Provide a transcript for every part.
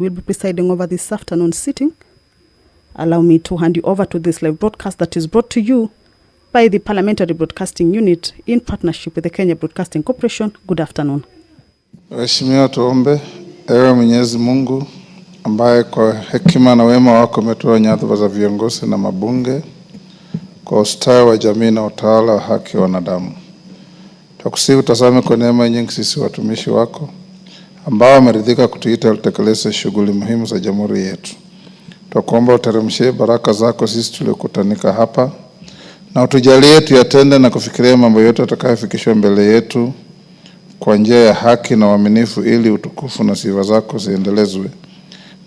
will be presiding over this afternoon sitting. Allow me to hand you over to this live broadcast that is brought to you by the Parliamentary Broadcasting Unit in partnership with the Kenya Broadcasting Corporation. Good afternoon. Waheshimiwa, tuombe. Ewe Mwenyezi Mungu ambaye kwa hekima na wema wako umetoa nyadhifa za viongozi na mabunge kwa ustawi wa jamii na utawala wa haki wa wanadamu. Tukusihi utazame kwa neema nyingi sisi watumishi wako ambao wameridhika kutuita tutekeleze shughuli muhimu za jamhuri yetu. Tukuomba uteremshie baraka zako sisi tuliokutanika hapa na utujalie tuyatende na kufikiria mambo yote yatakayofikishwa mbele yetu kwa njia ya haki na uaminifu, ili utukufu na sifa zako ziendelezwe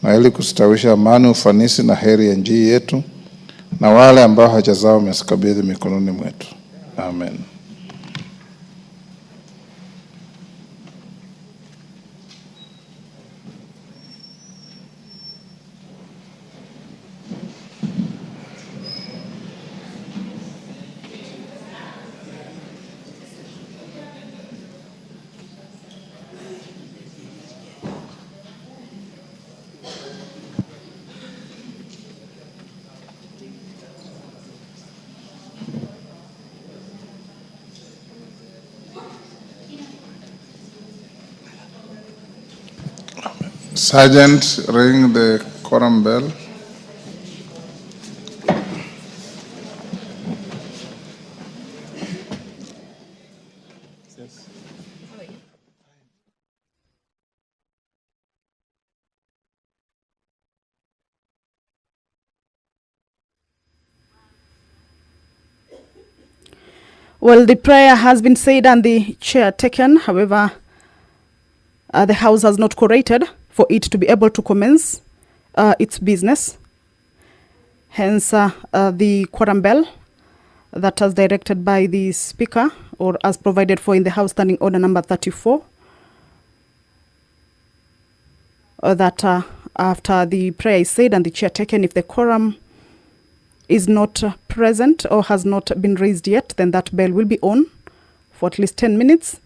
na ili kustawisha amani, ufanisi na heri ya nchi yetu na wale ambao haja zao umezikabidhi mikononi mwetu. Amen. Sergeant, ring the quorum bell. Well, the prayer has been said and the chair taken. However, the House has not collated for it to be able to commence its business. Hence, the quorum bell that was directed by the Speaker, or as provided for in the House Standing Order number 34, that after the prayer is said and the chair taken, if the quorum is not present or has not been raised yet, then that bell will be on for at least 10 minutes.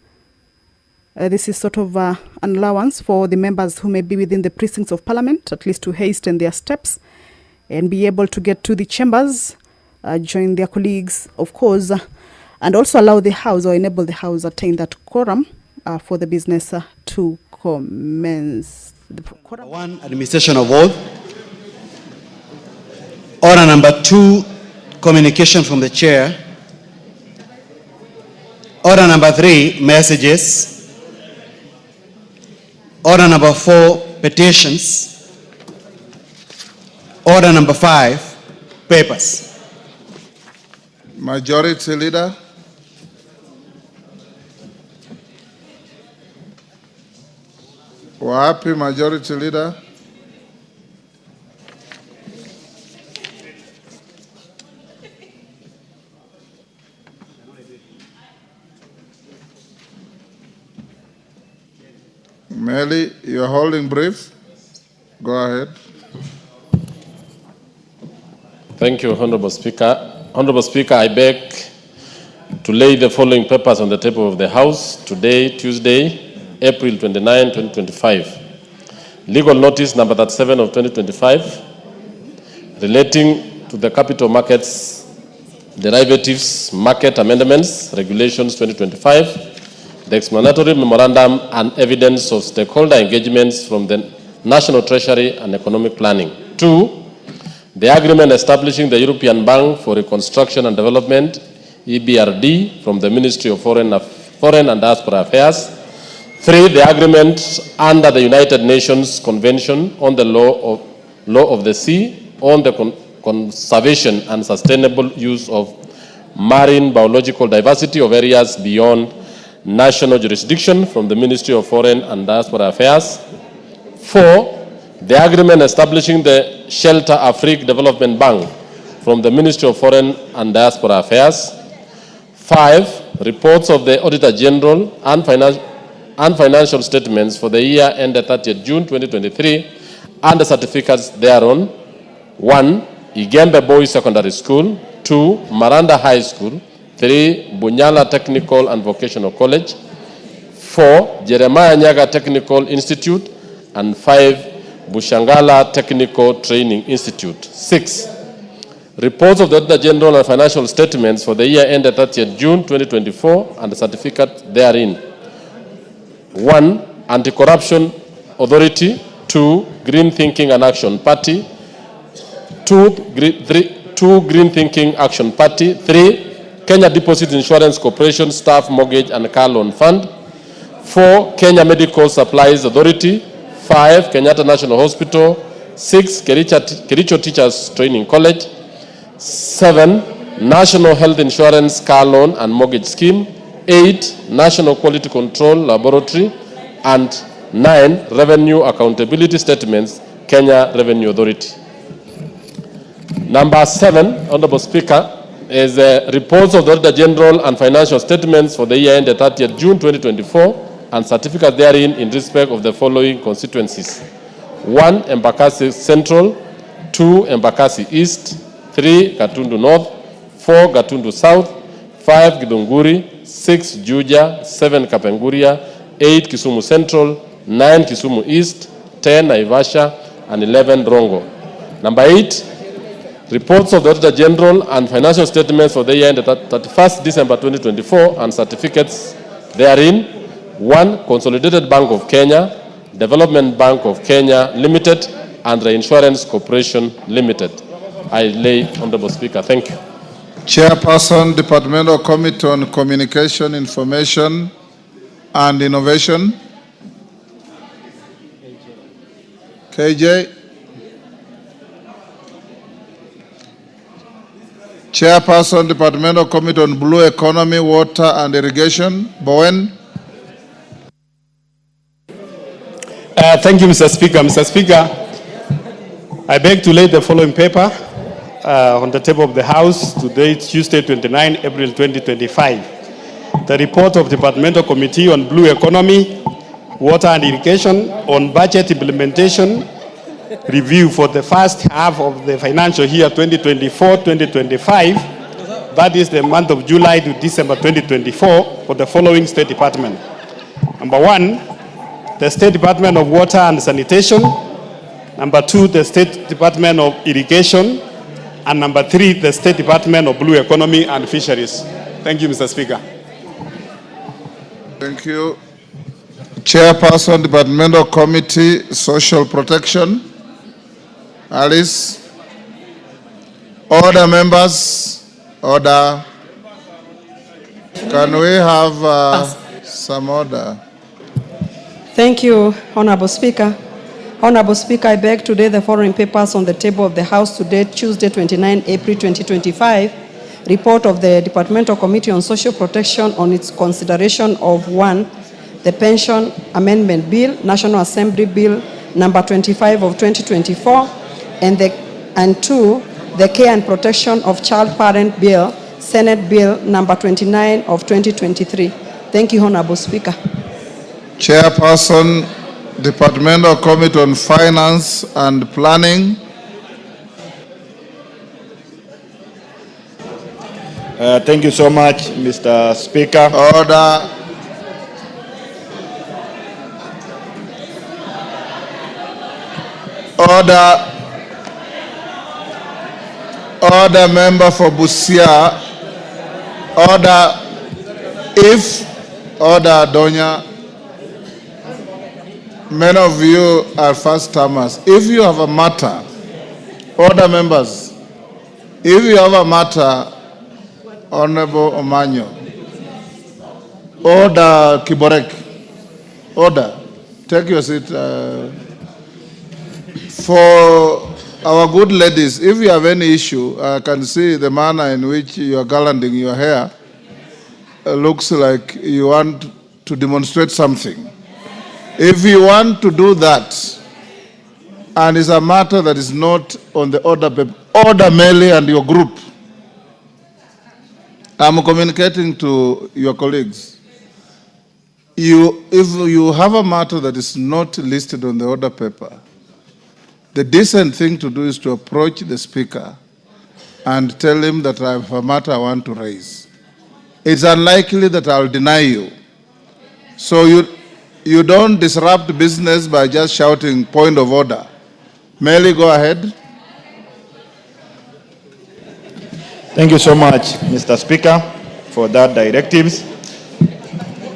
This is sort of an allowance for the members who may be within the precincts of Parliament, at least to hasten their steps and be able to get to the chambers, join their colleagues, of course, and also allow the House or enable the House attain that quorum for the business to commence. The quorum. 1, administration of oath. Order number 2, communication from the chair. Order number 3, messages. Order number 4, petitions. Order number 5, papers. Majority Leader. Wapi Majority Leader? Meli, you are holding brief. Go ahead. Thank you, Honorable Speaker. Honorable Speaker, I beg to lay the following papers on the table of the House today, Tuesday, April 29, 2025. Legal notice number 37 of 2025 relating to the capital markets derivatives market amendments regulations 2025. The explanatory memorandum and evidence of stakeholder engagements from the National Treasury and Economic Planning. 2, the agreement establishing the European Bank for Reconstruction and Development, EBRD, from the Ministry of Foreign and Diaspora Affairs. 3, the agreement under the United Nations Convention on the Law of the Sea on the conservation and sustainable use of marine biological diversity of areas beyond national jurisdiction, from the Ministry of Foreign and Diaspora Affairs. 4, the agreement establishing the Shelter Afrique Development Bank, from the Ministry of Foreign and Diaspora Affairs. 5, reports of the Auditor General and financial statements for the year ended 30th June 2023 and the certificates thereon. 1, Igembe Boys Secondary School. 2, Maranda High School. 3, Bunyala Technical and Vocational College. 4, Jeremiah Nyaga Technical Institute. And 5, Bushangala Technical Training Institute. 6. Reports of the Auditor General and financial statements for the year ended 30th June 2024 and the certificate therein. 1. Anti-Corruption Authority. 2. Green Thinking and Action Party. 2. Green Thinking Action Party. 3. Kenya Deposit Insurance Corporation Staff Mortgage and Car Loan Fund. 4. Kenya Medical Supplies Authority. 5. Kenyatta National Hospital. 6. Kericho Teachers Training College. 7. National Health Insurance Car Loan and Mortgage Scheme. 8. National Quality Control Laboratory. And 9. Revenue Accountability Statements, Kenya Revenue Authority. Number 7, Honorable Speaker, is reports of the Auditor General and financial statements for the year ended 30th June 2024 and certificate therein in respect of the following constituencies. 1. Embakasi Central. 2. Embakasi East. 3. Gatundu North. 4. Gatundu South. 5. Githunguri. 6. Juja. 7. Kapenguria. 8. Kisumu Central. 9. Kisumu East. 10. Naivasha. And 11. Rongo. Number 8. Reports of the Auditor General and financial statements for the year ended 31st December 2024 and certificates therein. 1. Consolidated Bank of Kenya, Development Bank of Kenya Limited, and Reinsurance Corporation Limited. I lay, Honorable Speaker. Thank you. Chairperson, Departmental Committee on Communication, Information and Innovation. KJ. Chairperson, Departmental Committee on Blue Economy, Water and Irrigation. Bowen. Thank you, Mr. Speaker. Mr. Speaker, I beg to lay the following paper on the table of the House today, Tuesday, 29 April 2025. The report of Departmental Committee on Blue Economy, Water and Irrigation on budget implementation review for the first half of the financial year 2024-2025. That is the month of July to December 2024 for the following State Department. Number 1, the State Department of Water and Sanitation. Number 2, the State Department of Irrigation. And number 3, the State Department of Blue Economy and Fisheries. Thank you, Mr. Speaker. Thank you. Chairperson, Departmental Committee, Social Protection. Alice. Order, members. Order. Can we have some order? Thank you, Honorable Speaker. Honorable Speaker, I beg to lay the following papers on the table of the House today, Tuesday, 29 April 2025. Report of the Departmental Committee on Social Protection on its consideration of 1, the Pension Amendment Bill, National Assembly Bill number 25 of 2024, and 2, the Care and Protection of Child Parent Bill, Senate Bill number 29 of 2023. Thank you, Honorable Speaker. Chairperson, Departmental Committee on Finance and Planning. Thank you so much, Mr. Speaker. Order. Order. Order, member for Busia. Order. Order, Donya. Many of you are first-timers. If you have a matter, order, members. If you have a matter, Honorable Omanyo. Order, Kiborek. Order. Take your seat. For our good ladies, if you have any issue, I can see the manner in which you are garlanding your hair. Looks like you want to demonstrate something. If you want to do that, and it's a matter that is not on the order paper, order Meli and your group. I'm communicating to your colleagues. If you have a matter that is not listed on the order paper, the decent thing to do is to approach the speaker and tell him that I have a matter I want to raise. It's unlikely that I'll deny you. So you don't disrupt business by just shouting point of order. Meli, go ahead. Thank you so much, Mr. Speaker, for that directives.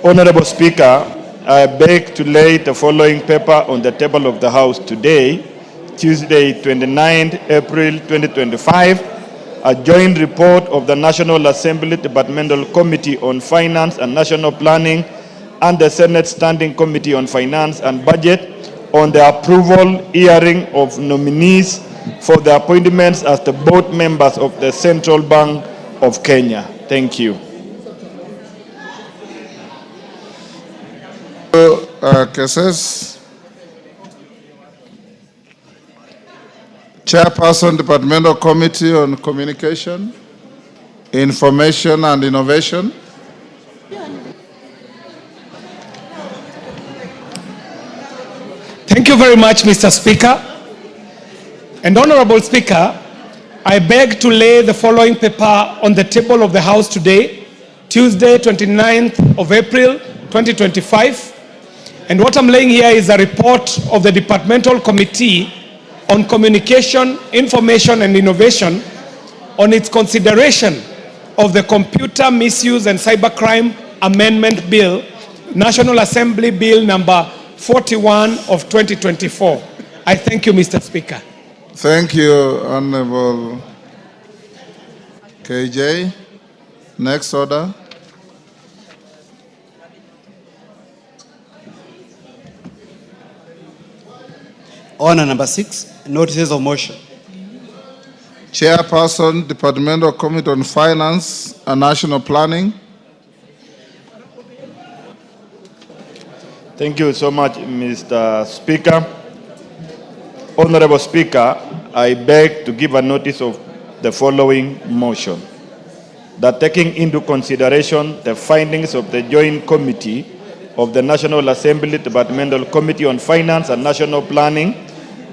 Honorable Speaker, I beg to lay the following paper on the table of the House today, Tuesday, 29 April 2025, a joint report of the National Assembly Departmental Committee on Finance and National Planning and the Senate Standing Committee on Finance and Budget on the approval hearing of nominees for the appointments as the board members of the Central Bank of Kenya. Thank you. Cases. Chairperson, Departmental Committee on Communication, Information and Innovation. Thank you very much, Mr. Speaker. And Honorable Speaker, I beg to lay the following paper on the table of the House today, Tuesday, 29th of April, 2025. And what I'm laying here is a report of the Departmental Committee on Communication, Information and Innovation on its consideration of the Computer Misuse and Cybercrime Amendment Bill, National Assembly Bill number 41 of 2024. I thank you, Mr. Speaker. Thank you, Honorable KJ. Next order. Order number 6, notices of motion. Chairperson, Departmental Committee on Finance and National Planning. Thank you so much, Mr. Speaker. Honorable Speaker, I beg to give a notice of the following motion. That taking into consideration the findings of the Joint Committee of the National Assembly Departmental Committee on Finance and National Planning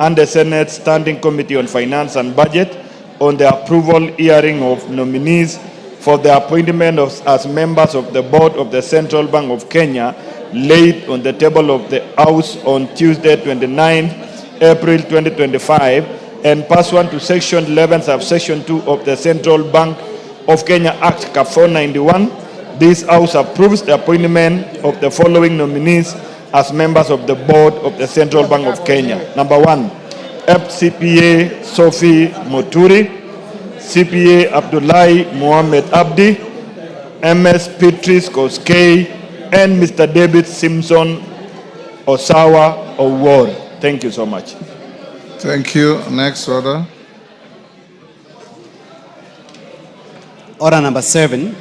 and the Senate Standing Committee on Finance and Budget on the approval hearing of nominees for the appointment as members of the Board of the Central Bank of Kenya laid on the table of the House on Tuesday, 29 April 2025, and pursuant to Section 11, Subsection 2 of the Central Bank of Kenya Act 491, this House approves the appointment of the following nominees as members of the Board of the Central Bank of Kenya. Number 1, FCPA Sophie Moturi, CPA Abdullahi Mohamed Abdi, MS Petrice Koskei, and Mr. David Simpson Osawa Award. Thank you so much. Thank you. Next order. Order number 7,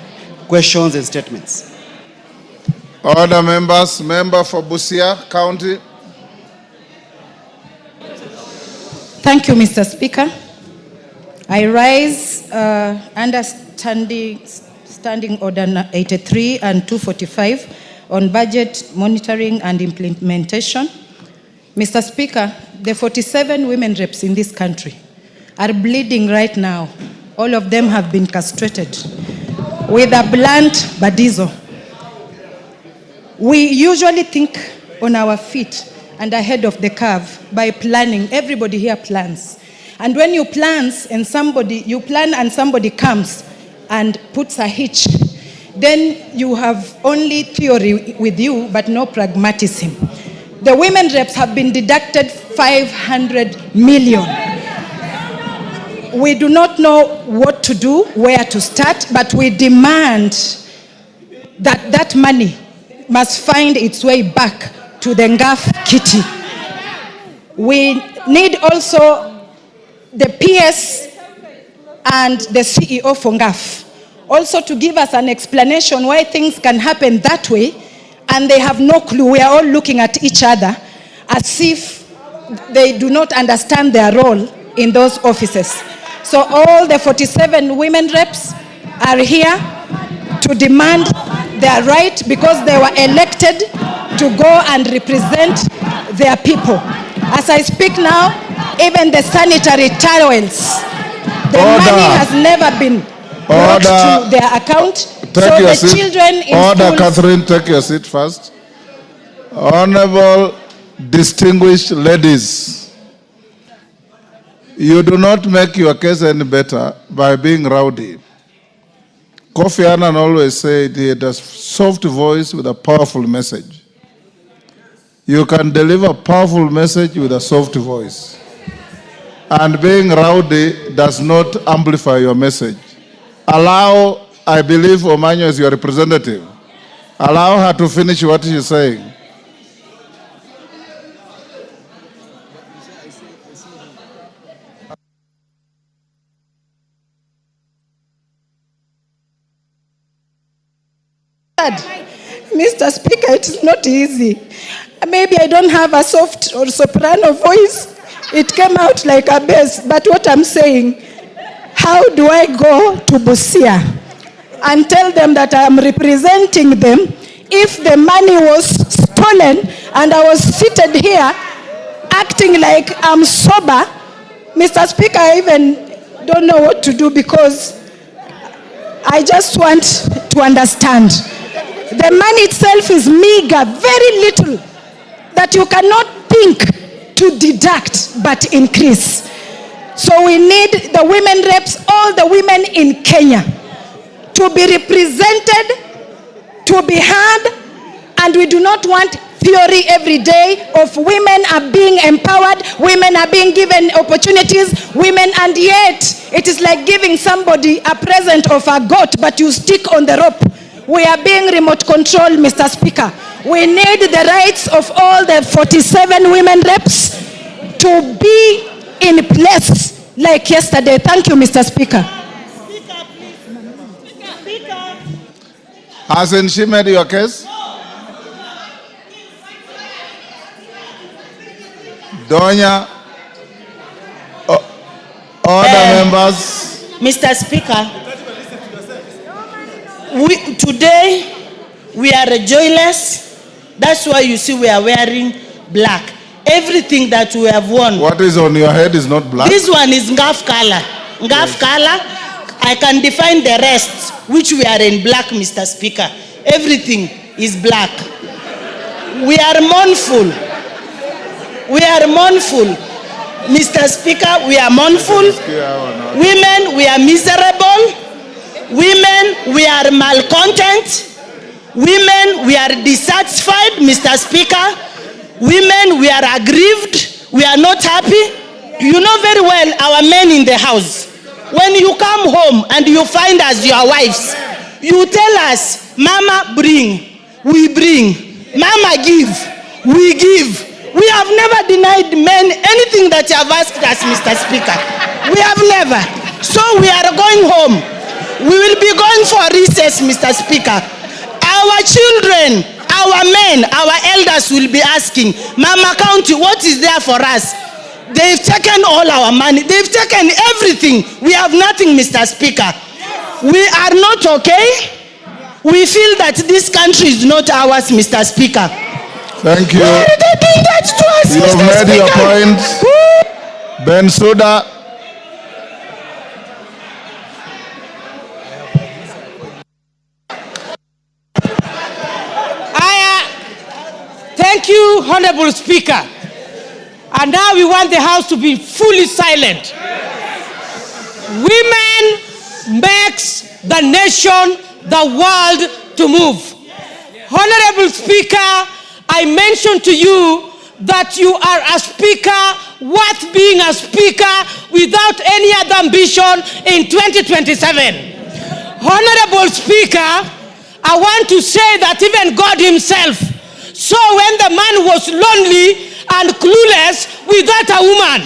questions and statements. Order members. Member for Busia County. Thank you, Mr. Speaker. I rise under Standing Order 83 and 245 on budget monitoring and implementation. Mr. Speaker, the 47 women reps in this country are bleeding right now. All of them have been castrated with a blunt badizo. We usually think on our feet and ahead of the curve by planning. Everybody here plans. And when you plan and somebody comes and puts a hitch, then you have only theory with you but no pragmatism. The women reps have been deducted 500 million. We do not know what to do, where to start, but we demand that that money must find its way back to the Ngaf kitty. We need also the PS and the CEO for Ngaf also to give us an explanation why things can happen that way, and they have no clue. We are all looking at each other as if they do not understand their role in those offices. So all the 47 women reps are here to demand their right because they were elected to go and represent their people. As I speak now, even the sanitary towels, the money has never been brought to their account. Take your the seat. Children in Order, schools. Catherine, take your seat first. Honorable distinguished ladies, You do not make your case any better by being rowdy. Kofi Annan always said he had a soft voice with a powerful message. You can deliver a powerful message with a soft voice. And being rowdy does not amplify your message. Allow, I believe Omanyo is your representative. Allow her to finish what she's saying. Mr. Speaker, it is not easy. Maybe I don't have a soft or soprano voice. It came out like a bass. But what I'm saying, how do I go to Busia and tell them that I am representing them if the money was stolen and I was seated here acting like I'm sober? Mr. Speaker, I even don't know what to do because I just want to understand. The money itself is meager, very little, that you cannot think to deduct but increase. So we need the women reps, all the women in Kenya, to be represented, to be heard, and we do not want theory every day of women are being empowered, women are being given opportunities, women, and yet it is like giving somebody a present of a goat, but you stick on the rope. We are being remote controlled, Mr. Speaker. We need the rights of all the 47 women reps to be in place like yesterday. Thank you, Mr. Speaker. Hasn't she made your case? Donya, other members. Mr. Speaker, today we are joyless. That's why you see we are wearing black. Everything that we have worn. What is on your head is not black. This one is ngaf color. Ngaf color. I can define the rest, which we are in black, Mr. Speaker. Everything is black. We are mournful. We are mournful. Mr. Speaker, we are mournful. Women, we are miserable. Women, we are malcontent. Women, we are dissatisfied, Mr. Speaker. Women, we are aggrieved. We are not happy. You know very well our men in the house. When you come home and you find us your wives, you tell us, Mama, bring. We bring. Mama, give. We give. We have never denied men anything that you have asked us, Mr. Speaker. We have never. So we are going home. We will be going for recess, Mr. Speaker. Our children, our men, our elders will be asking, Mama County, what is there for us? They've taken all our money. They've taken everything. We have nothing, Mr. Speaker. We are not okay. We feel that this country is not ours, Mr. Speaker. Thank you. Why are they doing that to us, you Mr. have made your Speaker? point. Ben Suda. Thank you, Honorable Speaker. And now we want the House to be fully silent. Women makes the nation, the world to move. Honorable Speaker, I mentioned to you that you are a speaker worth being a speaker without any other ambition in 2027. Honorable Speaker, I want to say that even God himself saw when the man was lonely and clueless without a woman.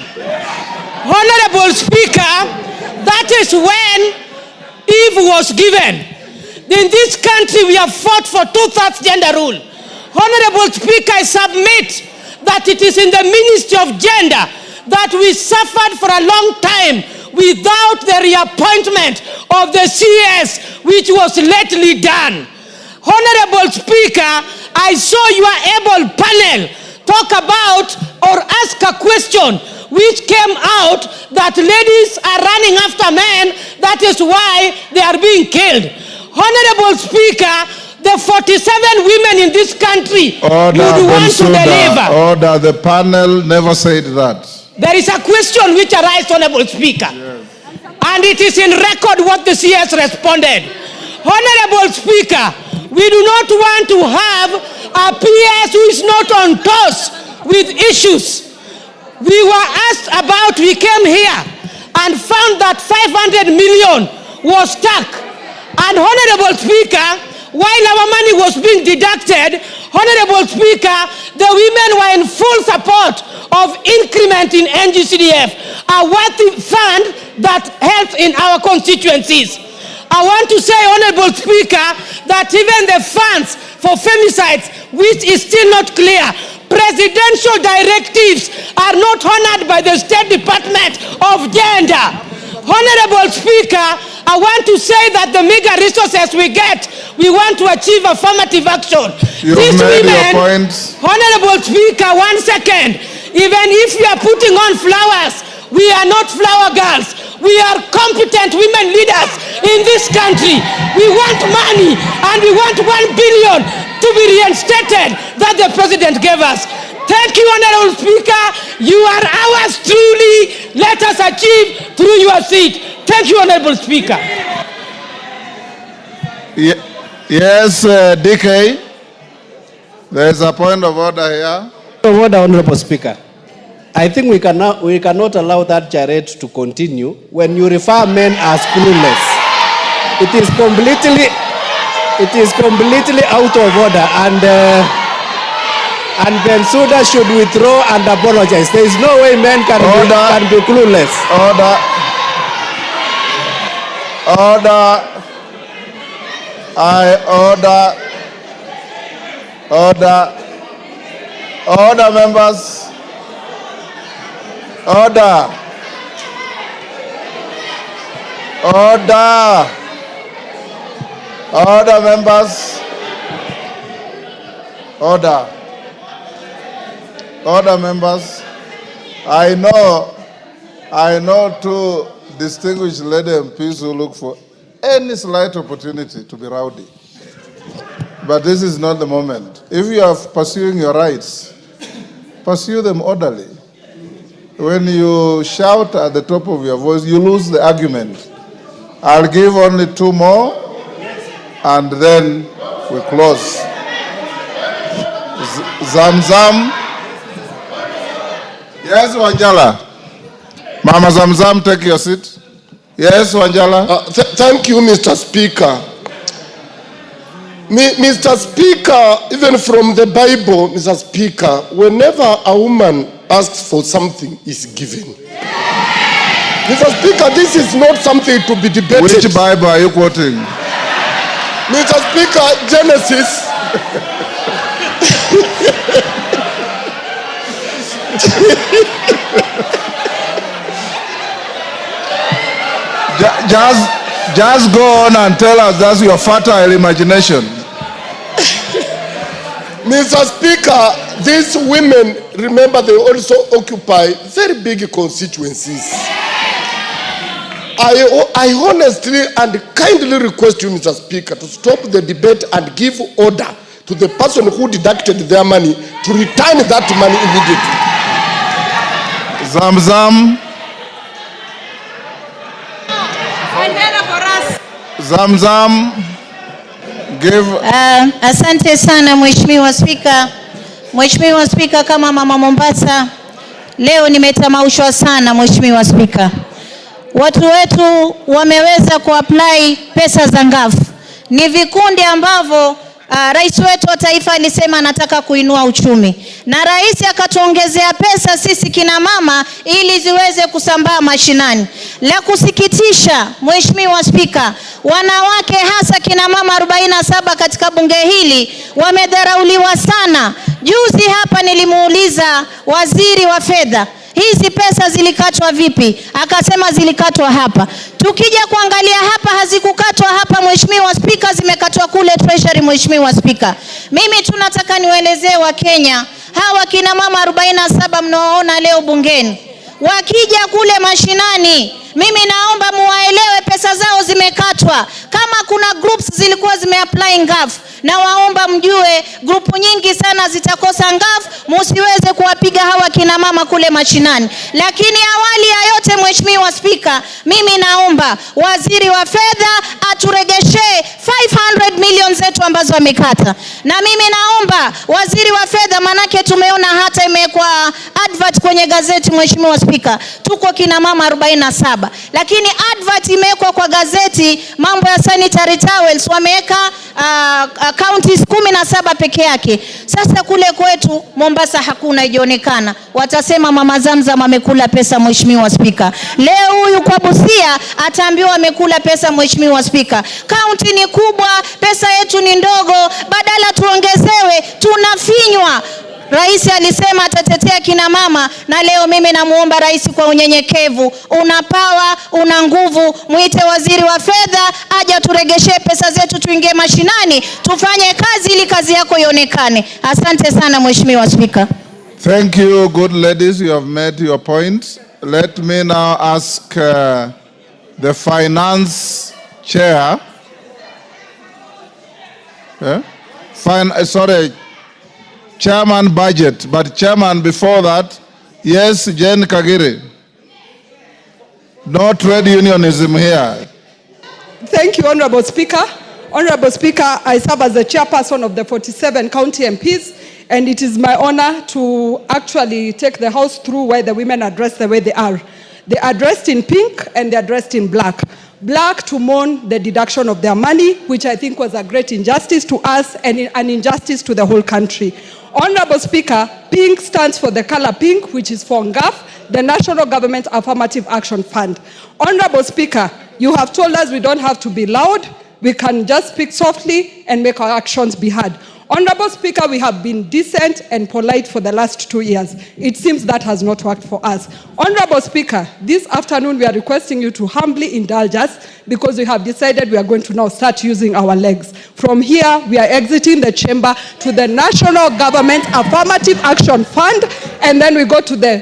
Honorable Speaker, that is when Eve was given. In this country, we have fought for 2/3 gender rule. Honorable Speaker, I submit that it is in the Ministry of Gender that we suffered for a long time without the reappointment of the CS, which was lately done. Honorable Speaker, I saw your able panel talk about or ask a question which came out that ladies are running after men. That is why they are being killed. Honorable Speaker, the 47 women in this country would want to deliver. Order, the panel never said that. There is a question which arises, Honorable Speaker. Yes. And it is in record what the CS responded. Honorable Speaker, we do not want to have a PS who is not on toss with issues. We were asked about, we came here and found that 500 million was stuck. And Honorable Speaker, while our money was being deducted, Honorable Speaker, the women were in full support of increment in NGCDF, a worthy fund that helps in our constituencies. I want to say, Honorable Speaker, that even the funds for femicides, which is still not clear, presidential directives are not honored by the State Department of Gender. Honorable Speaker, I want to say that the meager resources we get, we want to achieve affirmative action. You've made your points. Honorable Speaker, 1 second. Even if you are putting on flowers, we are not flower girls. We are competent women leaders in this country. We want money, and we want 1 billion to be reinstated that the president gave us. Thank you, Honorable Speaker. You are ours truly. Let us achieve through your seat. Thank you, Honorable Speaker. Yes, DK. There is a point of order here. Order, Honorable Speaker. I think we cannot allow that charade to continue when you refer men as clueless. It is completely out of order, and Bensouda should withdraw and apologize. There is no way men can be clueless. Order. Order. I order. Order. Order, members. Order. Order. Order, members. Order. Order, members. I know two distinguished lady MPs who look for any slight opportunity to be rowdy. But this is not the moment. If you are pursuing your rights, pursue them orderly. When you shout at the top of your voice, you lose the argument. I'll give only 2 more, and then we close. Zamzam. Yes, Wanjala. Mama Zamzam, take your seat. Yes, Wanjala. Thank you, Mr. Speaker. Mr. Speaker, even from the Bible, Mr. Speaker, whenever a woman asks for something, is given. Mr. Speaker, this is not something to be debated. Which Bible are you quoting? Mr. Speaker, Genesis. Just go on and tell us that's your fertile imagination. Mr. Speaker, these women, remember, they also occupy very big constituencies. I honestly and kindly request you, Mr. Speaker, to stop the debate and give order to the person who deducted their money to return that money immediately. Zamzam. Zamzam. Give. Asante sana Mheshimiwa Spika. Mheshimiwa Spika, kama mama Mombasa, leo nimetamaushwa sana Mheshimiwa Spika. Watu wetu wameweza kuapply pesa za ngafu. Ni vikundi ambavyo rais wetu wa taifa alisema anataka kuinua uchumi. Na rais akatuongezea pesa sisi kina mama ili ziweze kusambaa mashinani. La kusikitisha Mheshimiwa Spika, wanawake hasa kina mama 47 katika bunge hili wamedharauliwa sana. Juzi hapa nilimuuliza waziri wa fedha, hizi pesa zilikatwa vipi? Akasema zilikatwa hapa. Tukija kuangalia hapa, hazikukatwa hapa Mheshimiwa Spika, zimekatwa kule treasury Mheshimiwa Spika. Mimi tunataka niwaelezee wa Kenya, hawa kina mama 47 mnaoona leo bungeni, wakija kule mashinani, mimi naomba muwaelewe pesa zao zimekatwa. Kama kuna groups zilikuwa zimeapply ngaf, na waomba mjue grupu nyingi sana zitakosa ngaf, musiweze kuwapiga hawa kina mama kule mashinani. Lakini awali ya yote, Mheshimiwa Spika, mimi naomba waziri wa fedha aturegeshe 500 million zetu ambazo amekata. Na mimi naomba waziri wa fedha, manake tumeona hata imekuwa advert kwenye gazeti, Mheshimiwa Spika, tuko kina mama 47, lakini advert imewekwa kwa gazeti mambo ya sanitary towels wameweka counties 17 peke yake. Sasa kule kwetu Mombasa hakuna, ijionekana watasema mama Zamzam amekula pesa, Mheshimiwa Spika. Leo huyu kwa Busia ataambiwa amekula pesa, Mheshimiwa Spika. County ni kubwa, pesa yetu ni ndogo, badala tuongezewe tunafinywa. Rais alisema atatetea kina mama, na leo mimi namuomba rais kwa unyenyekevu, una power, una nguvu, muite waziri wa fedha aje turegeshe pesa zetu, tuingie mashinani tufanye kazi ili kazi yako ionekane. Asante sana Mheshimiwa Spika. Thank you, good ladies. You have made your point. Let me now ask the finance chair. Chairman budget, but chairman before that, yes, Jen Kagiri. No trade unionism here. Thank you, Honorable Speaker. Honorable Speaker, I serve as the chairperson of the 47 county MPs, and it is my honor to actually take the House through why the women are dressed the way they are. They are dressed in pink and they are dressed in black. Black to mourn the deduction of their money, which I think was a great injustice to us and an injustice to the whole country. Honorable Speaker, pink stands for the color pink, which is for NGAF, the National Government Affirmative Action Fund. Honorable Speaker, you have told us we don't have to be loud, we can just speak softly and make our actions be heard. Honorable Speaker, we have been decent and polite for the last 2 years. It seems that has not worked for us. Honorable Speaker, this afternoon we are requesting you to humbly indulge us because we have decided we are going to now start using our legs. From here, we are exiting the chamber to the National Government Affirmative Action Fund, and then we go to the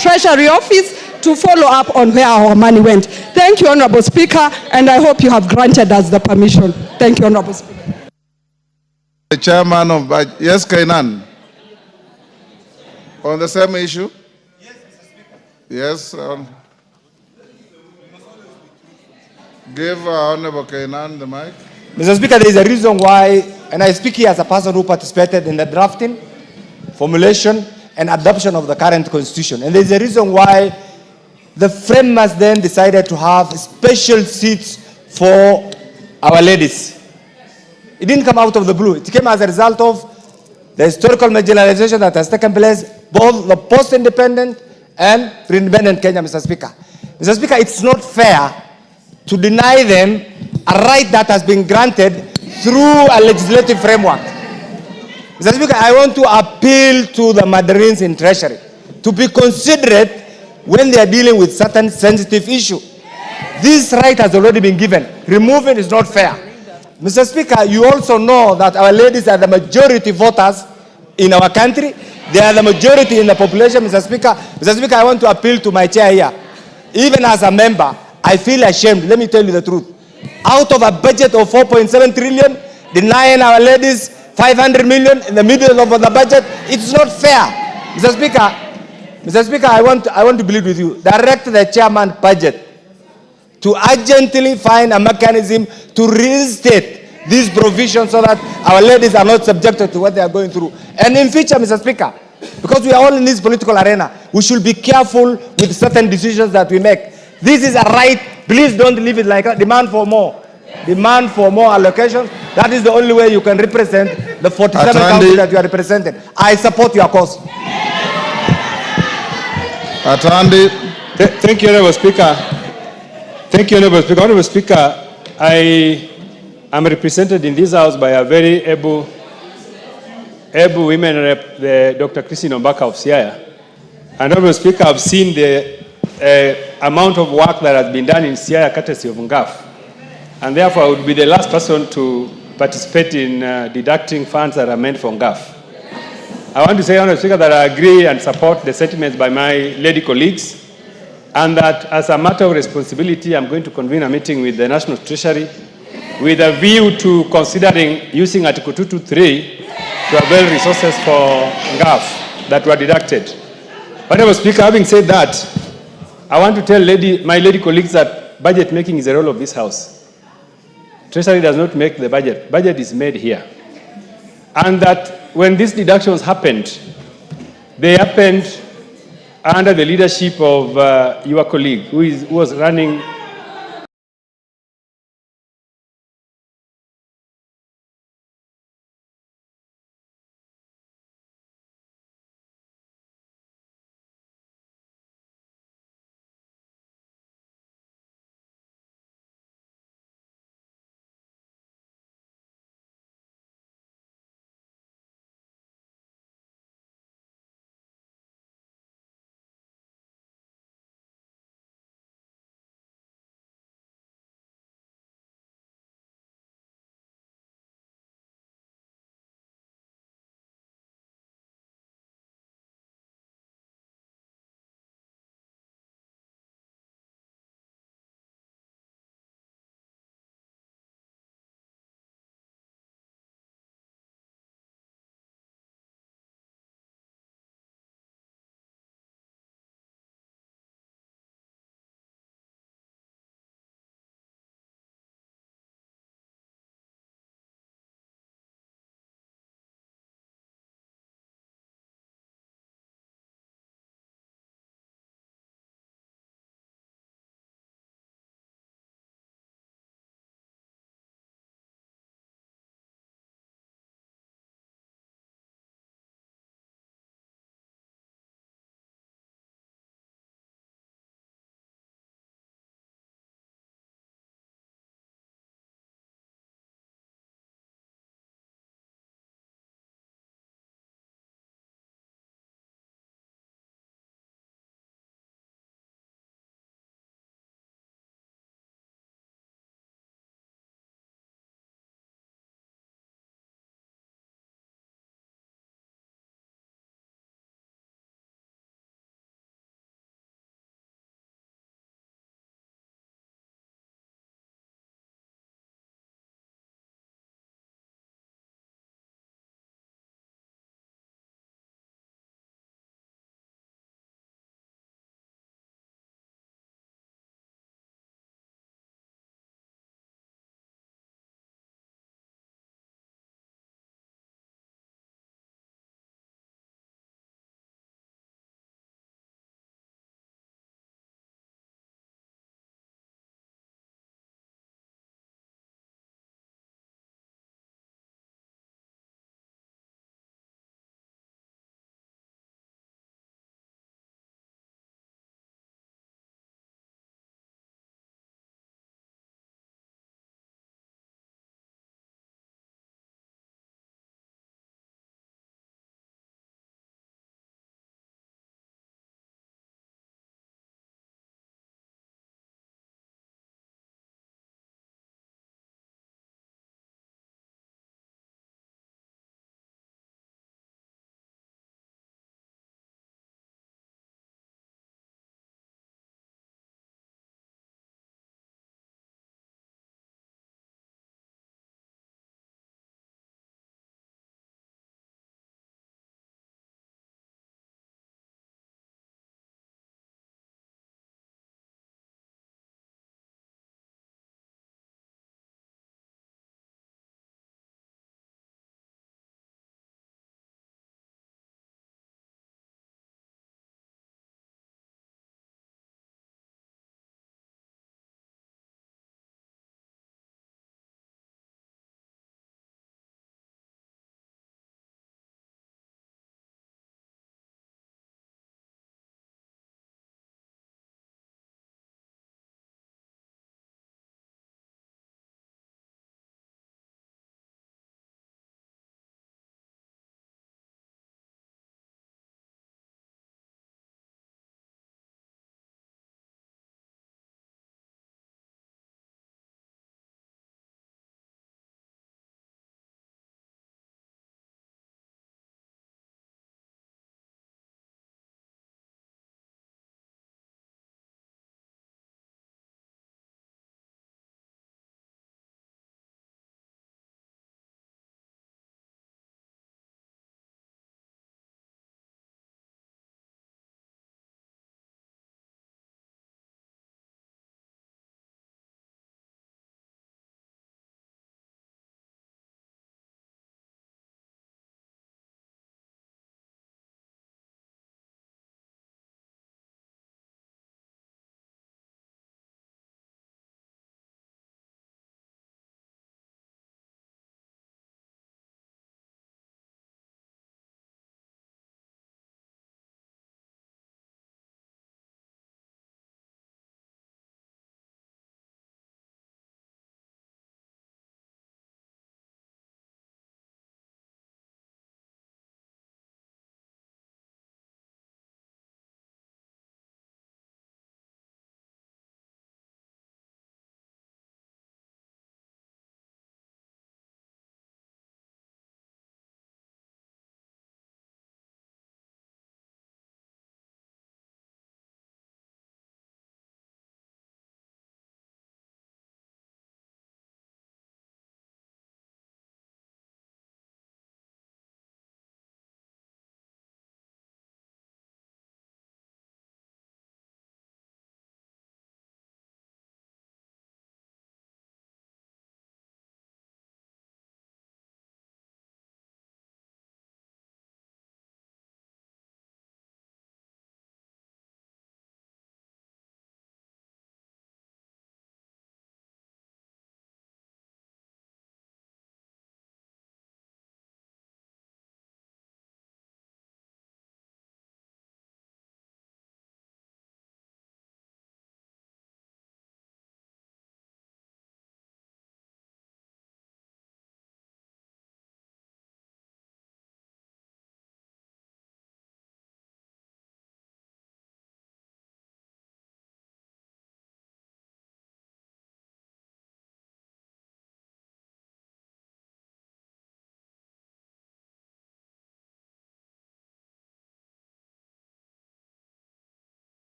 Treasury Office to follow up on where our money went. Thank you, Honorable Speaker, and I hope you have granted us the permission. Thank you, Honorable Speaker. The chairman of budget. Yes, Kainan. On the same issue? Yes, Mr. Speaker. Yes. Give Honorable Kainan the mic. Mr. Speaker, there is a reason why, and I speak here as a person who participated in the drafting, formulation, and adoption of the current constitution. And there is a reason why the framers then decided to have special seats for our ladies. It didn't come out of the blue. It came as a result of the historical marginalization that has taken place, both the post-independent and pre-independent Kenya, Mr. Speaker. Mr. Speaker, it's not fair to deny them a right that has been granted through a legislative framework. Mr. Speaker, I want to appeal to the Mandarins in Treasury to be considerate when they are dealing with certain sensitive issue. This right has already been given. Removing is not fair. Mr. Speaker, you also know that our ladies are the majority voters in our country. They are the majority in the population, Mr. Speaker. Mr. Speaker, I want to appeal to my chair here. Even as a member, I feel ashamed. Let me tell you the truth. Out of a budget of 4.7 trillion, denying our ladies 500 million in the middle of the budget, it's not fair. Mr. Speaker, I want to plead with you. Direct the chairman budget to urgently find a mechanism to reinstate these provisions so that our ladies are not subjected to what they are going through. And in future, Mr. Speaker, because we are all in this political arena, we should be careful with certain decisions that we make. This is a right. Please don't leave it like that. Demand for more. Demand for more allocations. That is the only way you can represent the 47 counties that you are representing. I support your cause. Thank you, Honorable Speaker. Thank you, Honorable Speaker. Honorable Speaker, I am represented in this house by a very able women rep, the Dr. Christine Ombaka of Siaya. And Honorable Speaker, I've seen the amount of work that has been done in Siaya courtesy of NGAF. And therefore, I would be the last person to participate in deducting funds that are meant for NGAF. I want to say, Honorable Speaker, that I agree and support the sentiments by my lady colleagues, and that as a matter of responsibility, I'm going to convene a meeting with the National Treasury with a view to considering using Article 223 to avail resources for GAF that were deducted. Honorable Speaker, having said that, I want to tell my lady colleagues that budget making is a role of this House. Treasury does not make the budget. Budget is made here. And that when these deductions happened, they happened under the leadership of your colleague who was running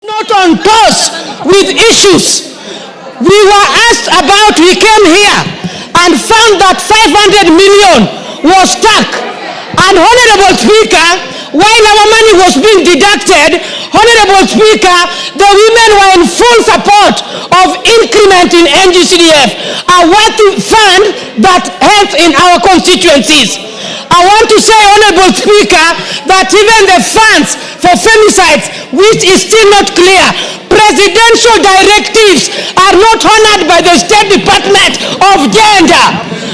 Not on toes with issues. We were asked about, we came here and found that 500 million was stuck. And Honorable Speaker, while our money was being deducted, Honorable Speaker, the women were in full support of increment in NGCDF, a worthy fund that helps in our constituencies. I want to say, Honorable Speaker, that even the funds for femicides, which is still not clear, presidential directives are not honored by the State Department of Gender.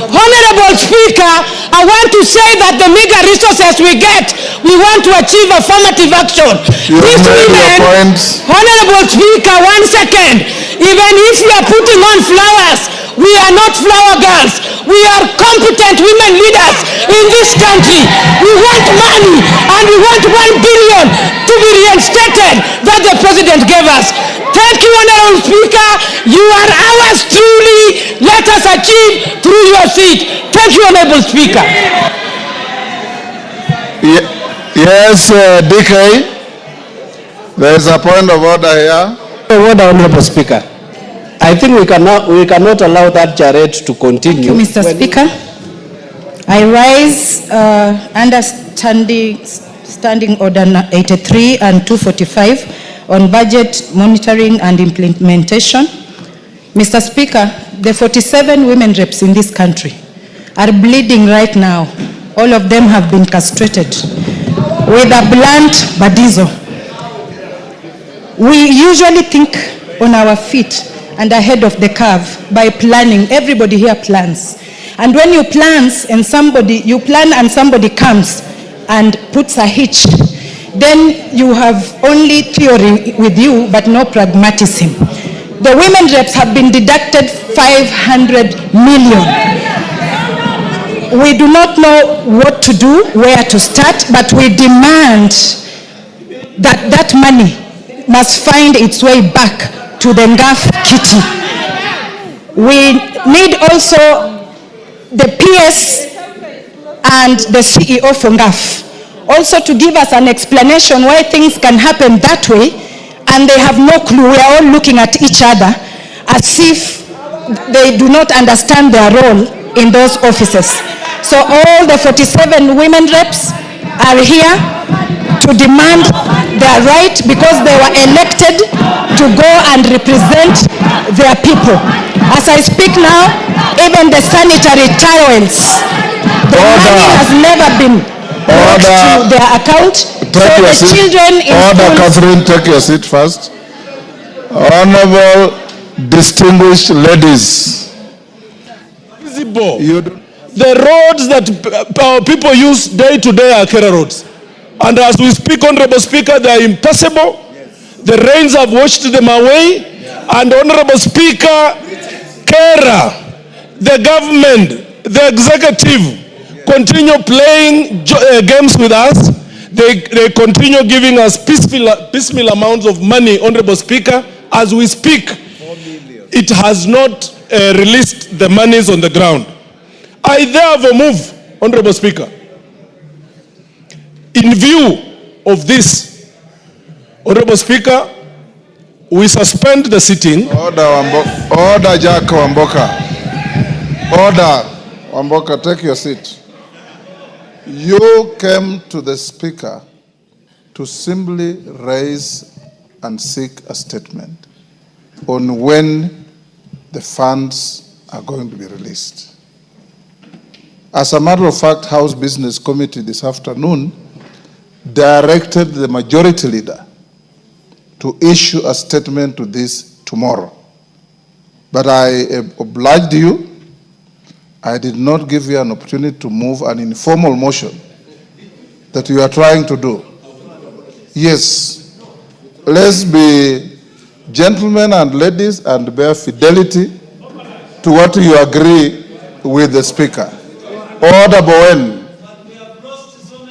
Honorable Speaker, I want to say that the meager resources we get, we want to achieve affirmative action. These women, Honorable Speaker, 1 second, even if you are putting on flowers, we are not flower girls. We are competent women leaders in this country. We want money and we want 1 billion to be reinstated that the President gave us. Thank you, Honorable Speaker. You are ours truly. Let us achieve through your seat. Thank you, Honorable Speaker. Yes, DK. There is a point of order here. Honorable Speaker. I think we cannot allow that charade to continue. Thank you, Mr. Speaker. I rise under Standing Order 83 and 245 on budget monitoring and implementation. Mr. Speaker, the 47 women reps in this country are bleeding right now. All of them have been castrated with a blunt badizo. We usually think on our feet and ahead of the curve by planning. Everybody here plans. And when you plan and somebody comes and puts a hitch, then you have only theory with you but no pragmatism. The women reps have been deducted 500 million. We do not know what to do, where to start, but we demand that that money must find its way back to the Ngaf kitty. We need also the PS and the CEO for Ngaf also to give us an explanation why things can happen that way and they have no clue. We are all looking at each other as if they do not understand their role in those offices. So all the 47 women reps are here to demand their right because they were elected to go and represent their people. As I speak now, even the sanitary towels, the money has never been brought to their account. So the children in schools... Catherine, take your seat first. Honorable distinguished ladies. The roads that people use day to day are Kera roads. And as we speak, Honorable Speaker, they are impassable. The rains have washed them away. And Honorable Speaker, Kera, the government, the executive, continue playing games with us. They continue giving us piecemeal amounts of money, Honorable Speaker. As we speak, it has not released the monies on the ground. I therefore move, Honorable Speaker, in view of this, Honorable Speaker, we suspend the sitting. Order, Jack Wamboka. Order, Wamboka, take your seat. You came to the Speaker to simply raise and seek a statement on when the funds are going to be released. As a matter of fact, House Business Committee this afternoon directed the majority leader to issue a statement to this tomorrow. But I obliged you. I did not give you an opportunity to move an informal motion that you are trying to do. Yes, let's be gentlemen and ladies and bear fidelity to what you agree with the Speaker. Order Bowen.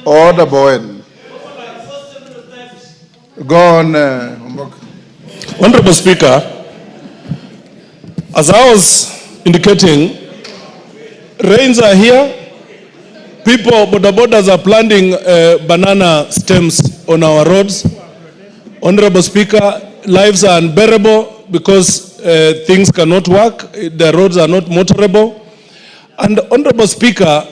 Order Bowen. Go on, Honorable Speaker, as I was indicating, rains are here. People, border borders are planting banana stems on our roads. Honorable Speaker, lives are unbearable because things cannot work, the roads are not motorable. And Honorable Speaker,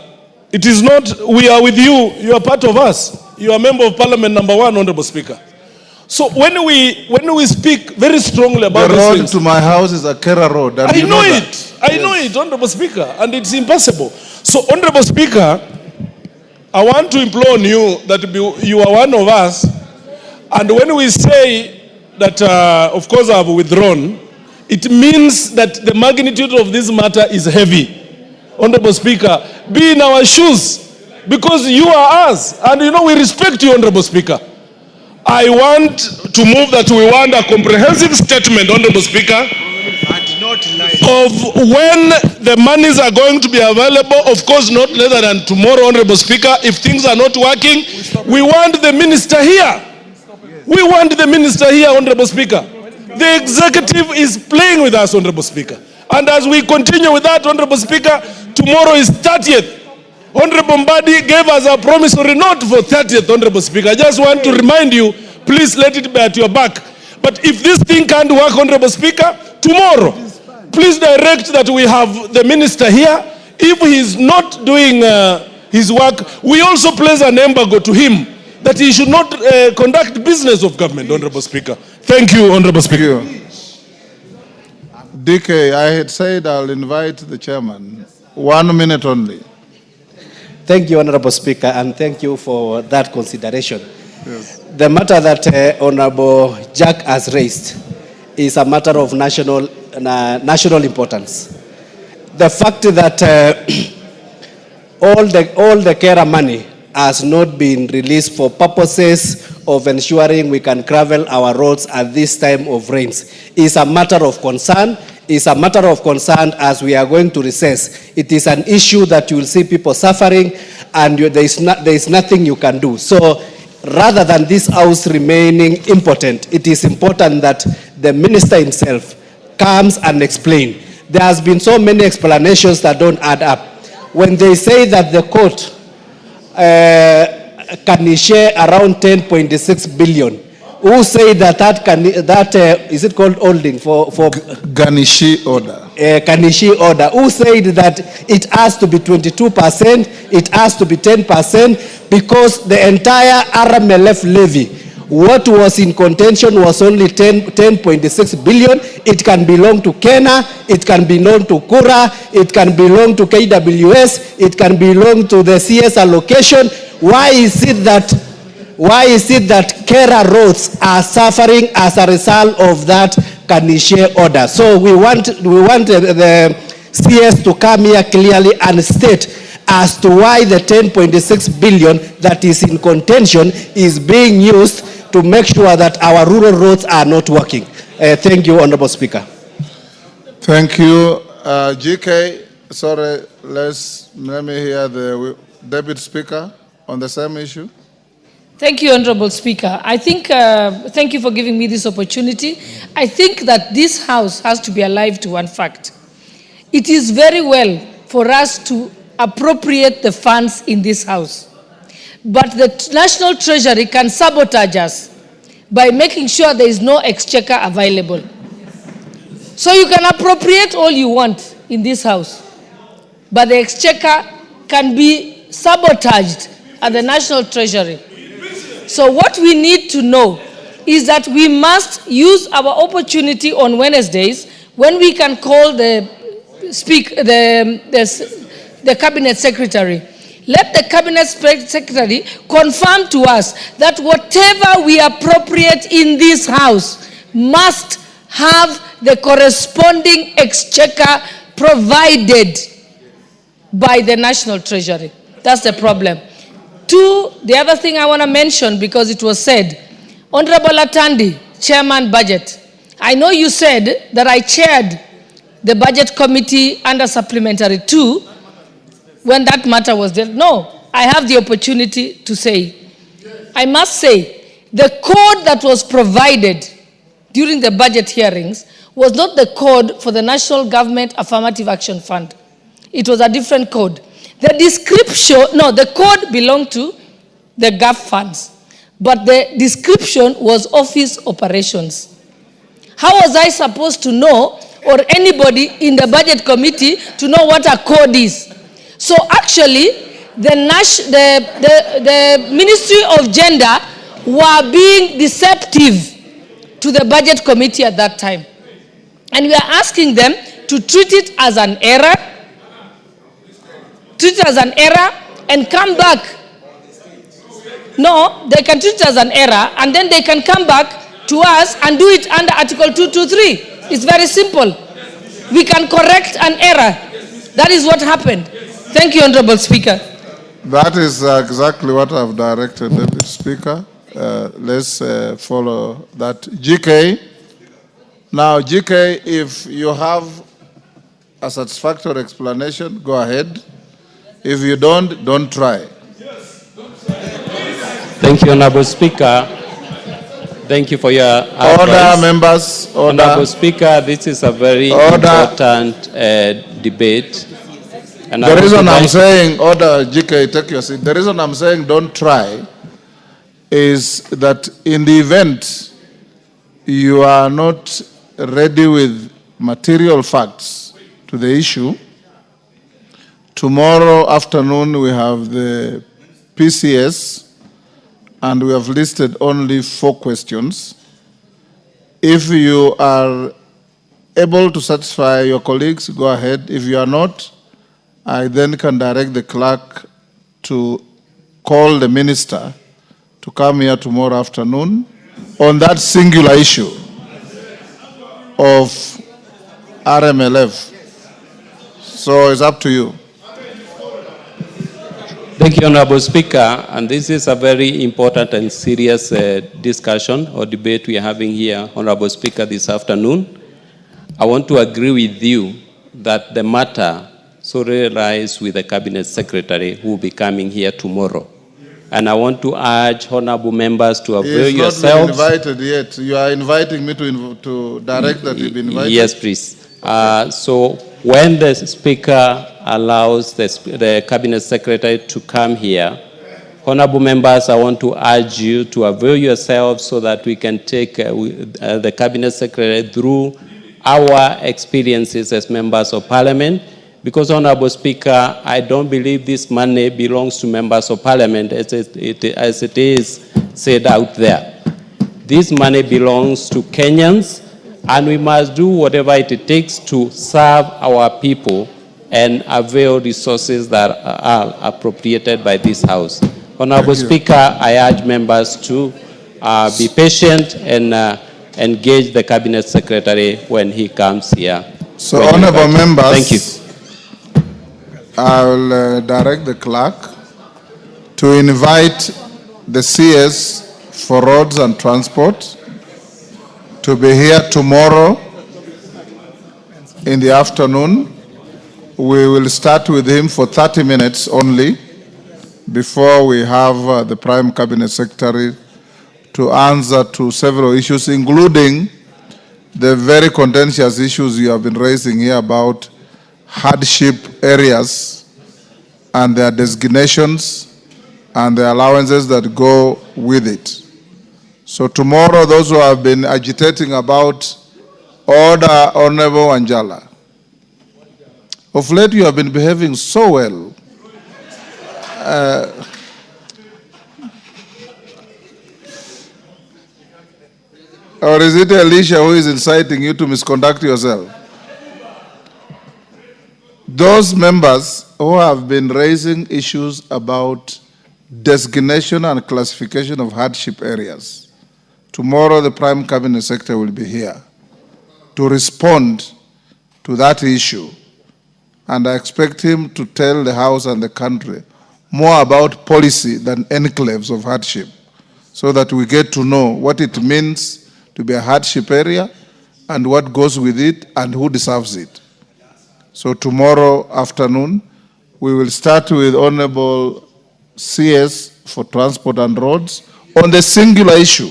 it is not, we are with you, you are part of us. You are member of parliament number 1, Honorable Speaker. So when we speak very strongly about the road things, to my house is a Kera road. I know it. I know it, Honorable Speaker, and it's impossible. So, Honorable Speaker, I want to implore on you that you are one of us, and when we say that, of course, I have withdrawn, it means that the magnitude of this matter is heavy. Honorable Speaker, be in our shoes, because you are us, and you know we respect you, Honorable Speaker. I want to move that we want a comprehensive statement, Honorable Speaker, of when the monies are going to be available, of course not later than tomorrow, Honorable Speaker. If things are not working, we want the minister here. We want the minister here, Honorable Speaker. The executive is playing with us, Honorable Speaker. And as we continue with that, Honorable Speaker, tomorrow is 30th. Honorable Mbadi gave us a promissory note for 30th, Honorable Speaker. I just want to remind you, please let it be at your back. But if this thing can't work, Honorable Speaker, tomorrow, please direct that we have the minister here. If he is not doing his work, we also place an embargo to him that he should not conduct business of government, Honorable Speaker. Thank you, Honorable Speaker. DK, I had said I'll invite the chairman. 1 minute only. Thank you, Honorable Speaker, and thank you for that consideration. Yes. The matter that Honorable Jack has raised is a matter of national importance. The fact that all the carer money has not been released for purposes of ensuring we can gravel our roads at this time of rains is a matter of concern. Is a matter of concern as we are going to recess. It is an issue that you will see people suffering, and there is nothing you can do. So rather than this house remaining impotent, it is important that the minister himself comes and explain. There has been so many explanations that don't add up. When they say that the court can share around 10.6 billion, who say that is it called holding for Ganishi order? Ganishi order. Who said that it has to be 22%, it has to be 10%, because the entire RMLF levy, what was in contention was only 10.6 billion. It can belong to Kenya, it can belong to Kura, it can belong to KWS, it can belong to the CS allocation. Why is it that Kera roads are suffering as a result of that Kanishe order? So we want the CS to come here clearly and state as to why the 10.6 billion that is in contention is being used to make sure that our rural roads are not working. Thank you, Honorable Speaker. Thank you. GK, sorry, let me hear the Deputy Speaker on the same issue. Thank you, Honorable Speaker. I think, thank you for giving me this opportunity. I think that this House has to be alive to one fact. It is very well for us to appropriate the funds in this House, but the National Treasury can sabotage us by making sure there is no exchequer available. So you can appropriate all you want in this House, but the exchequer can be sabotaged at the National Treasury. So what we need to know is that we must use our opportunity on Wednesdays when we can call the Cabinet Secretary. Let the Cabinet Secretary confirm to us that whatever we appropriate in this House must have the corresponding exchequer provided by the National Treasury. That's the problem. Two, the other thing I want to mention, because it was said, Honorable Atandi, Chairman Budget, I know you said that I chaired the Budget Committee under Supplementary 2 when that matter was dealt. No, I have the opportunity to say. I must say, the code that was provided during the budget hearings was not the code for the National Government Affirmative Action Fund. It was a different code. The description, no, the code belonged to the GAF funds, but the description was office operations. How was I supposed to know, or anybody in the budget committee to know what a code is? So actually, the Ministry of Gender were being deceptive to the budget committee at that time. And we are asking them to treat it as an error, and come back. No, they can treat it as an error, and then they can come back to us and do it under Article 223. It's very simple. We can correct an error. That is what happened. Thank you, Honorable Speaker. That is exactly what I've directed, Deputy Speaker. Let's follow that. GK. Now, GK, if you have a satisfactory explanation, go ahead. If you don't try. Thank you, Honorable Speaker. Thank you for your advice. Order, members. Order. Honorable Speaker, this is a very important debate. And the reason I'm saying, order, GK, take your seat. The reason I'm saying don't try is that in the event you are not ready with material facts to the issue, tomorrow afternoon we have the PCS and we have listed only 4 questions. If you are able to satisfy your colleagues, go ahead. If you are not, I then can direct the clerk to call the minister to come here tomorrow afternoon on that singular issue of RMLF. So it's up to you. Thank you, Honorable Speaker. And this is a very important and serious discussion or debate we are having here, Honorable Speaker, this afternoon. I want to agree with you that the matter solely lies with the Cabinet Secretary who will be coming here tomorrow. And I want to urge honorable members to avail yourselves. He has not been invited yet. You are inviting me to direct that he be invited? Yes, please. So when the Speaker allows the Cabinet Secretary to come here, honorable members, I want to urge you to avail yourselves so that we can take the Cabinet Secretary through our experiences as members of Parliament. Because, Honorable Speaker, I don't believe this money belongs to members of Parliament as it is said out there. This money belongs to Kenyans, and we must do whatever it takes to serve our people and avail resources that are appropriated by this House. Honorable Speaker, I urge members to be patient and engage the Cabinet Secretary when he comes here. So, honorable members, thank you. I will direct the clerk to invite the CS for roads and transport to be here tomorrow in the afternoon. We will start with him for 30 minutes only before we have the Prime Cabinet Secretary to answer to several issues, including the very contentious issues you have been raising here about hardship areas and their designations and the allowances that go with it. So tomorrow, those who have been agitating about order, Honorable Wanjala, of late you have been behaving so well. Or is it Alicia who is inciting you to misconduct yourself? Those members who have been raising issues about designation and classification of hardship areas, tomorrow the Prime Cabinet Secretary will be here to respond to that issue. And I expect him to tell the House and the country more about policy than enclaves of hardship, so that we get to know what it means to be a hardship area and what goes with it and who deserves it. So tomorrow afternoon, we will start with Honorable CS for Transport and Roads on the singular issue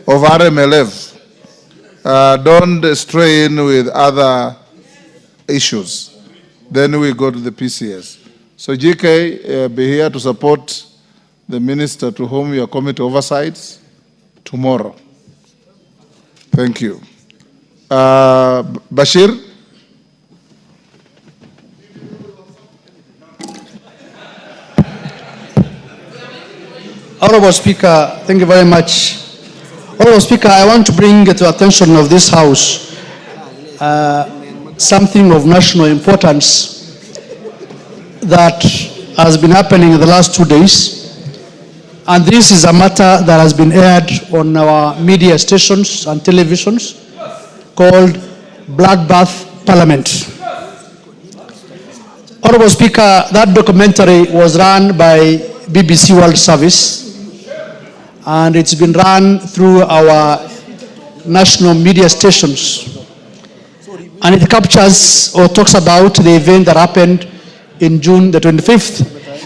of RMLF. Don't stray in with other issues. Then we go to the PCS. So GK, be here to support the minister to whom your committee oversights tomorrow. Thank you. Bashir. Honorable Speaker, thank you very much. Honorable Speaker, I want to bring to the attention of this House something of national importance that has been happening in the last 2 days. And this is a matter that has been aired on our media stations and televisions called Bloodbath Parliament. Honorable Speaker, that documentary was run by BBC World Service, and it's been run through our national media stations. And it captures or talks about the event that happened in June the 25th.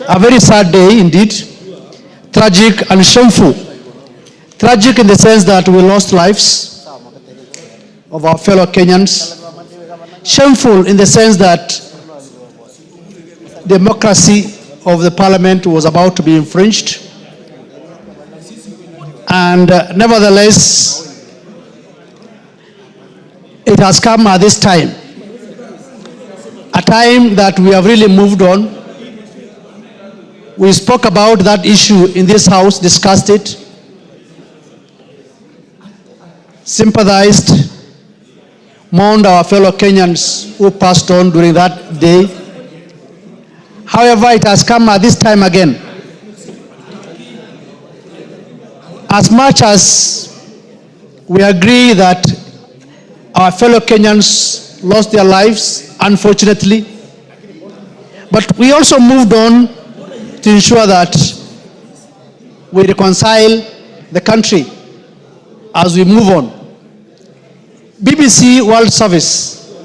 A very sad day indeed, tragic and shameful. Tragic in the sense that we lost lives of our fellow Kenyans. Shameful in the sense that democracy of the parliament was about to be infringed. And nevertheless, it has come at this time, a time that we have really moved on. We spoke about that issue in this House, discussed it, sympathized, mourned our fellow Kenyans who passed on during that day. However, it has come at this time again. As much as we agree that our fellow Kenyans lost their lives, unfortunately, but we also moved on to ensure that we reconcile the country as we move on. BBC World Service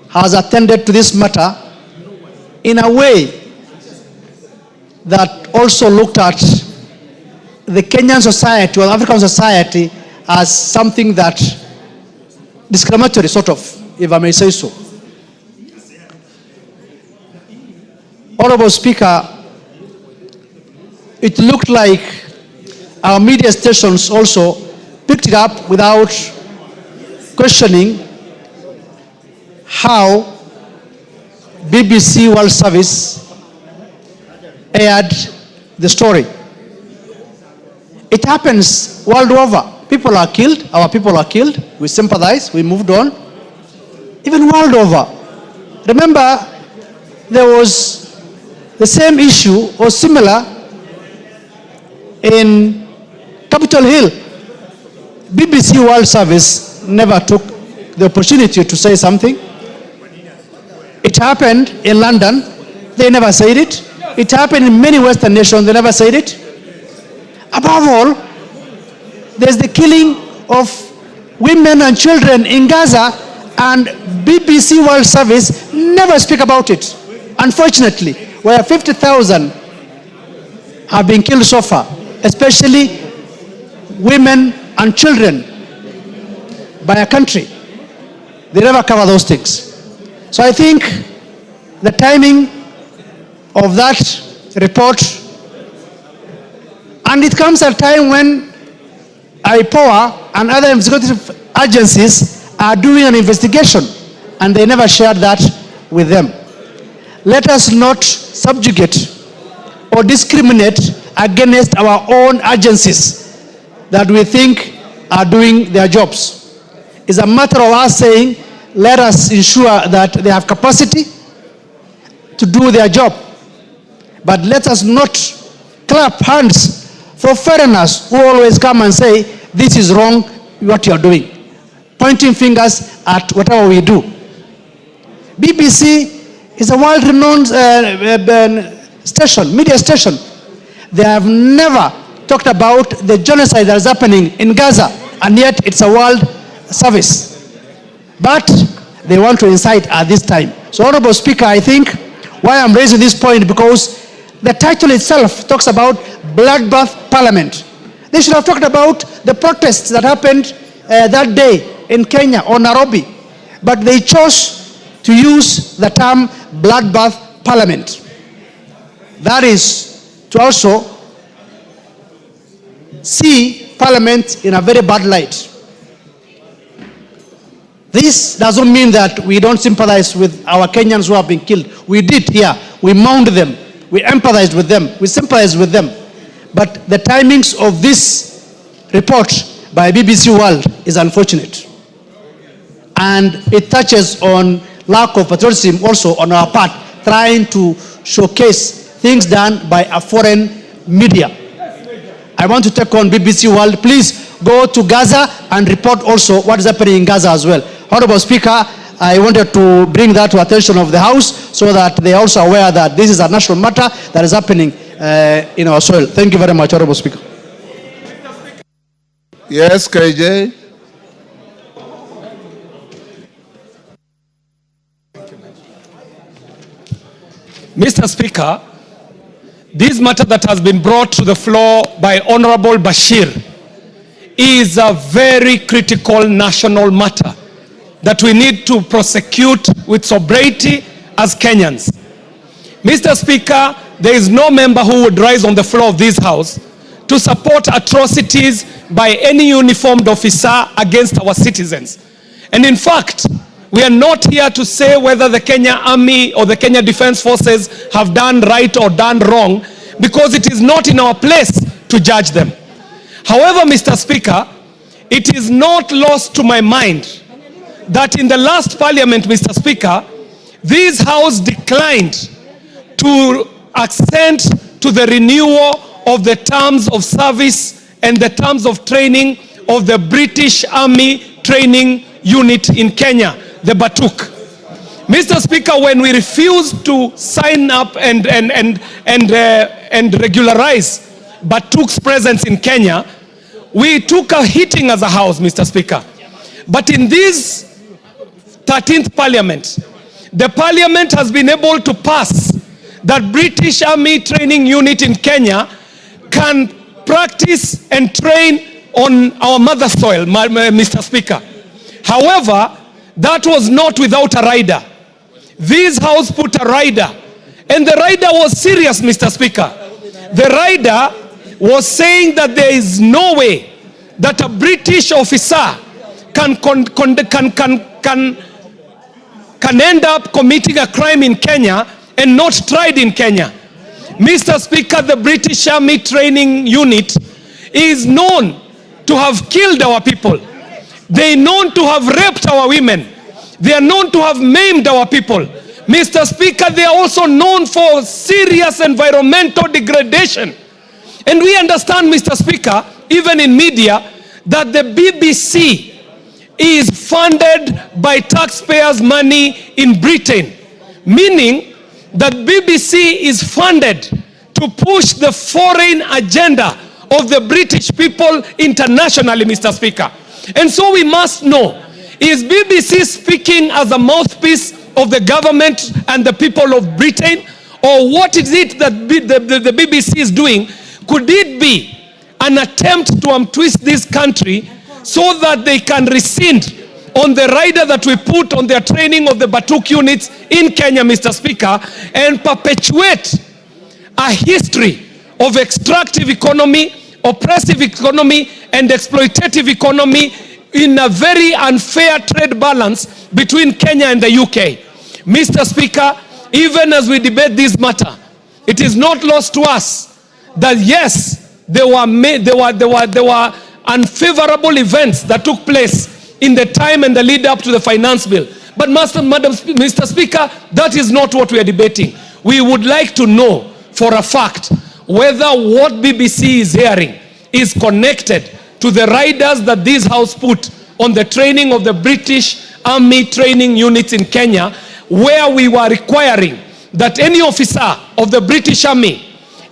has attended to this matter in a way that also looked at the Kenyan society or African society as something that discriminatory, sort of, if I may say so. Honorable Speaker, it looked like our media stations also picked it up without questioning how BBC World Service aired the story. It happens world over. People are killed, our people are killed, we sympathize, we moved on. Even world over. Remember, there was the same issue or similar in Capitol Hill. BBC World Service never took the opportunity to say something. It happened in London, they never said it. It happened in many Western nations, they never said it. Above all, there's the killing of women and children in Gaza, and BBC World Service never speak about it. Unfortunately, where 50,000 have been killed so far, especially women and children by a country. They never cover those things. So I think the timing of that report, and it comes at a time when IPOA and other executive agencies are doing an investigation, and they never shared that with them. Let us not subjugate or discriminate against our own agencies that we think are doing their jobs. It's a matter of us saying, let us ensure that they have capacity to do their job. But let us not clap hands for foreigners who always come and say, this is wrong, what you're doing. Pointing fingers at whatever we do. BBC is a world-renowned station, media station. They have never talked about the genocide that is happening in Gaza, and yet it's a world service. But they want to incite at this time. So, Honorable Speaker, I think why I'm raising this point, because the title itself talks about bloodbath parliament. They should have talked about the protests that happened that day in Kenya or Nairobi, but they chose to use the term bloodbath parliament. That is to also see parliament in a very bad light. This doesn't mean that we don't sympathize with our Kenyans who have been killed. We did here. We mourned them. We empathized with them. We sympathized with them. But the timings of this report by BBC World is unfortunate. And it touches on lack of patriotism also on our part, trying to showcase things done by a foreign media. I want to take on BBC World. Please go to Gaza and report also what is happening in Gaza as well. Honorable Speaker, I wanted to bring that to attention of the House so that they are also aware that this is a national matter that is happening in our soil. Thank you very much, Honorable Speaker. Yes, KJ. Mr. Speaker, this matter that has been brought to the floor by Honorable Bashir is a very critical national matter that we need to prosecute with sobriety as Kenyans. Mr. Speaker, there is no member who would rise on the floor of this House to support atrocities by any uniformed officer against our citizens. And in fact, we are not here to say whether the Kenya Army or the Kenya Defense Forces have done right or done wrong, because it is not in our place to judge them. However, Mr. Speaker, it is not lost to my mind that in the last parliament, Mr. Speaker, this House declined to assent to the renewal of the terms of service and the terms of training of the British Army Training Unit in Kenya, the Batuk. Mr. Speaker, when we refused to sign up and regularize Batuk's presence in Kenya, we took a hitting as a House, Mr. Speaker. But in this 13th Parliament, the Parliament has been able to pass that British Army Training Unit in Kenya can practice and train on our mother soil, Mr. Speaker. However, that was not without a rider. This House put a rider, and the rider was serious, Mr. Speaker. The rider was saying that there is no way that a British officer can end up committing a crime in Kenya and not tried in Kenya. Mr. Speaker, the British Army Training Unit is known to have killed our people. They are known to have raped our women. They are known to have maimed our people. Mr. Speaker, they are also known for serious environmental degradation. And we understand, Mr. Speaker, even in media, that the BBC is funded by taxpayers' money in Britain, meaning that BBC is funded to push the foreign agenda of the British people internationally, Mr. Speaker. And so we must know, is BBC speaking as a mouthpiece of the government and the people of Britain? Or what is it that the BBC is doing? Could it be an attempt to untwist this country so that they can rescind on the rider that we put on their training of the Batuk units in Kenya, Mr. Speaker, and perpetuate a history of extractive economy, oppressive economy, and exploitative economy in a very unfair trade balance between Kenya and the UK. Mr. Speaker, even as we debate this matter, it is not lost to us that yes, there were unfavorable events that took place in the time and the lead up to the finance bill. But Mr. Speaker, that is not what we are debating. We would like to know for a fact whether what BBC is hearing is connected to the riders that this House put on the training of the British Army Training Units in Kenya, where we were requiring that any officer of the British Army,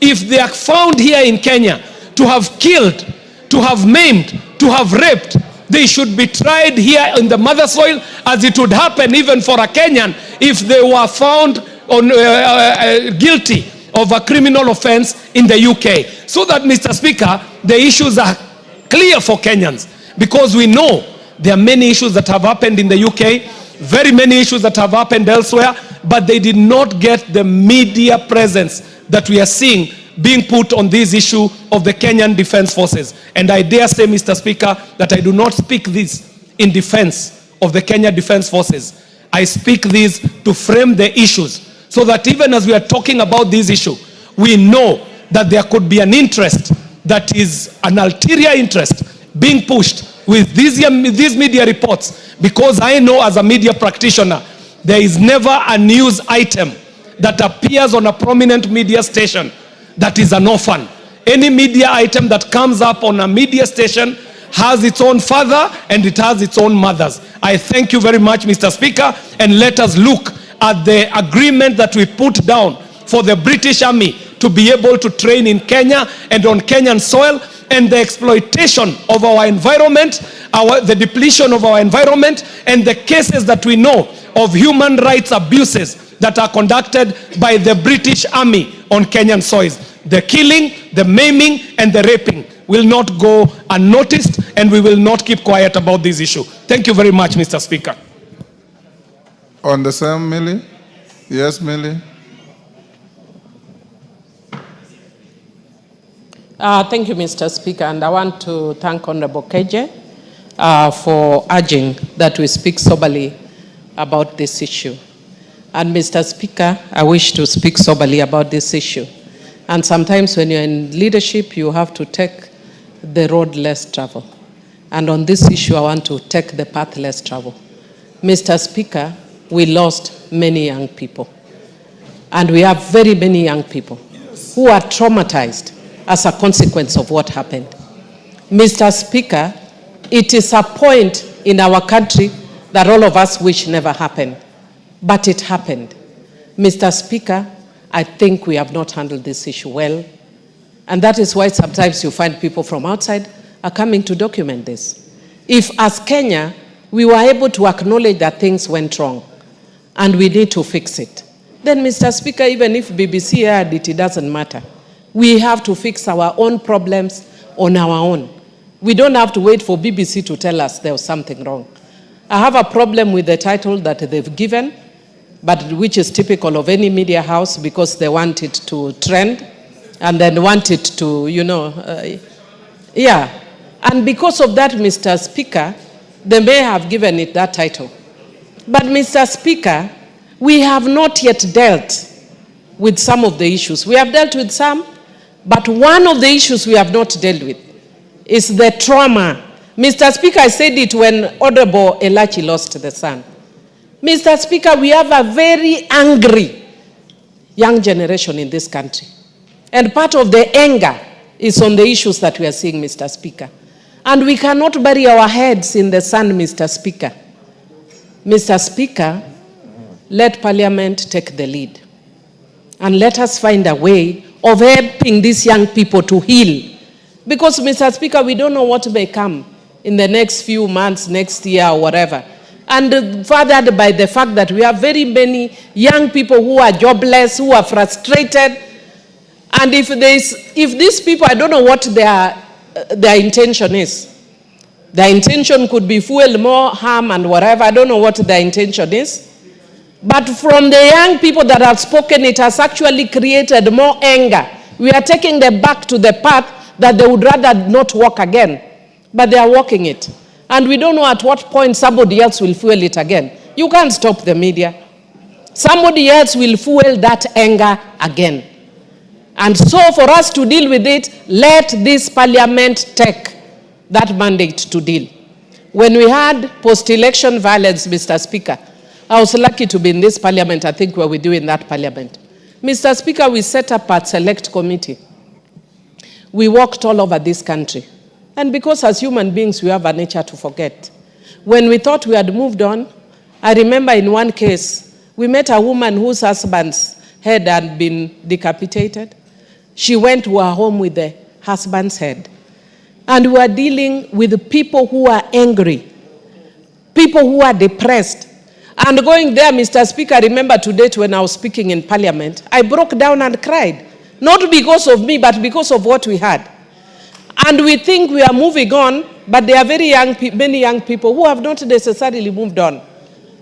if they are found here in Kenya to have killed, to have maimed, to have raped, they should be tried here in the mother soil, as it would happen even for a Kenyan if they were found on, guilty of a criminal offense in the UK. So that, Mr. Speaker, the issues are clear for Kenyans, because we know there are many issues that have happened in the UK, very many issues that have happened elsewhere, but they did not get the media presence that we are seeing being put on this issue of the Kenyan Defense Forces. And I dare say, Mr. Speaker, that I do not speak this in defense of the Kenya Defense Forces. I speak this to frame the issues so that even as we are talking about this issue, we know that there could be an interest that is an ulterior interest being pushed with these media reports, because I know as a media practitioner, there is never a news item that appears on a prominent media station that is an orphan. Any media item that comes up on a media station has its own father and it has its own mothers. I thank you very much, Mr. Speaker, and let us look at the agreement that we put down for the British Army to be able to train in Kenya and on Kenyan soil, and the exploitation of our environment, the depletion of our environment, and the cases that we know of human rights abuses that are conducted by the British Army on Kenyan soils. The killing, the maiming, and the raping will not go unnoticed, and we will not keep quiet about this issue. Thank you very much, Mr. Speaker. On the same, Millie? Yes, Millie? Thank you, Mr. Speaker, and I want to thank Honorable KJ for urging that we speak soberly about this issue. And Mr. Speaker, I wish to speak soberly about this issue. And sometimes when you're in leadership, you have to take the road less traveled. And on this issue, I want to take the path less traveled. Mr. Speaker, we lost many young people. And we have very many young people who are traumatized as a consequence of what happened. Mr. Speaker, it is a point in our country that all of us wish never happened, but it happened. Mr. Speaker, I think we have not handled this issue well, and that is why sometimes you find people from outside are coming to document this. If as Kenya, we were able to acknowledge that things went wrong, and we need to fix it, then Mr. Speaker, even if BBC aired it, it doesn't matter. We have to fix our own problems on our own. We don't have to wait for BBC to tell us there was something wrong. I have a problem with the title that they've given, but which is typical of any media house, because they want it to trend and then want it to, yeah. And because of that, Mr. Speaker, they may have given it that title. But Mr. Speaker, we have not yet dealt with some of the issues. We have dealt with some, but one of the issues we have not dealt with is the trauma. Mr. Speaker, I said it when Honorable Elachi lost the son. Mr. Speaker, we have a very angry young generation in this country. And part of the anger is on the issues that we are seeing, Mr. Speaker. And we cannot bury our heads in the sand, Mr. Speaker. Mr. Speaker, let Parliament take the lead. And let us find a way of helping these young people to heal. Because, Mr. Speaker, we don't know what may come in the next few months, next year, or whatever. And furthered by the fact that we have very many young people who are jobless, who are frustrated. And if these people, I don't know what their intention is. Their intention could be fuel more harm and whatever. I don't know what their intention is. But from the young people that have spoken, it has actually created more anger. We are taking them back to the path that they would rather not walk again. But they are walking it. And we don't know at what point somebody else will fuel it again. You can't stop the media. Somebody else will fuel that anger again. And so for us to deal with it, let this Parliament take that mandate to deal. When we had post-election violence, Mr. Speaker, I was lucky to be in this Parliament, I think, where we do in that Parliament. Mr. Speaker, we set up a select committee. We walked all over this country. And because as human beings, we have a nature to forget. When we thought we had moved on, I remember in one case, we met a woman whose husband's head had been decapitated. She went to her home with the husband's head. And we are dealing with people who are angry, people who are depressed. And going there, Mr. Speaker, I remember today when I was speaking in Parliament, I broke down and cried. Not because of me, but because of what we had. And we think we are moving on, but there are many young people who have not necessarily moved on.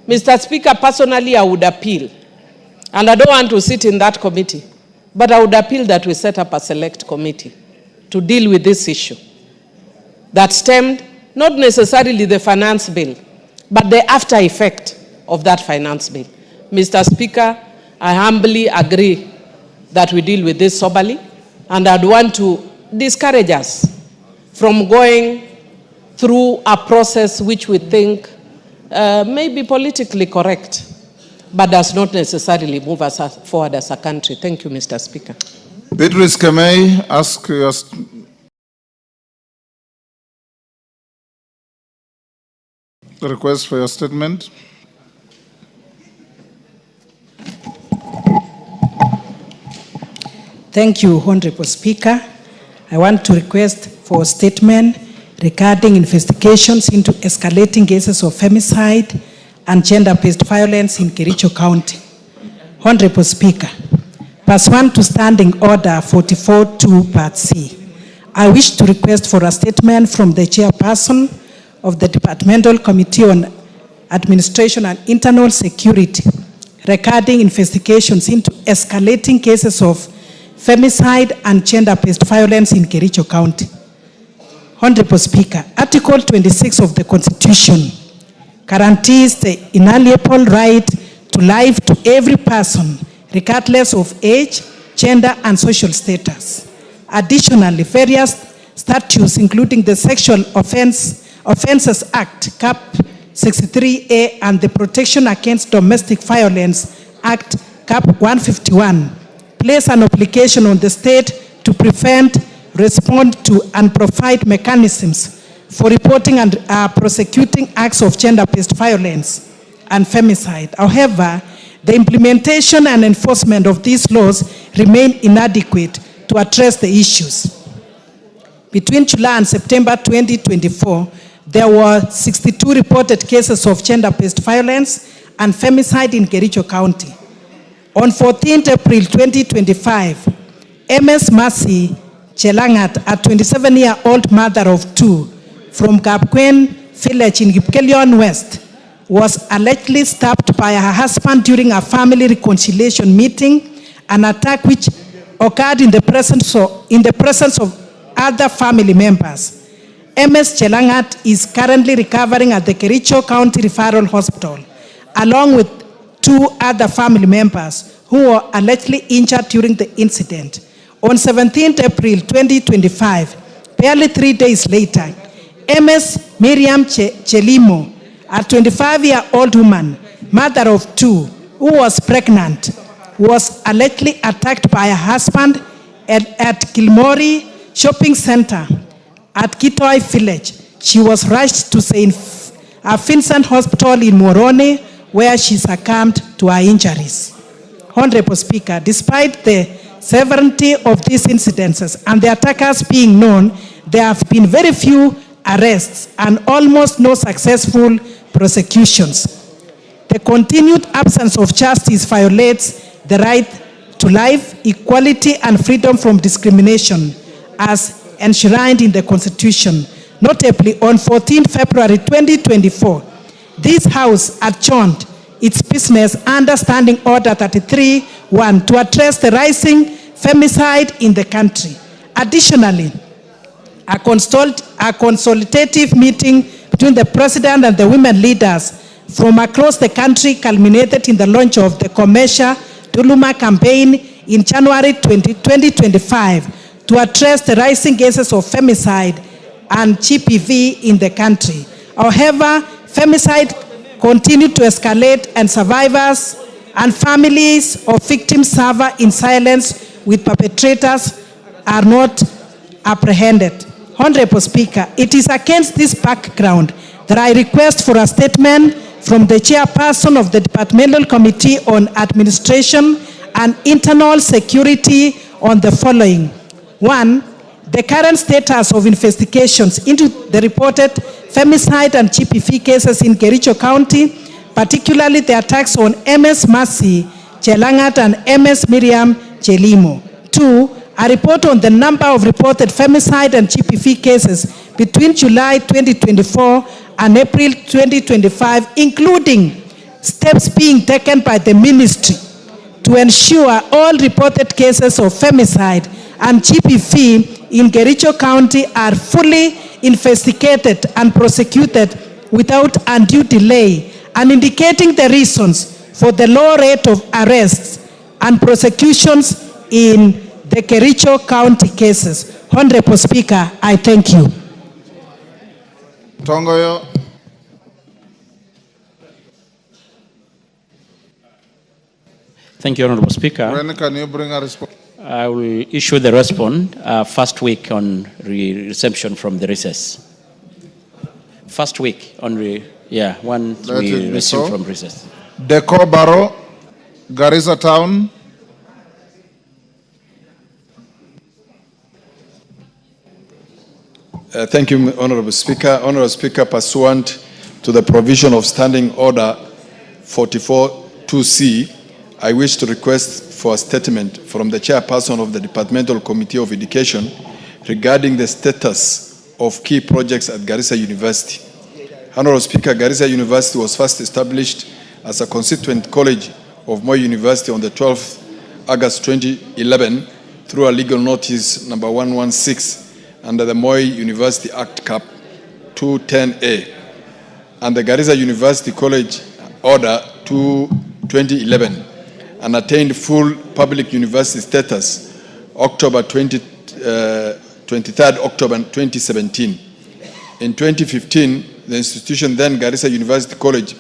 Mr. Speaker, personally, I would appeal, and I don't want to sit in that committee, but I would appeal that we set up a select committee to deal with this issue that stemmed not necessarily the finance bill, but the after effect of that finance bill. Mr. Speaker, I humbly agree that we deal with this soberly, and I'd want to discourage us from going through a process which we think may be politically correct, but does not necessarily move us forward as a country. Thank you, Mr. Speaker. Beatrice Kamei, ask your request for your statement. Thank you, Honorable Speaker. I want to request for a statement regarding investigations into escalating cases of femicide and gender-based violence in Kericho County. Honorable Speaker, pursuant to Standing Order 44.2 Part C, I wish to request for a statement from the chairperson of the Departmental Committee on Administration and Internal Security regarding investigations into escalating cases of femicide and gender-based violence in Kericho County. Honorable Speaker, Article 26 of the Constitution guarantees the inalienable right to life to every person, regardless of age, gender, and social status. Additionally, various statutes, including the Sexual Offences Act, Cap 63A, and the Protection Against Domestic Violence Act, Cap 151, place an obligation on the state to prevent, respond to, and provide mechanisms for reporting and prosecuting acts of gender-based violence and femicide. However, the implementation and enforcement of these laws remain inadequate to address the issues. Between July and September 2024, there were 62 reported cases of gender-based violence and femicide in Kericho County. On 14th April 2025, MS Mercy Chelangat, a 27-year-old mother of two from Kapkwen village in Kipkelion West, was allegedly stabbed by her husband during a family reconciliation meeting, an attack which occurred in the presence of other family members. MS Chelangat is currently recovering at the Kericho County Referral Hospital, along with two other family members who were allegedly injured during the incident. On 17th April 2025, barely 3 days later, MS Miriam Chelimo, a 25-year-old woman, mother of two, who was pregnant, was allegedly attacked by her husband at Kilmori Shopping Center at Kitoi Village. She was rushed to St. Vincent Hospital in Moroni, where she succumbed to her injuries. Honorable Speaker, despite the severity of these incidences and the attackers being known, there have been very few arrests and almost no successful prosecutions. The continued absence of justice violates the right to life, equality, and freedom from discrimination as enshrined in the Constitution. Notably, on 14 February 2024, this House adjourned its business under Standing Order 33.1 to address the rising femicide in the country. Additionally, a consultative meeting between the President and the women leaders from across the country culminated in the launch of the Commercial Duluma campaign in January 2025 to address the rising cases of femicide and GBV in the country. However, femicide continued to escalate, and survivors and families of victims suffer in silence, with perpetrators are not apprehended. Honorable Speaker, it is against this background that I request for a statement from the chairperson of the Departmental Committee on Administration and Internal Security on the following. 1, the current status of investigations into the reported femicide and GBV cases in Kericho County, particularly the attacks on MS Mercy Chelangat and MS Miriam Chelimo. 2, a report on the number of reported femicide and GBV cases between July 2024 and April 2025, including steps being taken by the ministry to ensure all reported cases of femicide and GBV in Kericho County are fully investigated and prosecuted without undue delay and indicating the reasons for the low rate of arrests and prosecutions in the Kericho County cases. Honorable Speaker, I thank you. Tongoyo. Thank you, Honorable Speaker. When can you bring a response? I will issue the response first week on reception from the recess. First week on once we resume from recess. Deco Baro, Garissa Town. Thank you, Honorable Speaker. Honorable Speaker, pursuant to the provision of Standing Order 44-2C, I wish to request for a statement from the chairperson of the Departmental Committee of Education regarding the status of key projects at Garissa University. Honorable Speaker, Garissa University was first established as a constituent college of Moi University on the 12th August 2011 through a legal notice number 116 under the Moi University Act Cap 210A and the Garissa University College Order 2011 and attained full public university status October 23rd October 2017. In 2015, the institution, then Garissa University College,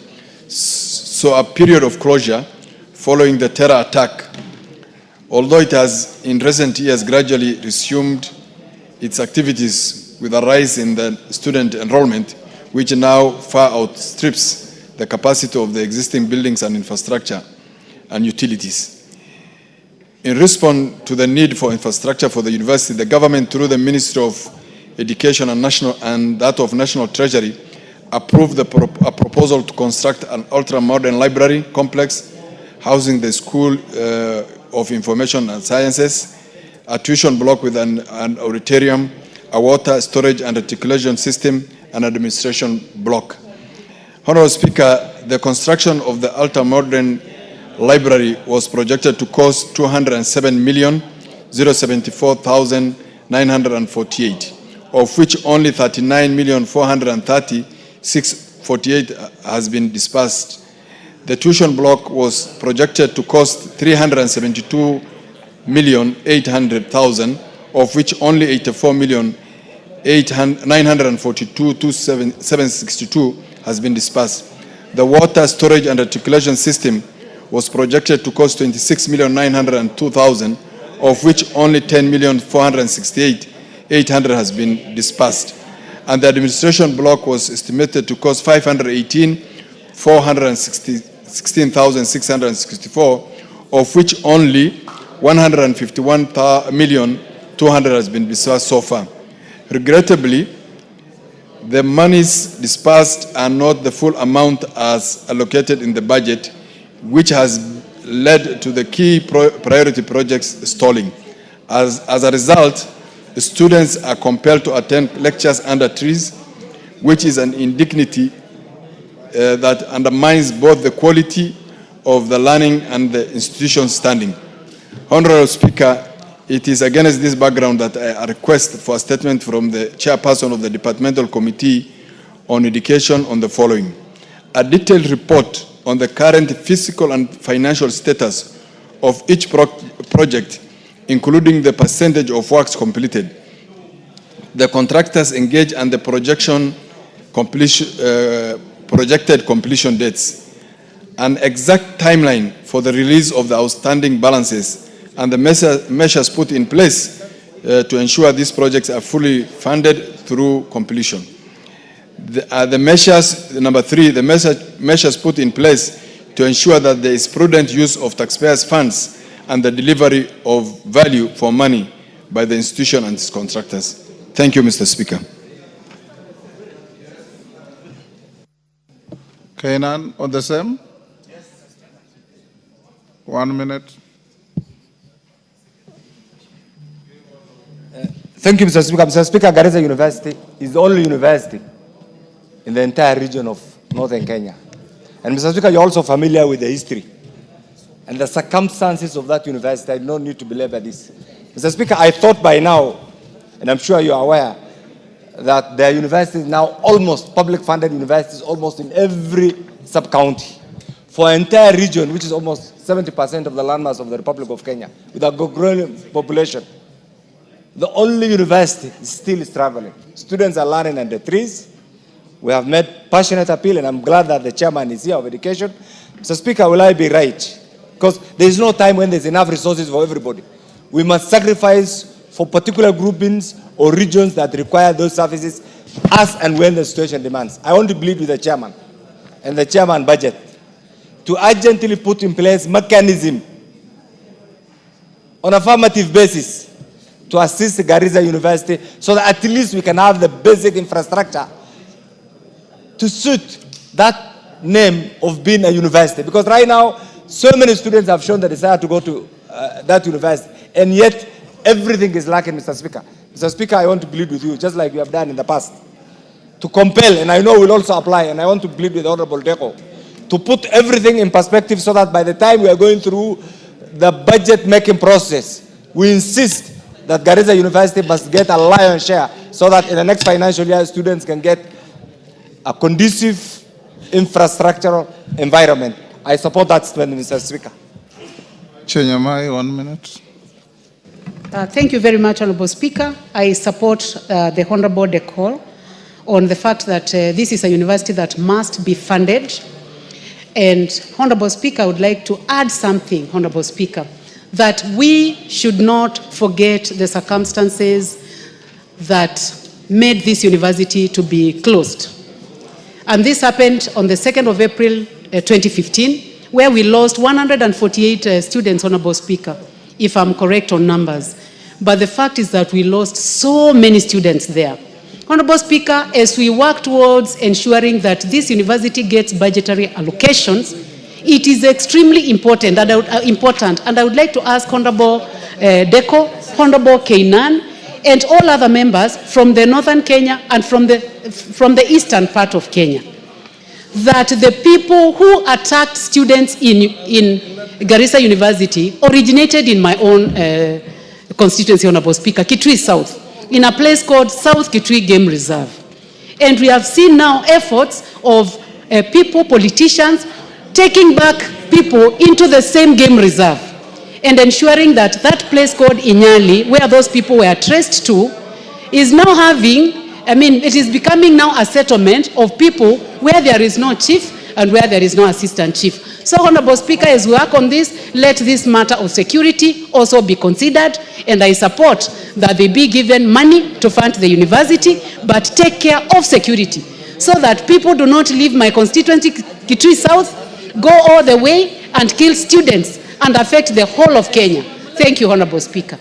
saw a period of closure following the terror attack. Although it has in recent years gradually resumed its activities with a rise in the student enrollment, which now far outstrips the capacity of the existing buildings and infrastructure and utilities. In response to the need for infrastructure for the university, the government, through the Ministry of Education and that of National Treasury, approved a proposal to construct an ultra-modern library complex housing the School of Information and Sciences, a tuition block with an auditorium, a water storage and reticulation system, and administration block. Honorable Speaker, the construction of the ultra-modern library was projected to cost 207,074,948, of which only 39,430,648 has been disbursed. The tuition block was projected to cost 372,800,000, of which only 84,942,762 has been disbursed. The water storage and reticulation system was projected to cost 26,902,000, of which only 10,468,800 has been disbursed. And the administration block was estimated to cost 518,416,664, of which only 151,200,000 has been disbursed so far. Regrettably, the monies disbursed are not the full amount as allocated in the budget, which has led to the key priority projects stalling. As a result, students are compelled to attend lectures under trees, which is an indignity that undermines both the quality of the learning and the institution's standing. Honorable Speaker, it is against this background that I request for a statement from the chairperson of the Departmental Committee on Education on the following. A detailed report on the current physical and financial status of each project, including the percentage of works completed, the contractors engaged, and the projected completion dates, an exact timeline for the release of the outstanding balances, and the measures put in place to ensure these projects are fully funded through completion. Number three, the measures put in place to ensure that there is prudent use of taxpayers' funds and the delivery of value for money by the institution and its contractors. Thank you, Mr. Speaker. Kainan, on the same? 1 minute. Thank you, Mr. Speaker. Mr. Speaker, Garissa University is the only university in the entire region of northern Kenya. And Mr. Speaker, you're also familiar with the history and the circumstances of that university. I don't need to belabor this. Mr. Speaker, I thought by now, and I'm sure you're aware, that there are universities now, almost public funded universities, almost in every sub-county. For an entire region, which is almost 70% of the landmass of the Republic of Kenya, with a growing population, the only university still is traveling. Students are learning under trees. We have made passionate appeal, and I'm glad that the chairman is here of education. Mr. Speaker, will I be right? Because there is no time when there's enough resources for everybody. We must sacrifice for particular groupings or regions that require those services as and when the situation demands. I want to plead with the chairman and the chairman budget to urgently put in place mechanism on affirmative basis to assist Garissa University so that at least we can have the basic infrastructure to suit that name of being a university. Because right now, so many students have shown the desire to go to that university, and yet everything is lacking, Mr. Speaker. Mr. Speaker, I want to plead with you, just like you have done in the past, to compel, and I know we'll also apply, and I want to plead with Honorable Deco, to put everything in perspective so that by the time we are going through the budget-making process, we insist that Garissa University must get a lion's share so that in the next financial year, students can get a conducive infrastructural environment. I support that statement, Mr. Speaker. Chenyamai, 1 minute. Thank you very much, Honorable Speaker. I support the Honorable Deco on the fact that this is a university that must be funded. And Honorable Speaker, I would like to add something, Honorable Speaker, that we should not forget the circumstances that made this university to be closed. And this happened on the 2nd of April 2015, where we lost 148 students, Honorable Speaker, if I'm correct on numbers. But the fact is that we lost so many students there. Honorable Speaker, as we work towards ensuring that this university gets budgetary allocations, it is extremely important, and I would like to ask Honorable Deco, Honorable Kainan, and all other members from the northern Kenya and from the eastern part of Kenya, that the people who attacked students in Garissa University originated in my own constituency, Honorable Speaker, Kitui South, in a place called South Kitui Game Reserve. And we have seen now efforts of people, politicians, taking back people into the same game reserve and ensuring that that place called Inyali, where those people were traced to, is now having, it is becoming now a settlement of people where there is no chief and where there is no assistant chief. So, Honorable Speaker, as we work on this, let this matter of security also be considered, and I support that they be given money to fund the university, but take care of security so that people do not leave my constituency, Kitui South, go all the way and kill students and affect the whole of Kenya. Thank you, Honorable Speaker.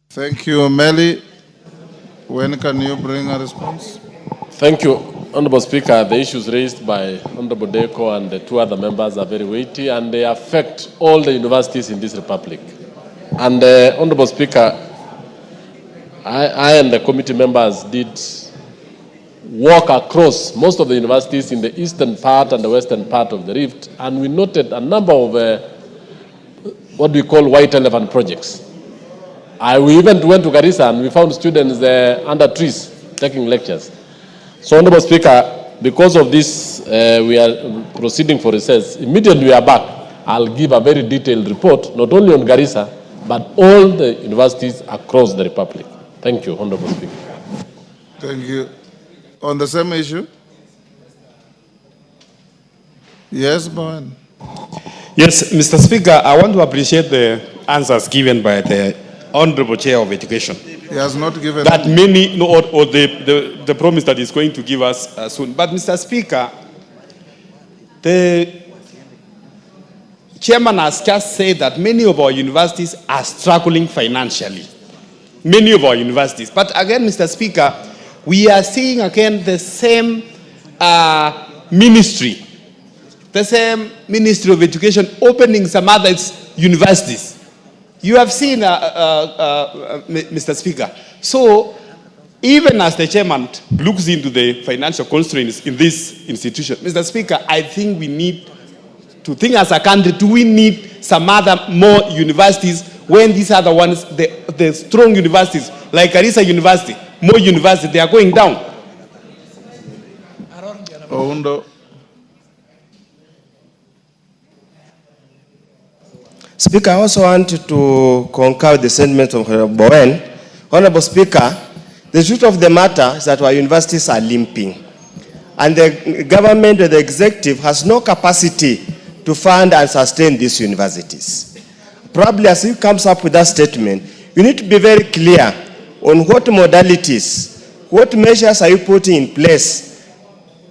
Thank you, Meli. When can you bring a response? Thank you, Honorable Speaker. The issues raised by Honorable Deco and the two other members are very weighty, and they affect all the universities in this republic. And Honorable Speaker, I and the committee members did walk across most of the universities in the eastern part and the western part of the Rift, and we noted a number of what we call white elephant projects. We even went to Garissa and we found students under trees taking lectures. So, Honorable Speaker, because of this, we are proceeding for recess. Immediately we are back, I'll give a very detailed report, not only on Garissa, but all the universities across the Republic. Thank you, Honorable Speaker. Thank you. On the same issue? Yes, Bowen. Yes, Mr. Speaker, I want to appreciate the answers given by the Honorable Chair of Education. He has not given that many, no, or the promise that he's going to give us soon. But, Mr. Speaker, the chairman has just said that many of our universities are struggling financially. Many of our universities. But again, Mr. Speaker, we are seeing again the same ministry of Education opening some other universities. You have seen, Mr. Speaker. So, even as the chairman looks into the financial constraints in this institution, Mr. Speaker, I think we need to think as a country, do we need some other more universities when these are the ones, the strong universities, like Garissa University, Moi University, they are going down. Oundo. Speaker, I also want to concur with the sentiment of Honorable Bowen. Honorable Speaker, the truth of the matter is that our universities are limping. And the government or the executive has no capacity to fund and sustain these universities. Probably as he comes up with that statement, you need to be very clear on what modalities, what measures are you putting in place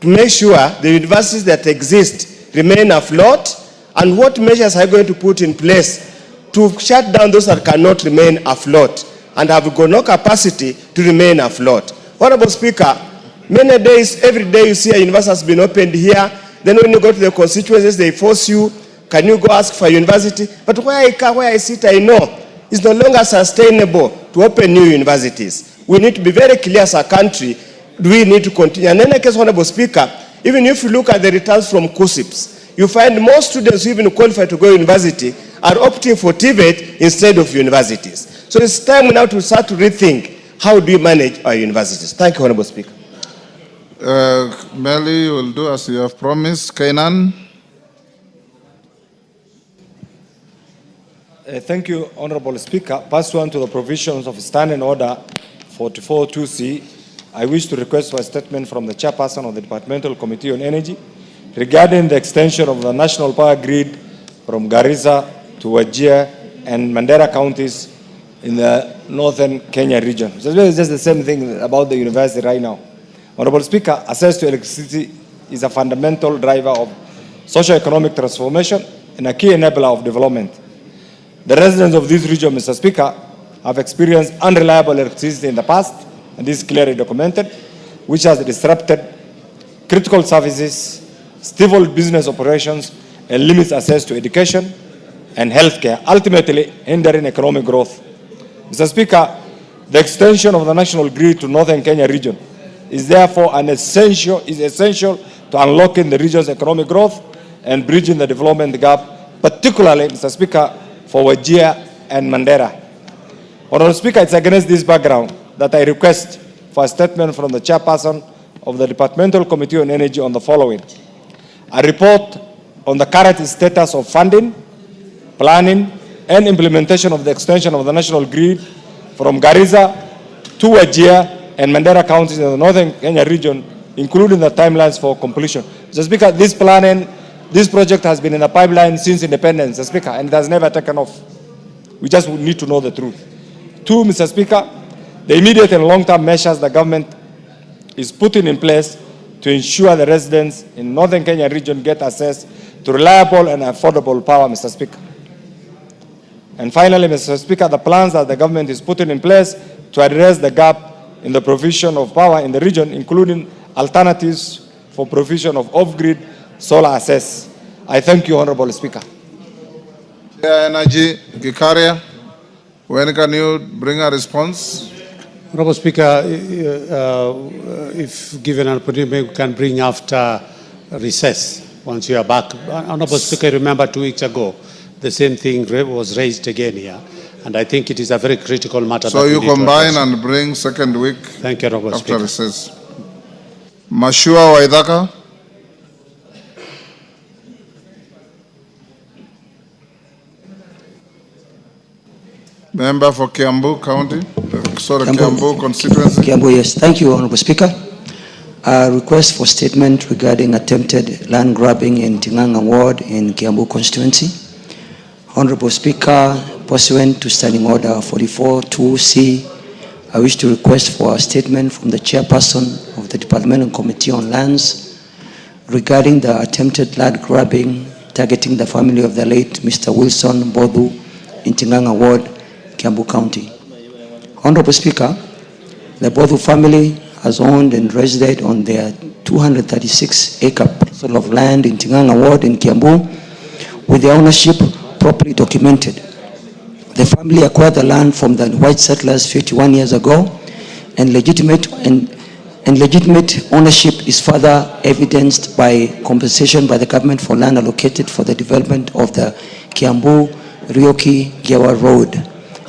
to make sure the universities that exist remain afloat, and what measures are you going to put in place to shut down those that cannot remain afloat and have got no capacity to remain afloat. Honorable Speaker, many days, every day you see a university has been opened here, then when you go to the constituencies, they force you, can you go ask for a university? But where I sit, I know it's no longer sustainable to open new universities. We need to be very clear as a country, do we need to continue? And in any case, Honorable Speaker, even if you look at the returns from KUSIPs, you find most students who even qualify to go to university are opting for TVET instead of universities. So it's time now to start to rethink how do you manage our universities. Thank you, Honorable Speaker. Melly will do as you have promised. Kainan. Thank you, Honorable Speaker. Pursuant to the provisions of Standing Order 44.2c, I wish to request for a statement from the Chairperson of the Departmental Committee on Energy regarding the extension of the national power grid from Garissa to Wajir and Mandera counties in the northern Kenya region. So it's just the same thing about the university right now. Honorable Speaker, access to electricity is a fundamental driver of socio-economic transformation and a key enabler of development. The residents of this region, Mr. Speaker, have experienced unreliable electricity in the past, and this is clearly documented, which has disrupted critical services, stifled business operations, and limits access to education and healthcare, ultimately hindering economic growth. Mr. Speaker, the extension of the national grid to northern Kenya region is therefore essential to unlocking the region's economic growth and bridging the development gap, particularly, Mr. Speaker, for Wajir and Mandera. Honorable Speaker, it's against this background that I request for a statement from the Chairperson of the Departmental Committee on Energy on the following: a report on the current status of funding, planning, and implementation of the extension of the national grid from Garissa to Wajir and Mandera counties in the northern Kenya region, including the timelines for completion. Mr. Speaker, this project has been in the pipeline since independence, Mr. Speaker, and it has never taken off. We just need to know the truth. Two, Mr. Speaker, the immediate and long-term measures the government is putting in place to ensure the residents in northern Kenya region get access to reliable and affordable power, Mr. Speaker. And finally, Mr. Speaker, the plans that the government is putting in place to address the gap in the provision of power in the region, including alternatives for provision of off-grid solar access. I thank you, Honorable Speaker. Energy, Gikaria, when can you bring a response? Honorable Speaker, if given an opportunity, we can bring after recess once you are back. Honorable Speaker, remember 2 weeks ago, the same thing was raised again here, and I think it is a very critical matter. So you combine and bring second week. Thank you, Honorable after Speaker. Recess. Mashua Waithaka. Member for Kiambu County, Kiambu constituency. Kiambu, yes. Thank you, Honorable Speaker. A request for statement regarding attempted land grabbing in Tinganga Ward in Kiambu constituency. Honorable Speaker, pursuant to Standing Order 44.2c, I wish to request for a statement from the Chairperson of the Departmental Committee on Lands regarding the attempted land grabbing targeting the family of the late Mr. Wilson Bodu in Tinganga Ward, Kiambu County. Honorable Speaker, the Bodu family has owned and resided on their 236-acre parcel of land in Tinganga Ward in Kiambu with their ownership properly documented. The family acquired the land from the white settlers 51 years ago, and legitimate ownership is further evidenced by compensation by the government for land allocated for the development of the Kiambu Rioki-Gewa Road.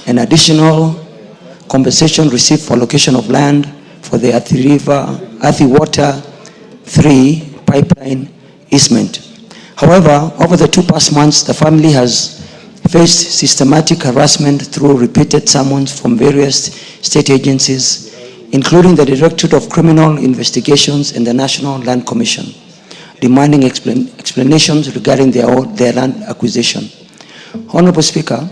An additional compensation received for allocation of land for the Athi Water 3 pipeline easement. However, over the 2 past months, the family has faced systematic harassment through repeated summons from various state agencies, including the Directorate of Criminal Investigations and the National Land Commission, demanding explanations regarding their land acquisition. Honorable Speaker,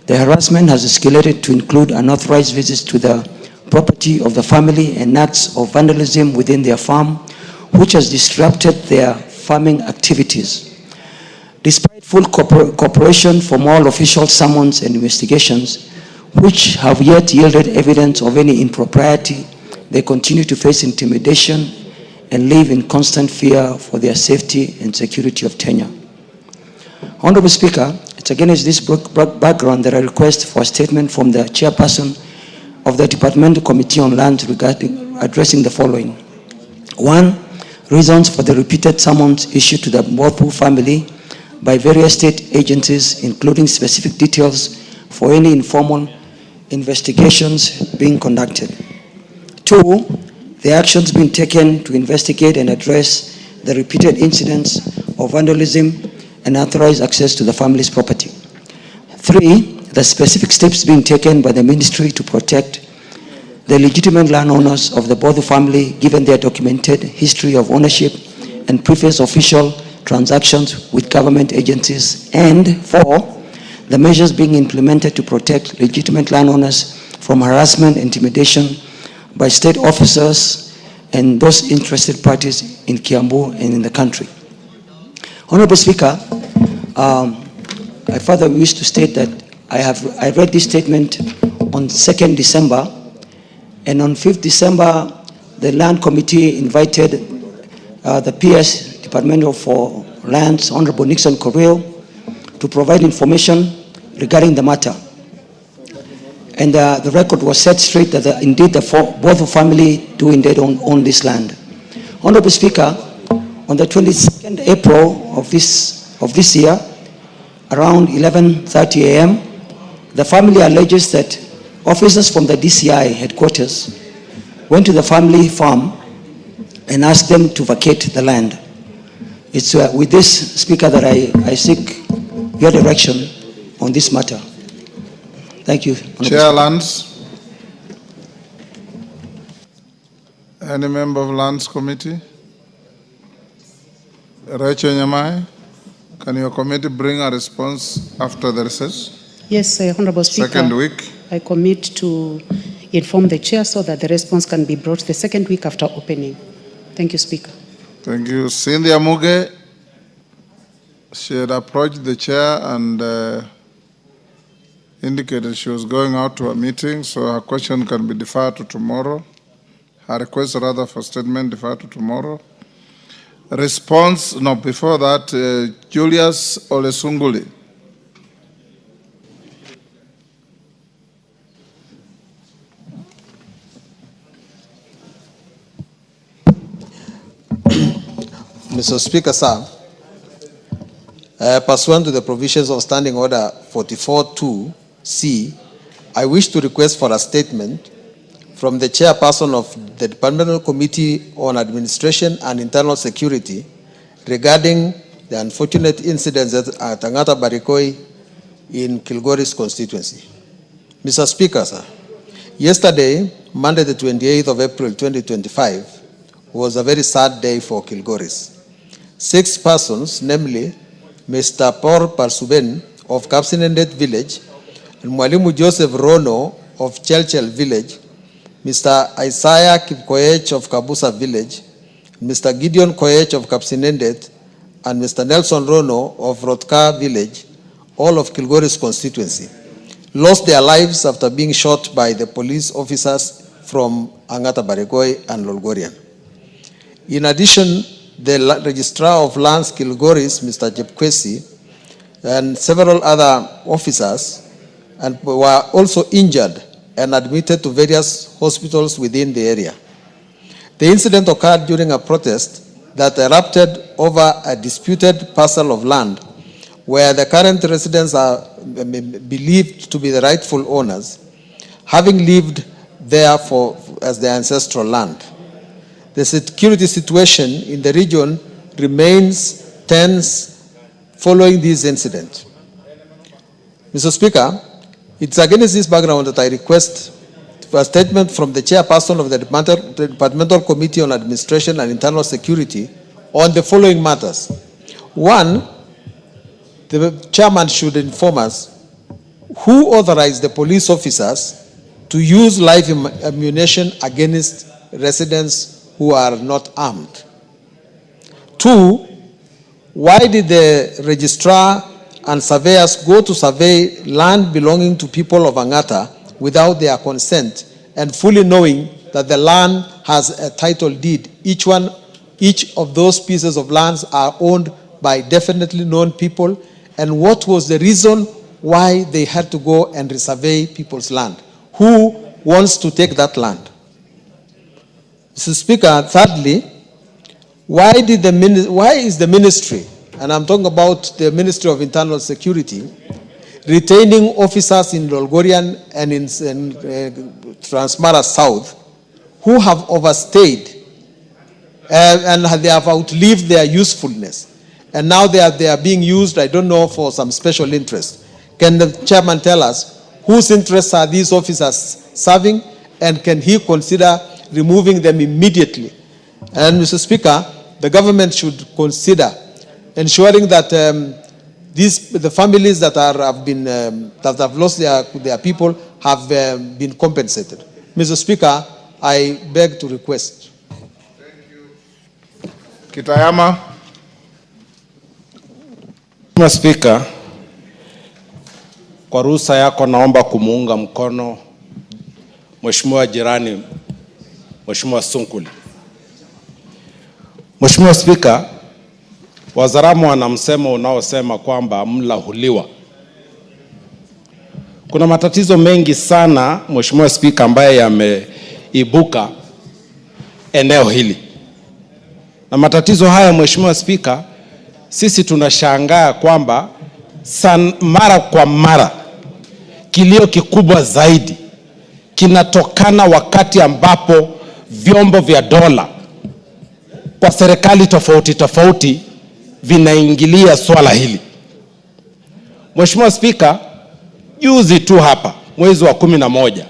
the harassment has escalated to include unauthorized visits to the property of the family and acts of vandalism within their farm, which has disrupted their farming activities. Despite full cooperation from all official summons and investigations, which have yet yielded evidence of any impropriety, they continue to face intimidation and live in constant fear for their safety and security of tenure. Honorable Speaker, it's against this background that I request for a statement from the chairperson of the Departmental Committee on Land regarding addressing the following. 1. Reasons for the repeated summons issued to the Bothu family by various state agencies, including specific details for any informal investigations being conducted. 2. The actions being taken to investigate and address the repeated incidents of vandalism and unauthorized access to the family's property. 3. The specific steps being taken by the ministry to protect the legitimate landowners of the Bothu family, given their documented history of ownership and previous official transactions with government agencies. And 4. The measures being implemented to protect legitimate landowners from harassment and intimidation by state officers and those interested parties in Kiambu and in the country. Honorable Speaker, I further wish to state that I read this statement on 2nd December, and on 5th December, the Land Committee invited the PS Department for Lands, Honorable Nixon Correo, to provide information regarding the matter. And the record was set straight that indeed the Bothu family do indeed own this land. Honorable Speaker, on the 22nd April of this year, around 11:30 a.m., the family alleges that officers from the DCI headquarters went to the family farm and asked them to vacate the land. It's with this, Speaker, that I seek your direction on this matter. Thank you. Chair Lands. Any member of Lands Committee? Rachel Nyamai, can your committee bring a response after the recess? Yes, Honorable Speaker. Second week. I commit to inform the chair so that the response can be brought the second week after opening. Thank you, Speaker. Thank you. Cynthia Muge, she had approached the chair and indicated she was going out to a meeting, so her question can be deferred to tomorrow. Her request rather for statement deferred to tomorrow. Response, no, before that, Julius Olesunguli. Mr. Speaker, sir, pursuant to the provisions of Standing Order 44.2c, I wish to request for a statement from the chairperson of the Departmental Committee on Administration and Internal Security regarding the unfortunate incidents at Angata Barikoi in Kilgoris constituency. Mr. Speaker, sir, yesterday, Monday the 28th of April 2025, was a very sad day for Kilgoris. 6 persons, namely Mr. Paul Parsuben of Kapsinendet Village, and Mwalimu Joseph Rono of Chelchel Village, Mr. Isaiah Kipkoech of Kabusa Village, Mr. Gideon Koech of Kapsinendet, and Mr. Nelson Rono of Rotka Village, all of Kilgoris constituency, lost their lives after being shot by the police officers from Angata Barikoi and Lolgorian. In addition, the Registrar of Lands Kilgoris, Mr. Jepkwesi, and several other officers were also injured and admitted to various hospitals within the area. The incident occurred during a protest that erupted over a disputed parcel of land where the current residents are believed to be the rightful owners, having lived there as their ancestral land. The security situation in the region remains tense following this incident. Mr. Speaker, it's against this background that I request for a statement from the chairperson of the Departmental Committee on Administration and Internal Security on the following matters. One, the chairman should inform us who authorized the police officers to use live ammunition against residents who are not armed. Two, why did the registrar and surveyors go to survey land belonging to people of Angata without their consent and fully knowing that the land has a title deed? Each of those pieces of lands are owned by definitely known people. And what was the reason why they had to go and resurvey people's land? Who wants to take that land? Mr. Speaker, thirdly, why is the ministry, and I'm talking about the Ministry of Internal Security, retaining officers in Lolgorian and in Transmara South who have overstayed and they have outlived their usefulness? And now they are being used, I don't know, for some special interest. Can the chairman tell us whose interests are these officers serving, and can he consider removing them immediately? And Mr. Speaker, the government should consider ensuring that the families that have lost their people have been compensated. Mr. Speaker, I beg to request. Thank you. Kitayama. Mr. Speaker, kwa ruhusa yako naomba kumuunga mkono Mheshimiwa jirani, Mheshimiwa Sunkuli. Mheshimiwa Speaker, Wazaramo wana msemo unaosema kwamba mla huliwa. Kuna matatizo mengi sana Mheshimiwa Speaker ambaye yameibuka eneo hili. Na matatizo haya Mheshimiwa Speaker, sisi tunashangaa kwamba mara kwa mara kilio kikubwa zaidi kinatokana wakati ambapo vyombo vya dola kwa serikali tofauti tofauti vinaingilia swala hili. Mheshimiwa Speaker, juzi tu hapa mwezi wa 11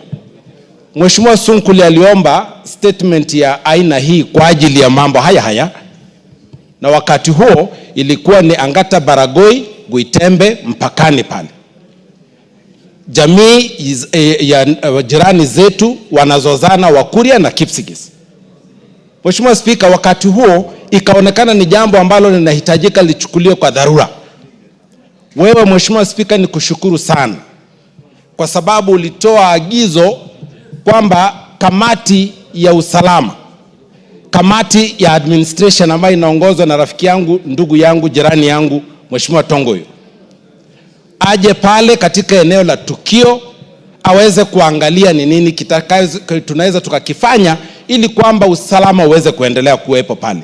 Mheshimiwa Sunkuli aliomba statement ya aina hii kwa ajili ya mambo haya, na wakati huo ilikuwa ni Angata Baragoi Mutembei mpakani pale. Jamii ya jirani zetu wanazozana Wakuria na Kipsigis. Mheshimiwa Speaker, wakati huo ikaonekana ni jambo ambalo linahitajika lichukuliwe kwa dharura. Wewe Mheshimiwa Speaker, ni kushukuru sana kwa sababu ulitoa agizo kwamba kamati ya usalama, kamati ya administration ambayo inaongozwa na rafiki yangu, ndugu yangu, jirani yangu Mheshimiwa Tongoyo, aje pale katika eneo la tukio aweze kuangalia ni nini tunaweza tukakifanya ili kwamba usalama uweze kuendelea kuwepo pale.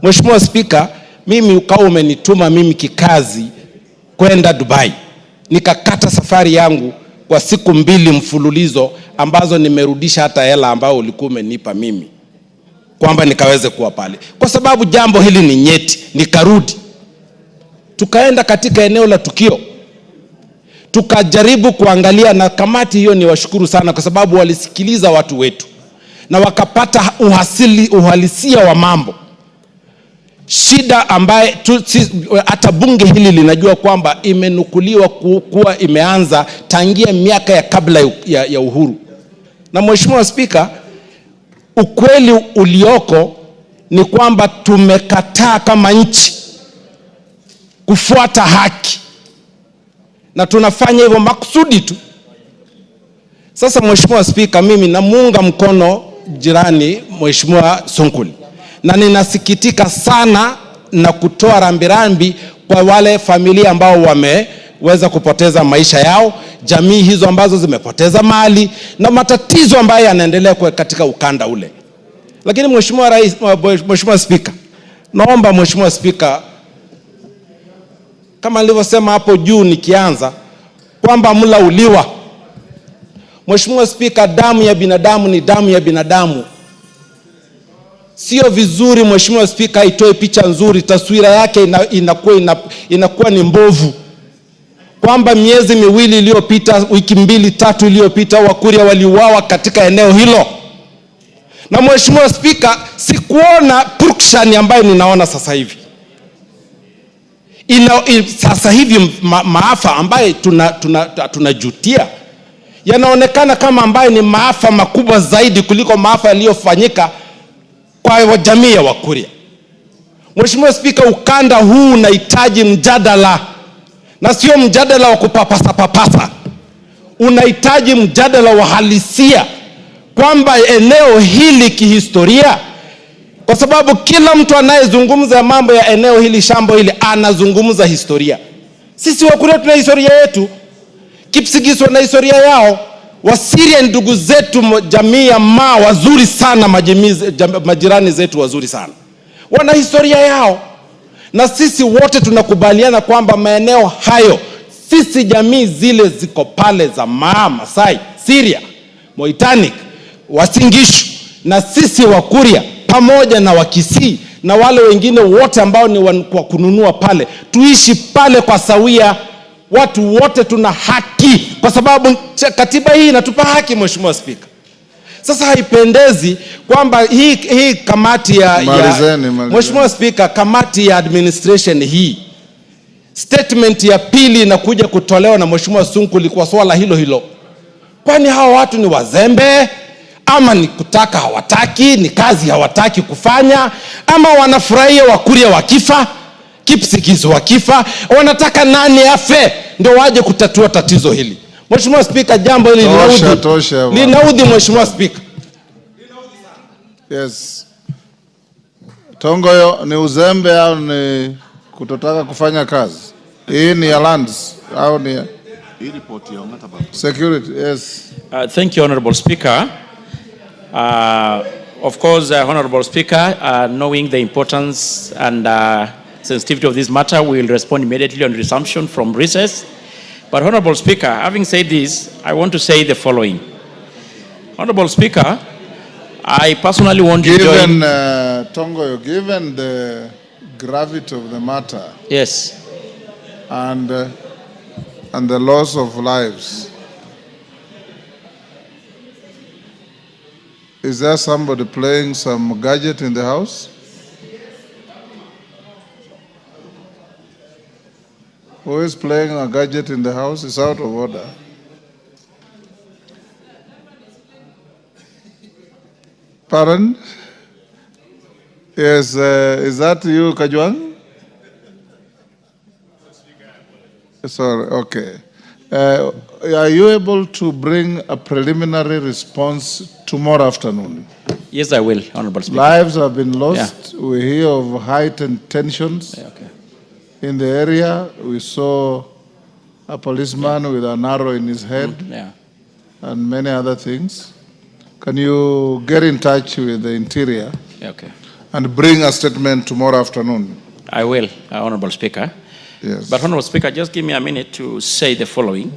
Mheshimiwa Speaker, mimi ukao umenituma mimi kikazi kwenda Dubai. Nikakata safari yangu kwa siku 2 mfululizo ambazo nimerudisha hata hela ambayo ulikuwa umenipa mimi kwamba nikaweze kuwa pale. Kwa sababu jambo hili ni nyeti, nikarudi. Tukaenda katika eneo la tukio. Tukajaribu kuangalia, na kamati hiyo ni washukuru sana kwa sababu walisikiliza watu wetu na wakapata uhalisia wa mambo. Shida ambaye hata bunge hili linajua kwamba imenukuliwa kuwa imeanza tangia miaka ya kabla ya uhuru. Na Mheshimiwa Speaker, ukweli ulioko ni kwamba tumekataa kama nchi kufuata haki, na tunafanya hivyo makusudi tu. Sasa Mheshimiwa Speaker, mimi namuunga mkono jirani Mheshimiwa Sunkuli, na ninasikitika sana na kutoa rambirambi kwa wale familia ambao wameweza kupoteza maisha yao, jamii hizo ambazo zimepoteza mali na matatizo ambayo yanaendelea katika ukanda ule. Lakini Mheshimiwa Speaker, naomba Mheshimiwa Speaker kama nilivyosema hapo juu nikianza kwamba mlauliwa. Mheshimiwa Spika, damu ya binadamu ni damu ya binadamu. Sio vizuri Mheshimiwa Spika itoe picha nzuri, taswira yake inakuwa ni mbovu. Kwamba miezi miwili iliyopita, wiki 2-3 iliyopita, Wakuria waliuawa katika eneo hilo. Na Mheshimiwa Spika, sikuona purukushani ambayo ninaona sasa hivi. Sasa hivi maafa ambayo tunajutia yanaonekana kama ambayo ni maafa makubwa zaidi kuliko maafa yaliyofanyika kwa jamii ya Wakuria. Mheshimiwa Spika, ukanda huu unahitaji mjadala, na sio mjadala wa kupapasa. Unahitaji mjadala wa halisia kwamba eneo hili kihistoria, kwa sababu kila mtu anayezungumza mambo ya eneo hili, shambo hili, anazungumza historia. Sisi Wakuria tuna historia yetu, Kipsigis wana historia yao, Wasiria ndugu zetu, jamii ya Maa wazuri sana, majirani zetu wazuri sana, wana historia yao. Na sisi wote tunakubaliana kwamba maeneo hayo, sisi jamii zile ziko pale za Maa, Masai, Syria, Moitanik, Wasingishu, na sisi Wakuria pamoja na Wakisii na wale wengine wote ambao ni kwa kununua pale, tuishi pale kwa sawia. Watu wote tuna haki, kwa sababu katiba hii inatupa haki, Mheshimiwa Spika. Sasa haipendezi kwamba hii kamati Mheshimiwa Spika, kamati ya administration hii, statement ya pili inakuja kutolewa na Mheshimiwa Sunkuli kwa swala hilo. Kwani hawa watu ni wazembe, ama ni kutaka hawataki, ni kazi hawataki kufanya, ama wanafurahia Wakuria wakifa, Kipsigis wakifa, wanataka nani afe ndio waje kutatua tatizo hili? Mheshimiwa Spika, jambo hili linaudhi Mheshimiwa Spika. Yes. Tongoyo, ni uzembe au ni kutotaka kufanya kazi? Hii ni ya lands au ni ya security? Yes. Thank you, Honorable Speaker. Of course, Honorable Speaker, knowing the importance and sensitivity of this matter, we will respond immediately on resumption from recess. But Honorable Speaker, having said this, I want to say the following. Honorable Speaker, I personally want to join... Tongoyo, given the gravity of the matter, yes, and the loss of lives, is there somebody playing some gadget in the house? Who is playing a gadget in the house? It's out of order. Pardon? Yes, is that you, Kajwang? Sorry, okay. Are you able to bring a preliminary response tomorrow afternoon? Yes, I will, Honorable Speaker. Lives have been lost. Yeah. We hear of heightened tensions. Yeah, okay. In the area, we saw a policeman with an arrow in his head, and many other things. Can you get in touch with the Interior and bring a statement tomorrow afternoon? I will, Honorable Speaker. Yes. But Honorable Speaker, just give me a minute to say the following.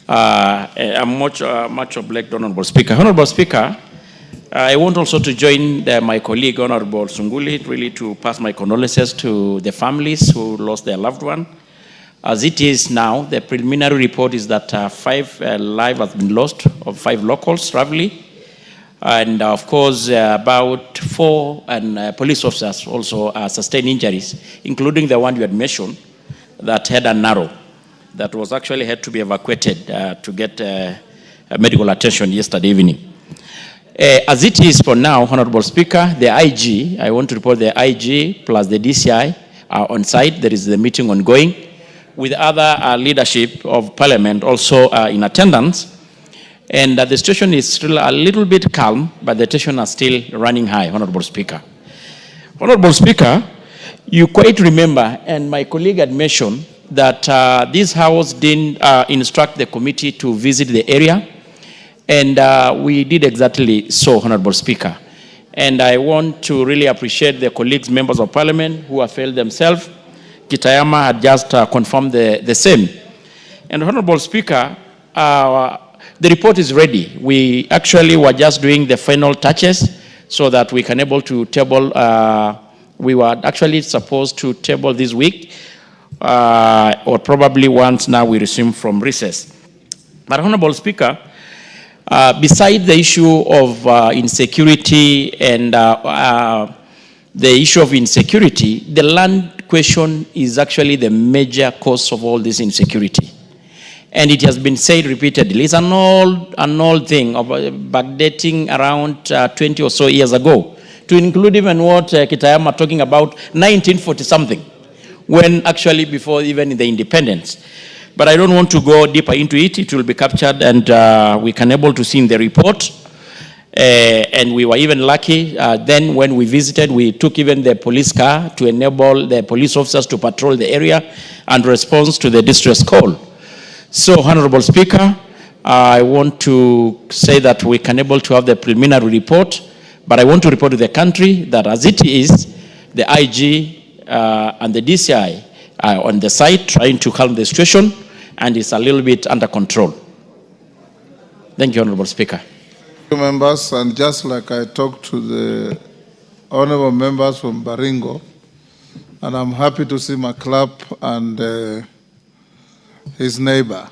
I'm much obliged, Honorable Speaker. Honorable Speaker, I want also to join my colleague, Honorable Sunguli, really to pass my condolences to the families who lost their loved one. As it is now, the preliminary report is that 5 lives have been lost, of 5 locals, roughly. And of course, about 4 police officers also sustained injuries, including the one you had mentioned that had an arrow that was actually had to be evacuated to get medical attention yesterday evening. As it is for now, Honorable Speaker, the IG, I want to report the IG plus the DCI are on site. There is the meeting ongoing with other leadership of Parliament also in attendance. And the situation is still a little bit calm, but the tension is still running high, Honorable Speaker. Honorable Speaker, you quite remember, and my colleague had mentioned, that this House didn't instruct the committee to visit the area. And we did exactly so, Honorable Speaker. And I want to really appreciate the colleagues, members of Parliament, who have availed themselves Kitayama had just confirmed the same. And Honorable Speaker, the report is ready. We actually were just doing the final touches so that we can able to table, we were actually supposed to table this week, or probably once now we resume from recess. But Honorable Speaker, beside the issue of insecurity and the issue of insecurity, the land question is actually the major cause of all this insecurity. And it has been said repeatedly. It's an old thing of backdating around 20 or so years ago, to include even what Kitayama talking about 1940 something, when actually before even the independence. But I don't want to go deeper into it. It will be captured and we can able to see in the report. And we were even lucky then when we visited, we took even the police car to enable the police officers to patrol the area and respond to the distress call. So, Honorable Speaker, I want to say that we can able to have the preliminary report, but I want to report to the country that as it is, the IG and the DCI are on the site trying to calm the situation, and it's a little bit under control. Thank you, Honorable Speaker. Thank you, members, and just like I talked to the honorable members from Baringo, and I'm happy to see Maclap and his neighbor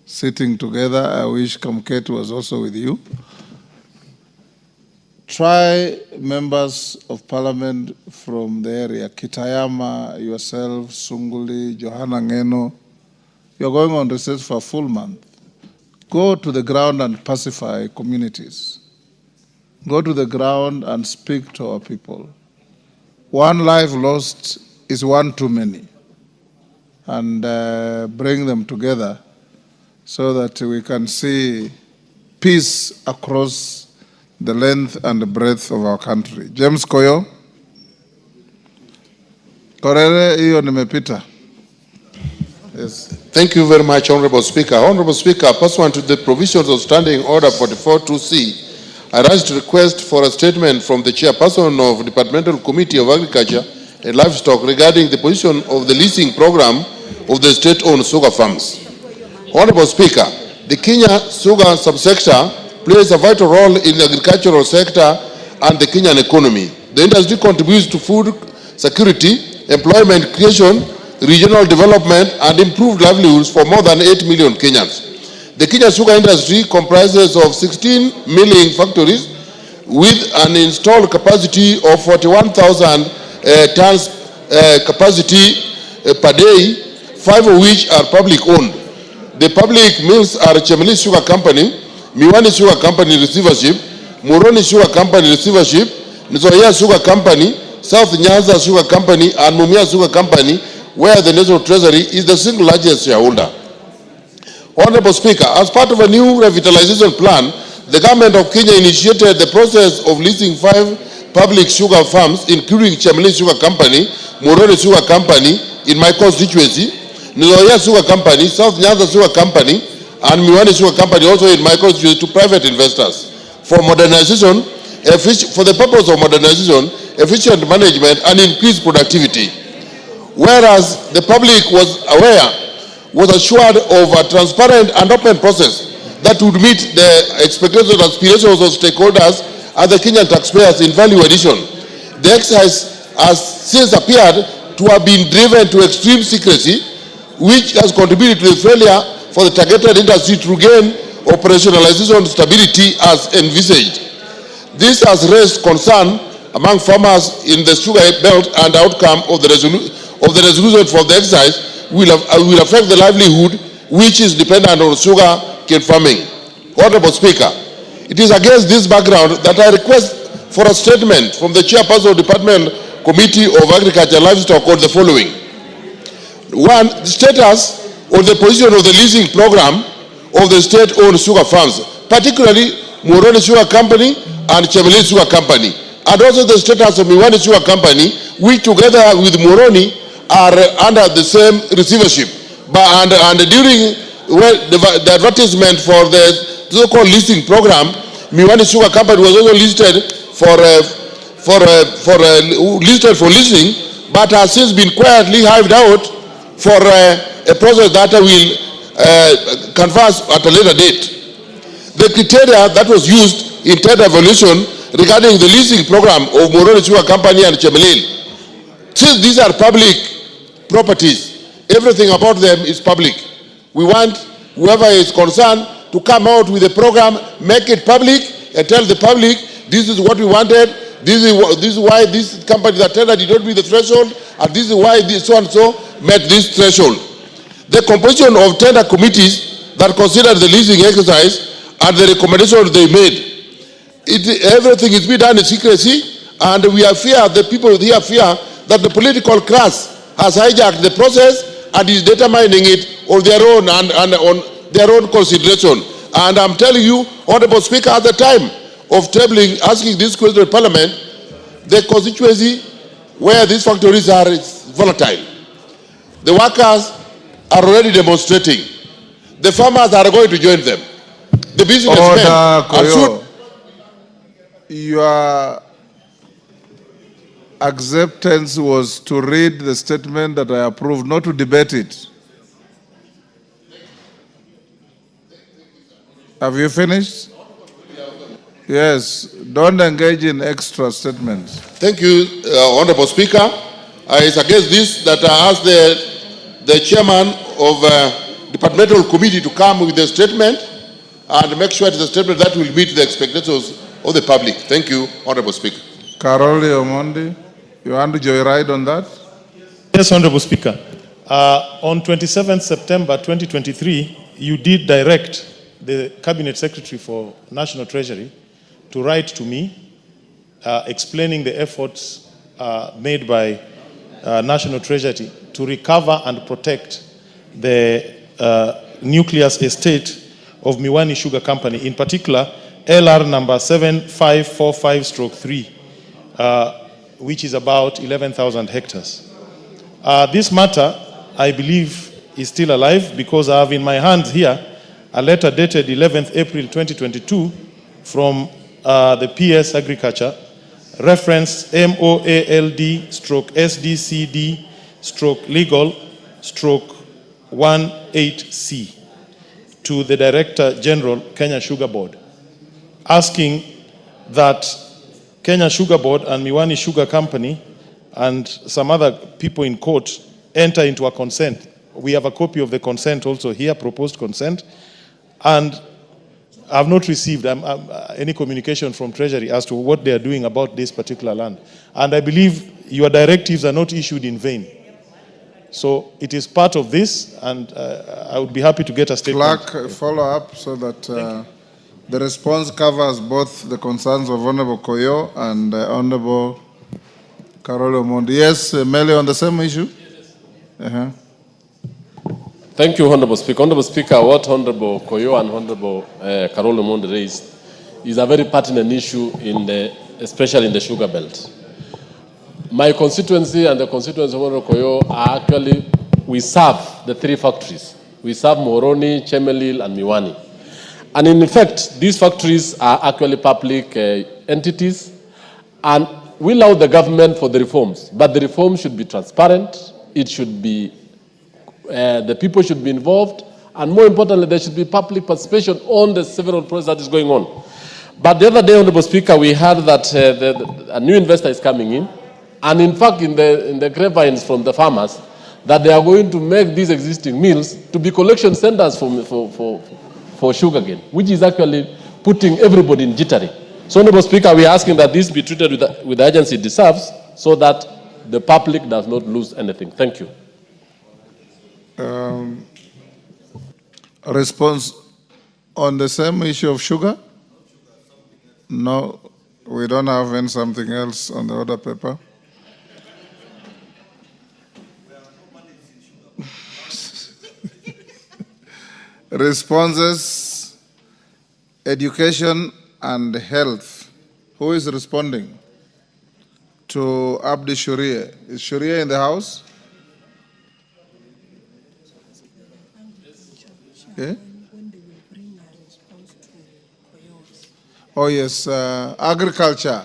sitting together. I wish Kamket was also with you. Try members of parliament from the area, Kitayama, yourself, Sunguli, Johanna Ngeno. You're going on recess for a full month. Go to the ground and pacify communities. Go to the ground and speak to our people. One life lost is one too many. And bring them together so that we can see peace across the length and the breadth of our country. James Koyo. Korere hiyo nimepita. Yes. Thank you very much, Honorable Speaker. Honorable Speaker, pursuant to the provisions of Standing Order 44.2c, I rise to request for a statement from the Chairperson of Departmental Committee of Agriculture and Livestock regarding the position of the leasing program of the state-owned sugar farms. Honorable Speaker, the Kenya sugar subsector plays a vital role in the agricultural sector and the Kenyan economy. The industry contributes to food security, employment creation, regional development, and improved livelihoods for more than 8 million Kenyans. The Kenya sugar industry comprises of 16 milling factories with an installed capacity of 41,000 tons capacity per day, 5 of which are public owned. The public mills are Chemeli Sugar Company, Miwani Sugar Company receivership, Moroni Sugar Company receivership, Nzoia Sugar Company, South Nyanza Sugar Company, and Mumia Sugar Company, where the National Treasury is the single largest shareholder. Honorable Speaker, as part of a new revitalization plan, the government of Kenya initiated the process of leasing 5 public sugar farms, including Chemeli Sugar Company, Moroni Sugar Company in my constituency, Nzoia Sugar Company, South Nyanza Sugar Company, and Miwani Sugar Company also in my constituency to private investors for modernization, for the purpose of modernization, efficient management, and increased productivity. Whereas the public was assured of a transparent and open process that would meet the expectations and aspirations of stakeholders and the Kenyan taxpayers in value addition. The exercise has since appeared to have been driven to extreme secrecy, which has contributed to the failure for the targeted industry to gain operationalization stability as envisaged. This has raised concern among farmers in the sugar belt, and the outcome of the resolution for the exercise will affect the livelihood which is dependent on sugar cane farming. Honorable Speaker, it is against this background that I request for a statement from the Chairperson of the Department Committee of Agriculture and Livestock on the following. 1. The status or the position of the leasing program of the state-owned sugar farms, particularly Moroni Sugar Company and Chemeli Sugar Company, and also the status of Miwani Sugar Company, which together with Moroni are under the same receivership. And during the advertisement for the so-called leasing program, Miwani Sugar Company was also listed for leasing, but has since been quietly hived out for a process that will converse at a later date. The criteria that was used in tender evaluation regarding the leasing program of Moroni Sugar Company and Chemelil, since these are public properties, everything about them is public. We want whoever is concerned to come out with a program, make it public, and tell the public, this is what we wanted, this is why this company that tendered did not meet the threshold, and this is why this so and so met this threshold. The composition of tender committees that considered the leasing exercise and the recommendations they made, everything is being done in secrecy, and we have fear, the people here fear that the political class has hijacked the process and is determining it on their own and on their own consideration. And I'm telling you, Honorable Speaker, at the time of tabling, asking this question in Parliament, the constituency where these factories are is volatile. The workers are already demonstrating. The farmers are going to join them. The businessmen are soon. Your acceptance was to read the statement that I approved, not to debate it. Have you finished? Yes. Don't engage in extra statements. Thank you, Honorable Speaker. I suggest this, that I ask the chairman of departmental committee to come with a statement and make sure it's a statement that will meet the expectations of the public. Thank you, Honorable Speaker. Karoli Omondi, you want to joyride on that? Yes, Honorable Speaker. On 27 September 2023, you did direct the Cabinet Secretary for National Treasury to write to me explaining the efforts made by National Treasury to recover and protect the nucleus estate of Miwani Sugar Company, in particular LR number 7545/3, which is about 11,000 hectares. This matter, I believe, is still alive because I have in my hands here a letter dated 11th April 2022 from the PS Agriculture, reference MOALD/legal/18C to the Director General, Kenya Sugar Board, asking that Kenya Sugar Board and Miwani Sugar Company and some other people in court enter into a consent. We have a copy of the consent also here, proposed consent, and I have not received any communication from Treasury as to what they are doing about this particular land. And I believe your directives are not issued in vain. So it is part of this, and I would be happy to get a statement. Clerk, follow up so that the response covers both the concerns of Honorable Koyo and Honorable Karolo Mondi. Yes, Mele, on the same issue? Thank you, Honorable Speaker. Honorable Speaker, what Honorable Koyo and Honorable Karolo Mondi raised is a very pertinent issue, especially in the sugar belt. My constituency and the constituency of Honorable Koyo are actually, we serve the three factories. We serve Moroni, Chemelil, and Miwani. And in effect, these factories are actually public entities, and we allow the government for the reforms. But the reforms should be transparent, it should be, the people should be involved, and more importantly, there should be public participation on the several process that is going on. But the other day, Honorable Speaker, we heard that a new investor is coming in, and in fact, in the grapevines from the farmers, that they are going to make these existing mills to be collection centers for sugarcane, which is actually putting everybody in jittery. So, Honorable Speaker, we are asking that this be treated with the urgency it deserves, so that the public does not lose anything. Thank you. Response on the same issue of sugar? No, we don't have any something else on the order paper. Responses, education and health. Who is responding to Abdi Shuria? Is Shuria in the house? Okay. Oh yes, agriculture.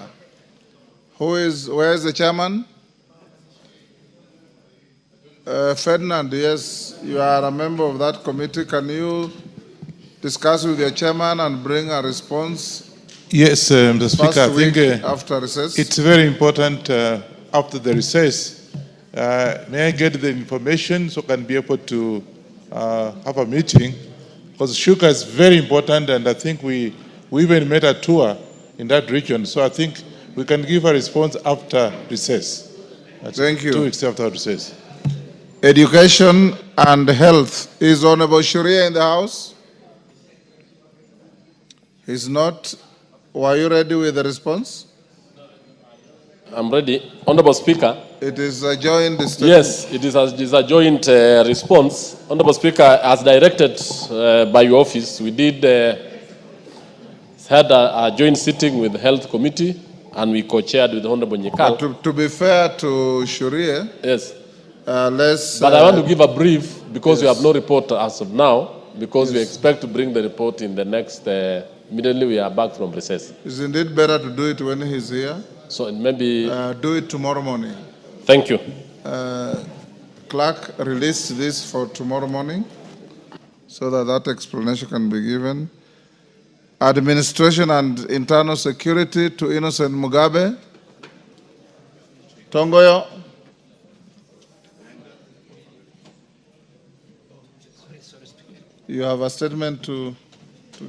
Where is the chairman? Ferdinand, yes, you are a member of that committee. Can you discuss with your chairman and bring a response? Yes, Mr. Speaker, I think after recess. it's very important after the recess. May I get the information so I can be able to have a meeting? Because sugar is very important, and I think we even made a tour in that region. So I think we can give a response after recess. Thank you. 2 weeks after recess. Education and health. Is Honorable Sharia in the house? He's not. Were you ready with the response? I'm ready. Honorable Speaker. It is a joint statement. Yes, it is a joint response. Honorable Speaker, as directed by your office, we did had a joint sitting with the Health Committee, and we co-chaired with Honorable Nyekal. To be fair to Sharia, yes. Let's. But I want to give a brief because we have no report as of now, because we expect to bring the report in the next. Immediately we are back from recess. Isn't it better to do it when he's here? So maybe do it tomorrow morning. Thank you. Clerk, release this for tomorrow morning so that explanation can be given. Administration and internal security to Innocent Mugabe. Tongoyo. You have a statement to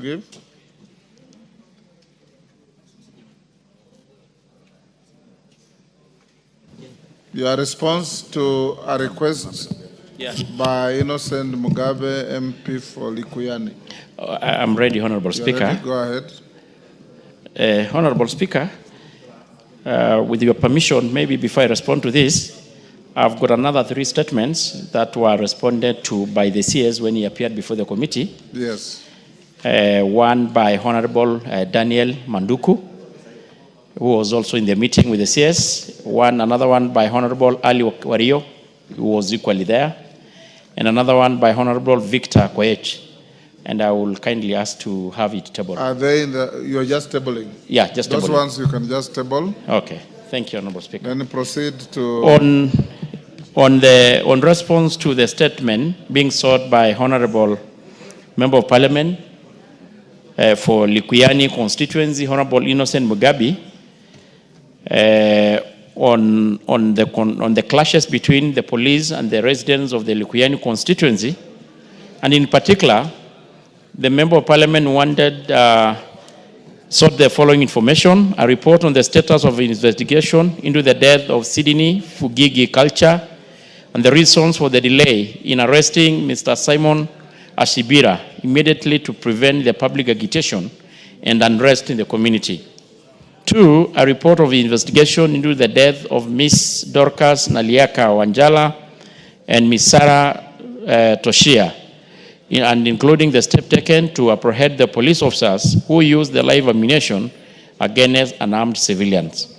give? Your response to a request by Innocent Mugabe, MP for Likuyani. I'm ready, Honorable Speaker. Ready? Go ahead. Honorable Speaker, with your permission, maybe before I respond to this, I've got another 3 statements that were responded to by the CS when he appeared before the committee. Yes. One by Honorable Daniel Manduku, who was also in the meeting with the CS. Another one by Honorable Ali Wario, who was equally there. And another one by Honorable Victor Koech. And I will kindly ask to have it tabled. Are they in the, you're just tabling? Yeah, just tabling. Those ones you can just table. Okay, thank you, Honorable Speaker. Then proceed to... On response to the statement being sought by Honorable Member of Parliament for Likuyani constituency, Honorable Innocent Mugabe, on the clashes between the police and the residents of the Likuyani constituency, and in particular, the Member of Parliament sought the following information: a report on the status of investigation into the death of Sydney Fugigi Culture and the reasons for the delay in arresting Mr. Simon Ashibira immediately to prevent the public agitation and unrest in the community. 2, a report of the investigation into the death of Miss Dorcas Naliaka Wanjala and Miss Sarah Toshia, and including the step taken to apprehend the police officers who used the live ammunition against unarmed civilians.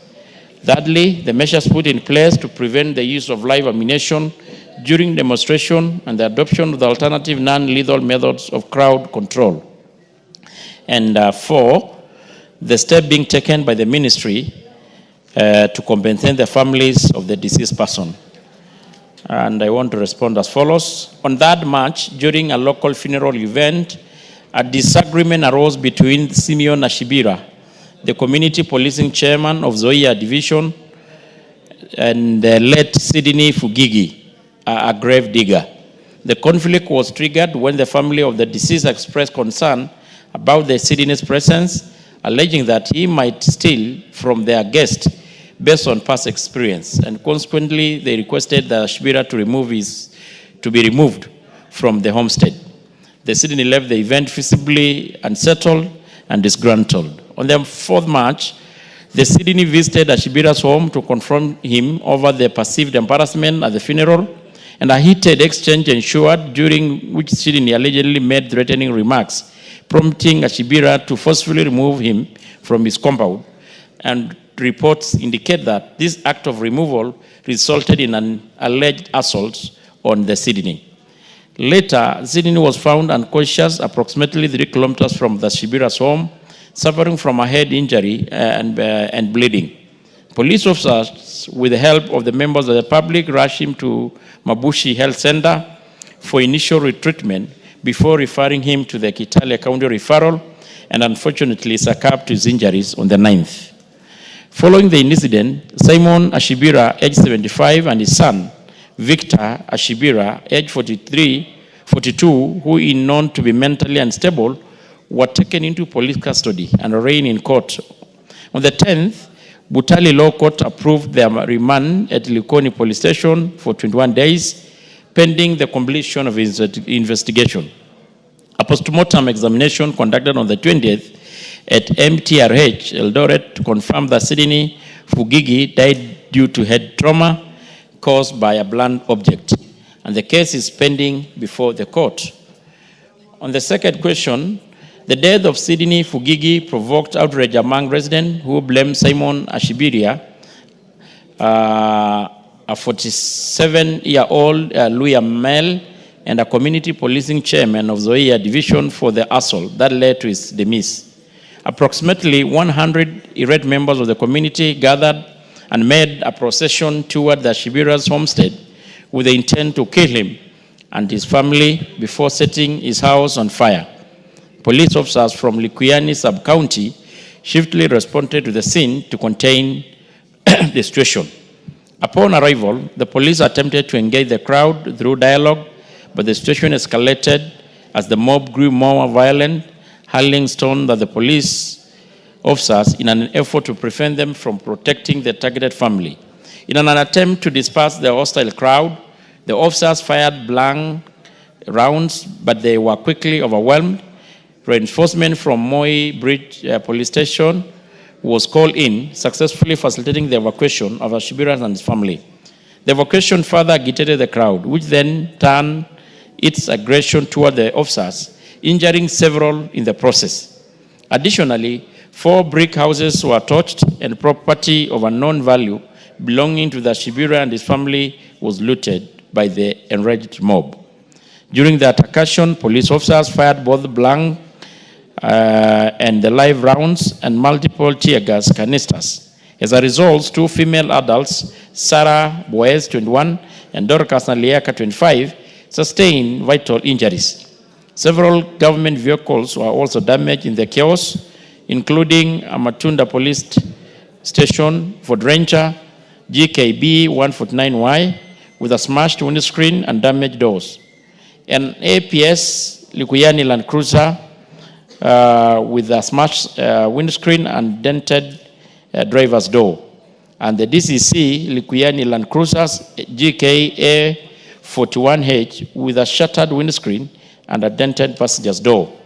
Thirdly, the measures put in place to prevent the use of live ammunition during demonstration and the adoption of the alternative non-lethal methods of crowd control. And 4, the step being taken by the ministry to compensate the families of the deceased person. And I want to respond as follows. On that March, during a local funeral event, a disagreement arose between Simeon Ashibira, the community policing chairman of Zoya Division, and the late Sydney Fugigi, a grave digger. The conflict was triggered when the family of the deceased expressed concern about the Sydney's presence, alleging that he might steal from their guest based on past experience, and consequently they requested the Ashibira to be removed from the homestead. The Sydney left the event visibly unsettled and disgruntled. On the 4th March, the Sydney visited Ashibira's home to confront him over the perceived embarrassment at the funeral, and a heated exchange ensued, during which Sydney allegedly made threatening remarks, prompting Ashibira to forcefully remove him from his compound. And reports indicate that this act of removal resulted in an alleged assault on the Sydney. Later, Sydney was found unconscious approximately 3 kilometers from the Ashibira's home, suffering from a head injury and bleeding. Police officers, with the help of the members of the public, rushed him to Mabushi Health Center for initial treatment before referring him to the Kitale County referral, and unfortunately succumbed to his injuries on the 9th. Following the incident, Simon Ashibira, age 75, and his son, Victor Ashibira, age 42, who is known to be mentally unstable, were taken into police custody and arraigned in court. On the 10th, Butali Law Court approved their remand at Likoni Police Station for 21 days, pending the completion of his investigation. A postmortem examination conducted on the 20th at MTRH Eldoret confirmed that Sydney Fugigi died due to head trauma caused by a blunt object, and the case is pending before the court. On the second question, the death of Sydney Fugigi provoked outrage among residents who blamed Simon Ashibiria, a 47-year-old Luya male and a community policing chairman of Zoia division, for the assault that led to his demise. Approximately 100 irate members of the community gathered and made a procession toward the Ashibira's homestead with the intent to kill him and his family before setting his house on fire. Police officers from Likuyani sub-county swiftly responded to the scene to contain the situation. Upon arrival, the police attempted to engage the crowd through dialogue, but the situation escalated as the mob grew more violent, hurling stones at the police officers in an effort to prevent them from protecting the targeted family. In an attempt to disperse the hostile crowd, the officers fired blank rounds, but they were quickly overwhelmed. Reinforcement from Moi Bridge Police Station was called in, successfully facilitating the evacuation of Ashibira and his family. The evacuation further agitated the crowd, which then turned its aggression toward the officers, injuring several in the process. Additionally, 4 brick houses were torched and property of unknown value belonging to the Ashibira and his family was looted by the enraged mob. During the altercation, police officers fired both blank and the live rounds and multiple tear gas canisters. As a result, 2 female adults, Sarah Boez, 21, and Dorcas Naliaka, 25, sustained vital injuries. Several government vehicles were also damaged in the chaos, including a Matunda Police Station, Ford Ranger, GKB 149Y, with a smashed windscreen and damaged doors. An APS Likuyani Land Cruiser with a smashed windscreen and dented driver's door. And the DCC Likuyani Land Cruisers GKA 41H with a shattered windscreen and a dented passenger's door.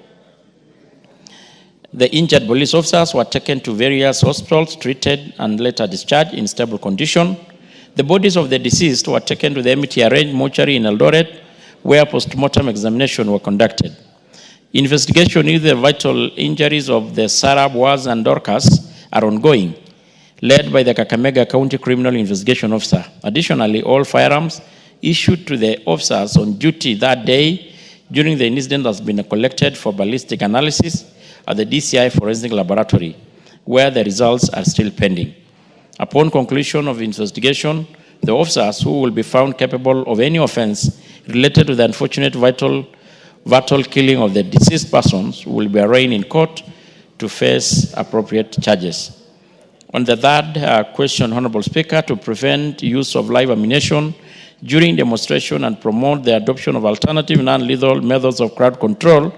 The injured police officers were taken to various hospitals, treated, and later discharged in stable condition. The bodies of the deceased were taken to the MTRH mortuary in Eldoret, where post-mortem examination were conducted. Investigation into the vital injuries of the Sarah, Boaz, and Dorcas are ongoing, led by the Kakamega County Criminal Investigation Officer. Additionally, all firearms issued to the officers on duty that day during the incident has been collected for ballistic analysis at the DCI Forensic Laboratory, where the results are still pending. Upon conclusion of investigation, the officers who will be found capable of any offense related to the unfortunate vital killing of the deceased persons will be arraigned in court to face appropriate charges. On the third question, Honorable Speaker, to prevent use of live ammunition during demonstration and promote the adoption of alternative non-lethal methods of crowd control,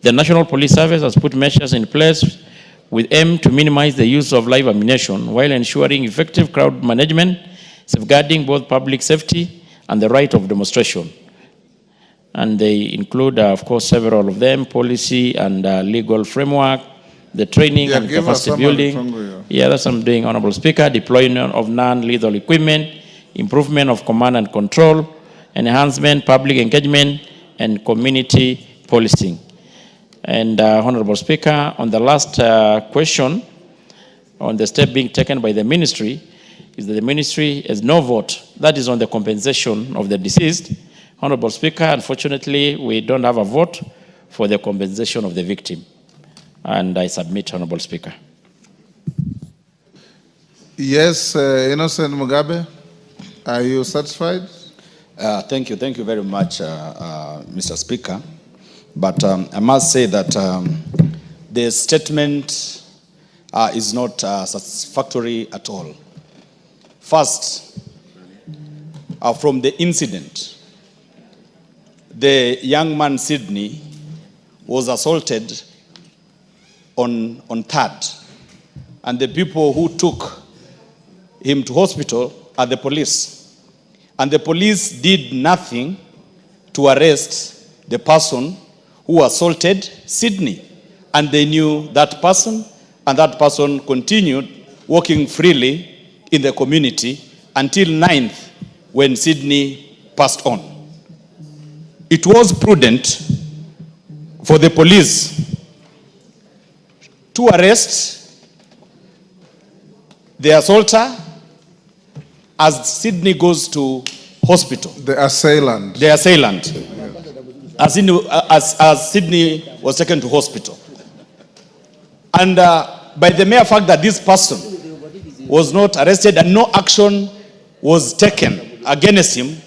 the National Police Service has put measures in place with aim to minimize the use of live ammunition while ensuring effective crowd management, safeguarding both public safety and the right of demonstration. And they include, of course, several of them: policy and legal framework, the training and capacity building. Yeah, that's what I'm doing, Honorable Speaker. Deployment of non-lethal equipment, improvement of command and control, enhancement, public engagement, and community policing. And Honorable Speaker, on the last question, on the step being taken by the ministry, is that the ministry has no vote. That is on the compensation of the deceased. Honorable Speaker, unfortunately, we don't have a vote for the compensation of the victim. And I submit, Honorable Speaker. Yes, Innocent Mugabe, are you satisfied? Thank you very much, Mr. Speaker. But I must say that the statement is not satisfactory at all. First, from the incident, the young man Sydney was assaulted on 3rd, and the people who took him to hospital are the police. And the police did nothing to arrest the person who assaulted Sydney. And they knew that person, and that person continued walking freely in the community until 9th, when Sydney passed on. It was prudent for the police to arrest the assaulter as Sydney goes to hospital. The assailant. The assailant. As Sydney was taken to hospital. And by the mere fact that this person was not arrested and no action was taken against him,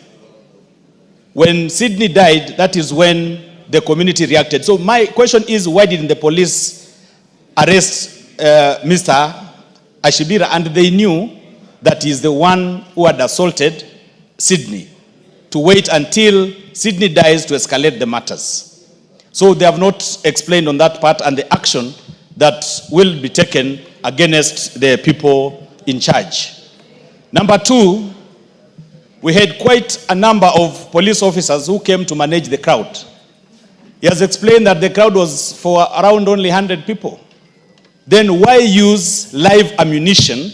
when Sydney died, that is when the community reacted. So my question is, why didn't the police arrest Mr. Ashibira, and they knew that he's the one who had assaulted Sydney, to wait until Sydney dies to escalate the matters? So they have not explained on that part and the action that will be taken against the people in charge. Number two, we had quite a number of police officers who came to manage the crowd. He has explained that the crowd was for around only 100 people. Then why use live ammunition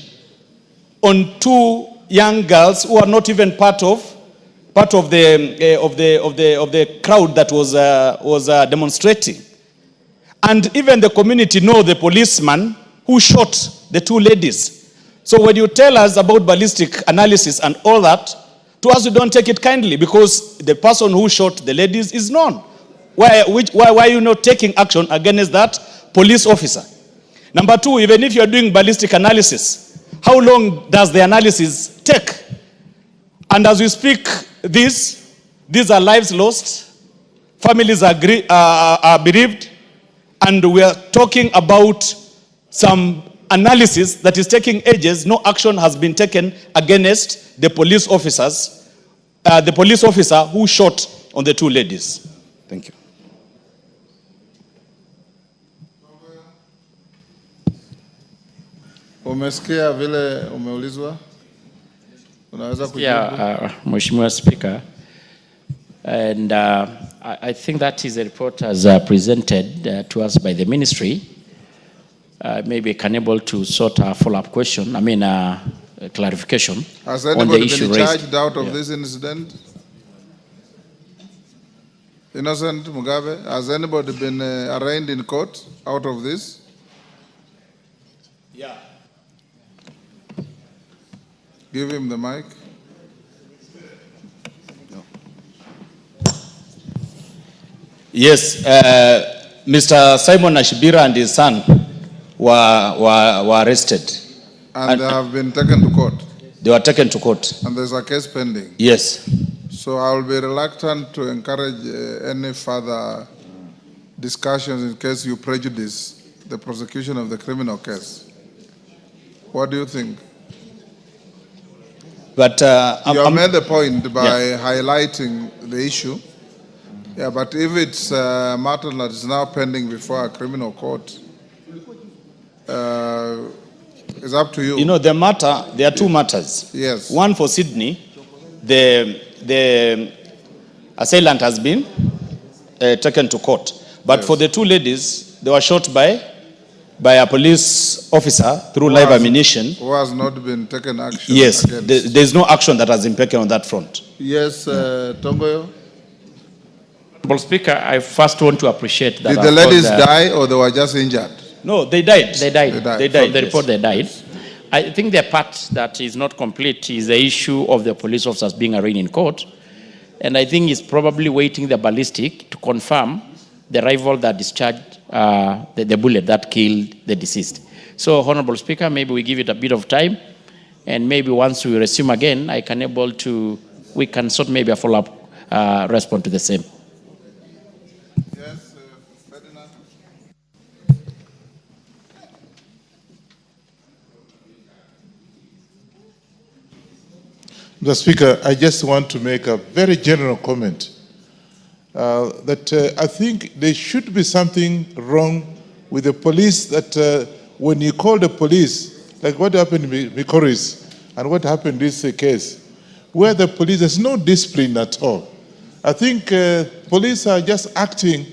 on 2 young girls who are not even part of the crowd that was demonstrating? And even the community know the policeman who shot the 2 ladies. So when you tell us about ballistic analysis and all that, to us we don't take it kindly, because the person who shot the ladies is known. Why are you not taking action against that police officer? Number 2, even if you're doing ballistic analysis, how long does the analysis take? And as we speak, these are lives lost, families are bereaved, and we are talking about some analysis that is taking ages. No action has been taken against the police officers, the police officer who shot on the 2 ladies. Thank you. Umesikia vile umeulizwa? Unaweza kujibu? Mheshimiwa Speaker, and I think that is a report as presented to us by the ministry. Maybe can able to sort a follow-up question, clarification Has on the issue anybody been raised. charged out of this incident? Innocent Mugabe, has anybody been arraigned in court out of this? Yeah. Give him the mic. Yes, Mr. Simon Ashibira and his son were arrested. And they have been taken to court? They were taken to court. And there's a case pending? Yes. So I will be reluctant to encourage any further discussions in case you prejudice the prosecution of the criminal case. What do you think? But you have made the point by highlighting the issue. Yeah, but if it's a matter that is now pending before a criminal court, it's up to you. You know, the matter, there are 2 matters. Yes. One for Sydney, the assailant has been taken to court. But Yes. for the 2 ladies, they were shot by a police officer through live ammunition. Who has not been taken action Yes, against. there's no action that has been taken on that front. Yes, Tomboyo? Honorable Speaker, I first want to appreciate that. Did the ladies die or they were just injured? No, they died. They died. They died. From the report, they died. I think the part that is not complete is the issue of the police officers being arraigned in court. And I think it's probably waiting the ballistic to confirm the rifle that discharged the bullet that killed the deceased. So, Honorable Speaker, maybe we give it a bit of time And maybe once we resume again, we can sort maybe a follow-up response to the same. Mr. Speaker, I just want to make a very general comment that I think there should be something wrong with the police that when you call the police, like what happened in Mikoris and what happened in this case, where the police, there's no discipline at all. I think police are just acting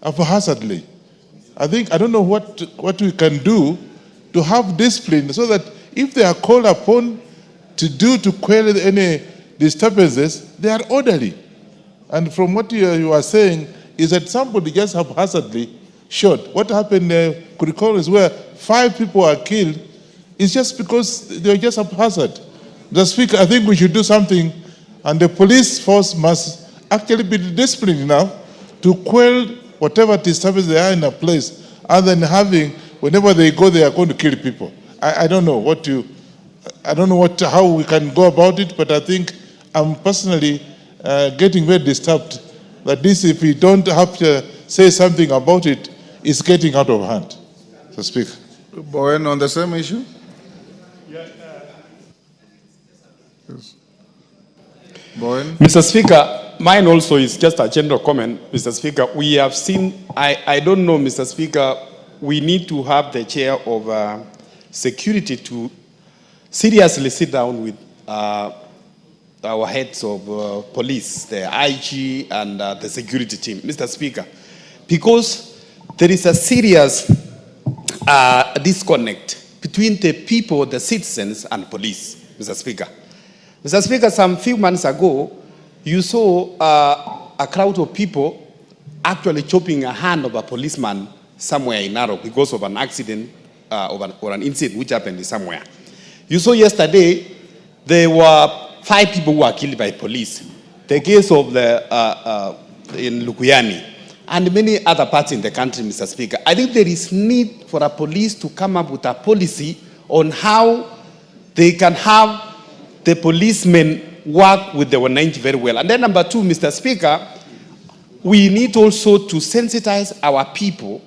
haphazardly. I don't know what we can do to have discipline so that if they are called upon to quell any disturbances, they are orderly. And from what you are saying is that somebody just haphazardly shot. What happened could recall is where 5 people are killed. It's just because they're just haphazard. The Speaker, I think we should do something, and the police force must actually be disciplined enough to quell whatever disturbance they are in a place, other than having, whenever they go, they are going to kill people. I don't know how we can go about it, but I think I'm personally getting very disturbed that this, if we don't have to say something about it, is getting out of hand. So, Speaker. Bowen, on the same issue? Yes. Bowen? Mr. Speaker, mine also is just a general comment, Mr. Speaker. We have seen, I don't know, Mr. Speaker, we need to have the chair of security to seriously sit down with our heads of police, the IG and the security team, Mr. Speaker, because there is a serious disconnect between the people, the citizens, and police, Mr. Speaker. Mr. Speaker, some few months ago, you saw a crowd of people actually chopping a hand of a policeman somewhere in Narok because of an accident or an incident which happened somewhere. You saw yesterday, there were 5 people who were killed by police. The case of in Lukuyani and many other parts in the country, Mr. Speaker. I think there is need for a police to come up with a policy on how they can have the policemen work with the wananchi very well. And then number 2, Mr. Speaker, we need also to sensitize our people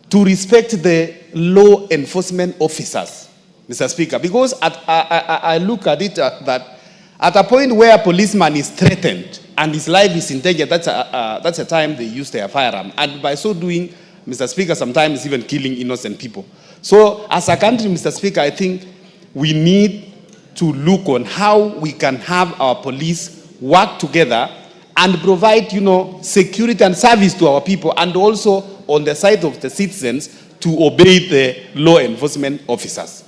to respect the law enforcement officers, Mr. Speaker, because I look at it that at a point where a policeman is threatened and his life is in danger, that's a time they use their firearm. And by so doing, Mr. Speaker, sometimes even killing innocent people. So as a country, Mr. Speaker, I think we need to look on how we can have our police work together and provide, security and service to our people, and also on the side of the citizens to obey the law enforcement officers.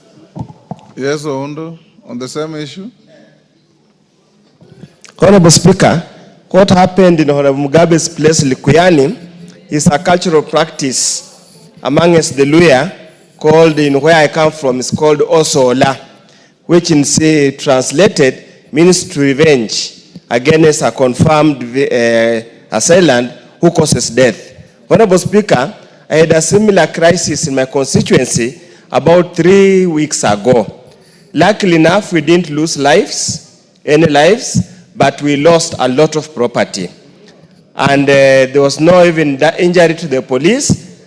Yes, Oundo, on the same issue. Honorable Speaker, what happened in Honorable Mugabe's place, Likuyani, is a cultural practice amongst the Luya called, in where I come from, is called Osola, which in say translated means to revenge against a confirmed assailant who causes death. Honorable Speaker, I had a similar crisis in my constituency about 3 weeks ago. Luckily enough, we didn't lose any lives, but we lost a lot of property. And there was no even injury to the police.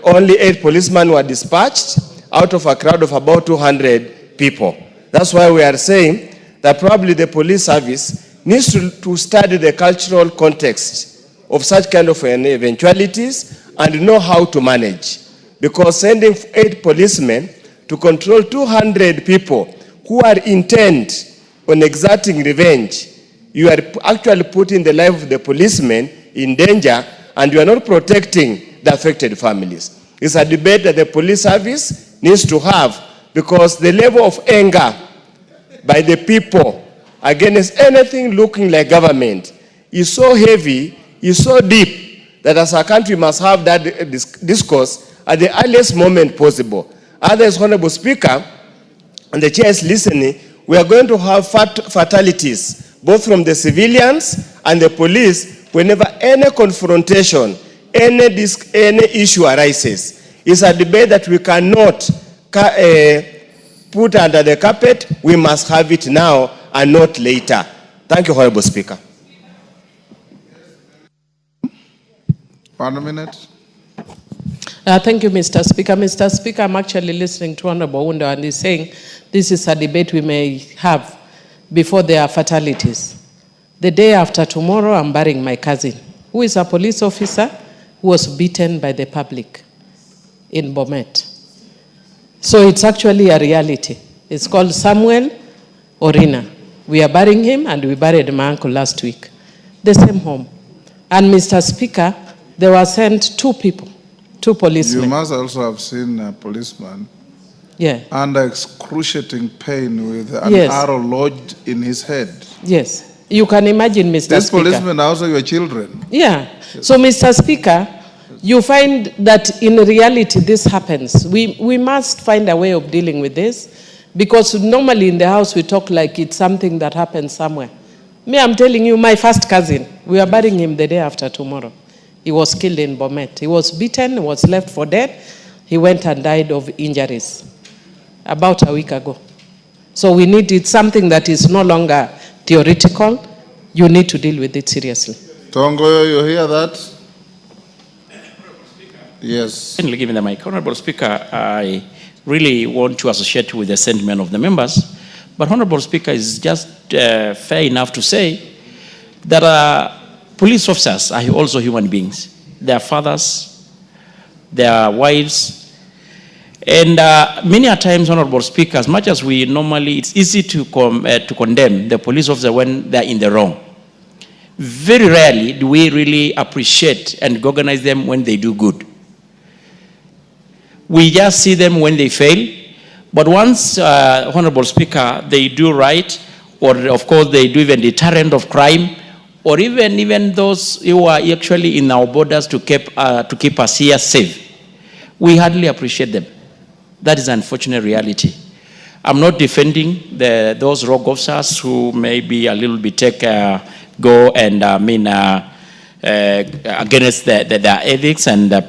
Only 8 policemen were dispatched out of a crowd of about 200 people. That's why we are saying that probably the police service needs to study the cultural context of such kind of eventualities and know how to manage. Because sending 8 policemen to control 200 people who are intent on exerting revenge, you are actually putting the life of the policemen in danger, and you are not protecting the affected families. It's a debate that the police service needs to have, because the level of anger by the people against anything looking like government is so heavy, is so deep, that as a country must have that discourse at the earliest moment possible. Otherwise, Honorable Speaker, and the chair is listening, we are going to have fatalities, both from the civilians and the police, whenever any confrontation, any issue arises. It's a debate that we cannot put under the carpet. We must have it now and not later. Thank you, Honorable Speaker. 1 minute. Thank you, Mr. Speaker. Mr. Speaker, I'm actually listening to Honorable Wundo, and he's saying this is a debate we may have before there are fatalities. The day after tomorrow, I'm burying my cousin, who is a police officer who was beaten by the public in Bomet. So it's actually a reality. It's called Samuel Orina. We are burying him, and we buried my uncle last week. The same home. And Mr. Speaker, there were sent 2 people, 2 policemen. You must also have seen a policeman under excruciating pain with an arrow lodged in his head. Yes. You can imagine, Mr. These Speaker. policemen are also your children. Yeah. So, Mr. Speaker, you find that in reality this happens. We must find a way of dealing with this, because normally in the house we talk like it's something that happens somewhere. Me, I'm telling you, my first cousin, we are burying him the day after tomorrow. He was killed in Bomet. He was beaten, was left for dead. He went and died of injuries about a week ago. So we need it, something that is no longer theoretical. You need to deal with it seriously. Tongo, you hear that? Yes. Given the mic, Honorable Speaker, I really want to associate with the sentiment of the members, but Honorable Speaker is just fair enough to say that police officers are also human beings. They are fathers, they are wives, and many a times, Honorable Speaker, as much as we normally, it's easy to condemn the police officer when they're in the wrong. Very rarely do we really appreciate and recognize them when they do good. We just see them when they fail, but once, Honorable Speaker, they do right, or of course they do even deterrent of crime, or even those who are actually in our borders to keep us here safe, we hardly appreciate them. That is an unfortunate reality. I'm not defending those rogue officers who may be a little bit against the ethics and the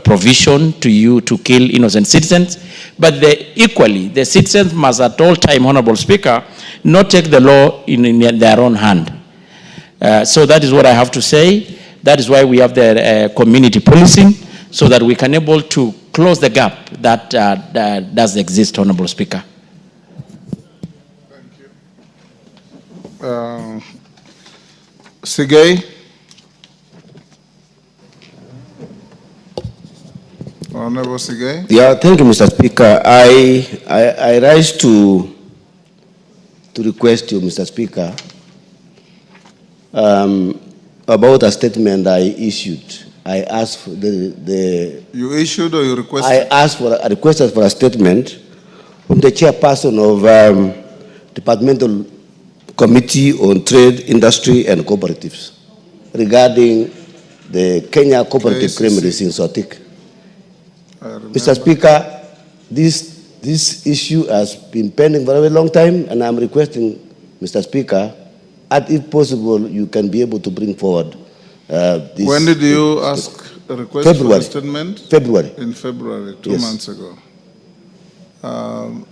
provision to kill innocent citizens, but equally, the citizens must at all time, Honorable Speaker, not take the law in their own hand. So that is what I have to say. That is why we have the community policing, so that we can able to close the gap that does exist, Honorable Speaker. Thank you. Sigay. Honorable Sigay. Yeah, thank you, Mr. Speaker. I rise to request you, Mr. Speaker, about a statement I issued. I asked for You issued or you requested? I asked for a requested for a statement from the chairperson of Departmental Committee on Trade, Industry and Cooperatives regarding the Kenya Cooperative Creameries in Sotik. Mr. Speaker, this issue has been pending for a very long time, and I'm requesting, Mr. Speaker, that if possible, you can be able to bring forward this. When did you ask a request February. for a statement? February. In February, 2 Yes. months ago.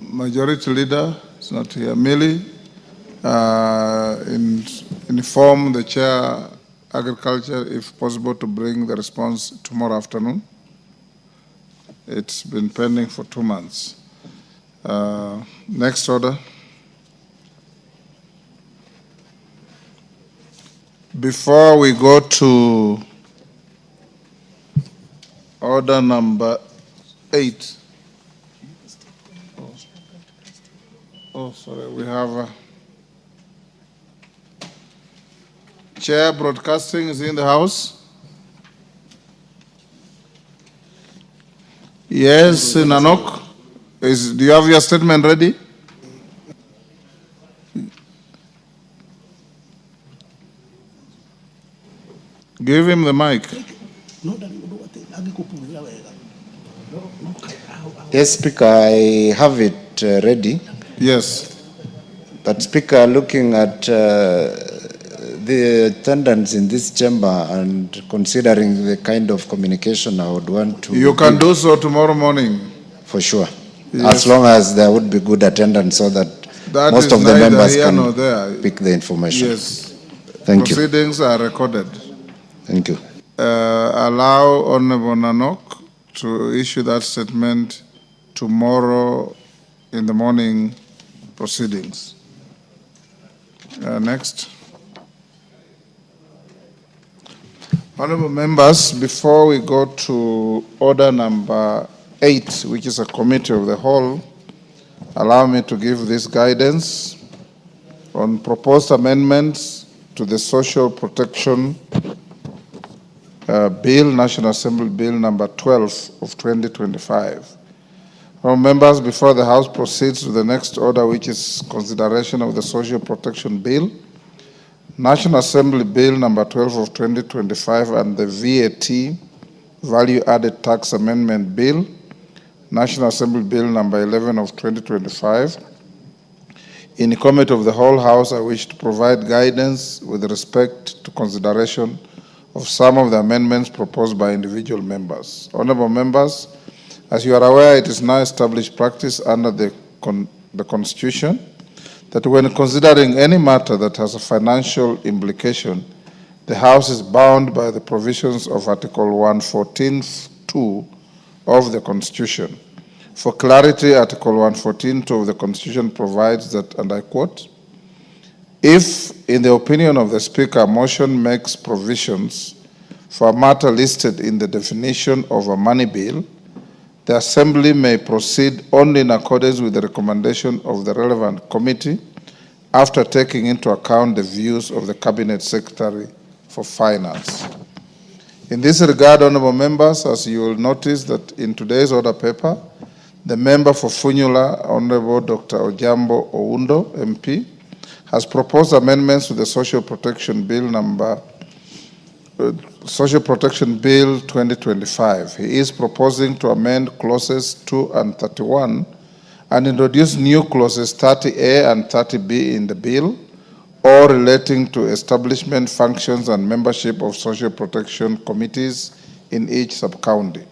Majority Leader is not here. Millie, inform the Chair Agriculture, if possible, to bring the response tomorrow afternoon. It's been pending for 2 months. Next order. Before we go to order number 8. Oh, sorry, we have Chair Broadcasting is in the house. Yes, Nanok. Do you have your statement ready? Give him the mic. Yes, Speaker, I have it ready. Yes. But Speaker, looking at the attendance in this chamber and considering the kind of communication I would want to... You can do so tomorrow morning. For sure. as long as there would be good attendance so that most of the members can pick the information. Yes. Thank you. Proceedings are recorded. Thank you. Allow Honorable Nanok to issue that statement tomorrow in the morning proceedings. Next. Honorable members, before we go to order number 8, which is a committee of the whole, allow me to give this guidance on proposed amendments to the Social Protection Bill, National Assembly Bill number 12 of 2025. Honorable members, before the House proceeds to the next order, which is consideration of the Social Protection Bill, National Assembly Bill number 12 of 2025 and the VAT Value Added Tax Amendment Bill, National Assembly Bill number 11 of 2025. In the committee of the whole House, I wish to provide guidance with respect to consideration of some of the amendments proposed by individual members. Honorable members, as you are aware, it is now established practice under the Constitution that when considering any matter that has a financial implication, the House is bound by the provisions of Article 114(2) of the Constitution. For clarity, Article 114(2) of the Constitution provides that, and I quote, if, in the opinion of the Speaker, a motion makes provisions for a matter listed in the definition of a money bill, the Assembly may proceed only in accordance with the recommendation of the relevant committee after taking into account the views of the Cabinet Secretary for Finance. In this regard, honorable members, as you will notice that in today's order paper, the member for Funyula, Honorable Dr. Ojambo Oundo, MP, has proposed amendments to the Social Protection Bill Social Protection Bill 2025. He is proposing to amend clauses 2 and 31 and introduce new clauses 30A and 30B in the bill, all relating to establishment, functions, and membership of social protection committees in each sub-county.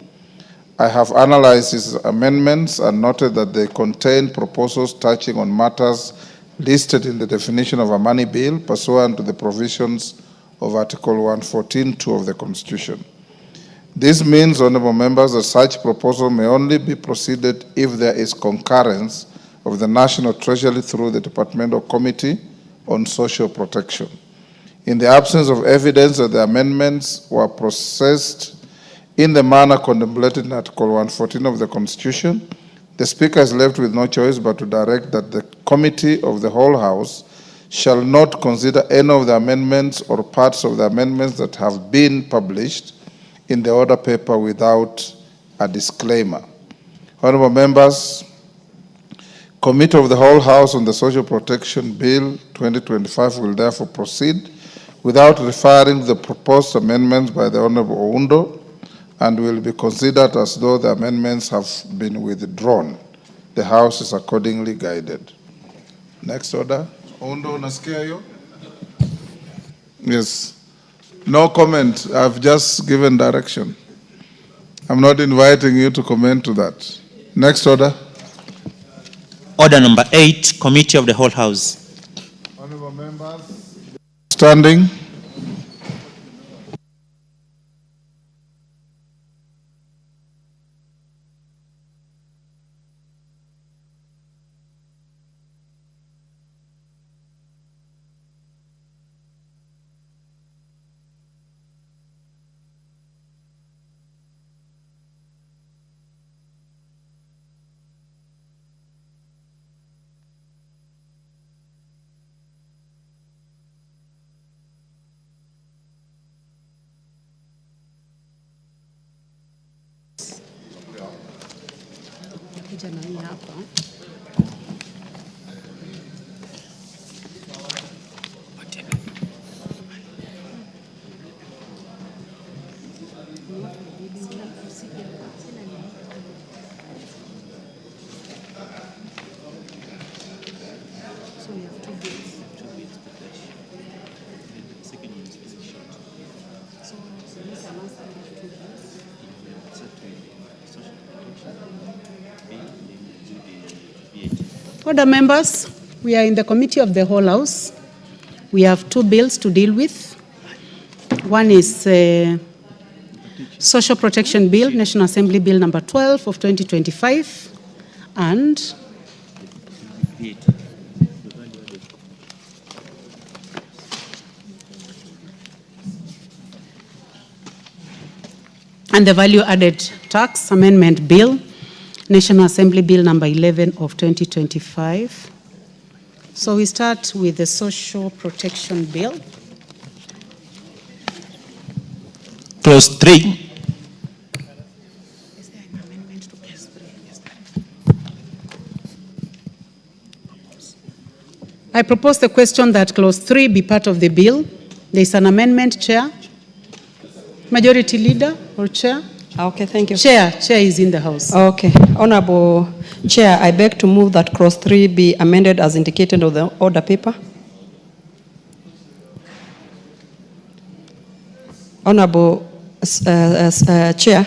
I have analyzed these amendments and noted that they contain proposals touching on matters listed in the definition of a money bill pursuant to the provisions of Article 114(2) of the Constitution. This means, honorable members, that such proposal may only be proceeded if there is concurrence of the National Treasury through the Departmental Committee on Social Protection. In the absence of evidence that the amendments were processed in the manner contemplated in Article 114 of the Constitution, the Speaker is left with no choice but to direct that the Committee of the whole House shall not consider any of the amendments or parts of the amendments that have been published in the order paper without a disclaimer. Honorable members, Committee of the whole House on the Social Protection Bill 2025 will therefore proceed without referring the proposed amendments by the Honorable Oundo and will be considered as though the amendments have been withdrawn. The House is accordingly guided. Next order. Oundo, unasikia hiyo? Yes. No comment. I've just given direction. I'm not inviting you to comment to that. Next order. Order number 8, Committee of the Whole House. Honorable members. Standing. Order members, we are in the committee of the whole house. We have two bills to deal with. One is Social Protection Bill, National Assembly Bill number 12 of 2025, and the Value Added Tax Amendment Bill, National Assembly Bill number 11 of 2025. So we start with the Social Protection Bill. Clause 3. I propose the question that Clause 3 be part of the bill. There is an amendment, Chair. Majority Leader or Chair? Okay, thank you. Chair is in the House. Okay. Honorable Chair, I beg to move that Clause 3 be amended as indicated on the order paper. Honorable Chair,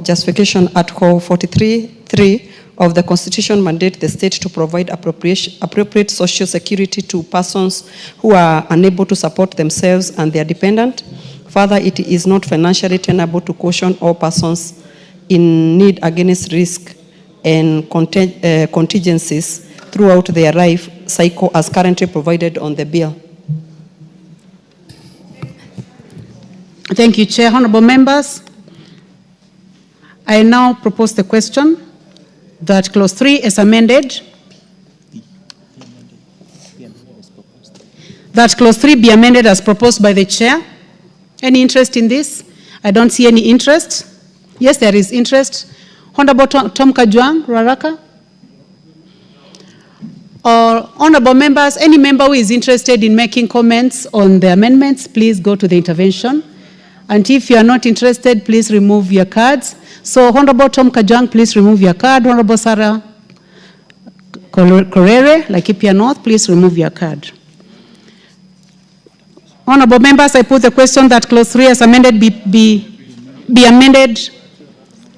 justification Article 43(3) of the Constitution mandate the state to provide appropriate social security to persons who are unable to support themselves and their dependent. Further, it is not financially tenable to caution all persons in need against risk and contingencies throughout their life cycle as currently provided on the bill. Thank you, Chair. Honorable members, I now propose the question that Clause 3 is amended. That Clause 3 be amended as proposed by the Chair. Any interest in this? I don't see any interest. Yes, there is interest. Honorable Tom Kajwang, Ruaraka. Or honorable members, any member who is interested in making comments on the amendments, please go to the intervention. And if you are not interested, please remove your cards. So Honorable Tom Kajwang, please remove your card. Honorable Sarah Korere, Laikipia North, please remove your card. Honorable members, I put the question that Clause 3 as amended be amended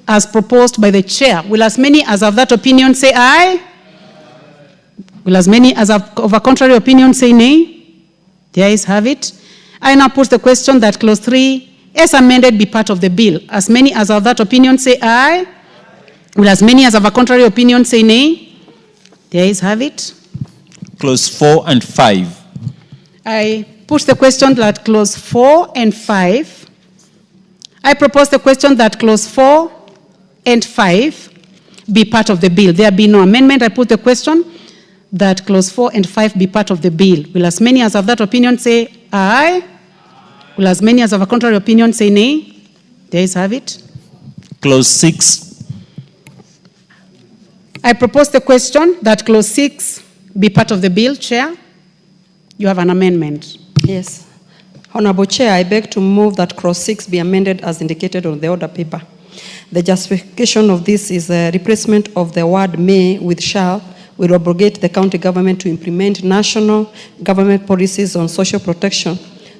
as proposed by the Chair. Will as many as of that opinion say aye? Will as many as of a contrary opinion say nay? The ayes have it. I now put the question that Clause 3 as amended be part of the bill. As many as of that opinion say aye? Will as many as of a contrary opinion say nay? The ayes have it. Clause 4 and 5. I put the question that Clause 4 and 5. I propose the question that Clause 4 and 5 be part of the bill. There be no amendment. I put the question that Clause 4 and 5 be part of the bill. Will as many as of that opinion say aye? Will as many as of a contrary opinion say nay? The ayes have it. Clause 6. I propose the question that Clause 6 be part of the bill. Chair, you have an amendment. Yes. Honorable Chair, I beg to move that Clause 6 be amended as indicated on the order paper. The justification of this is a replacement of the word may with shall will abrogate the county government to implement national government policies on social protection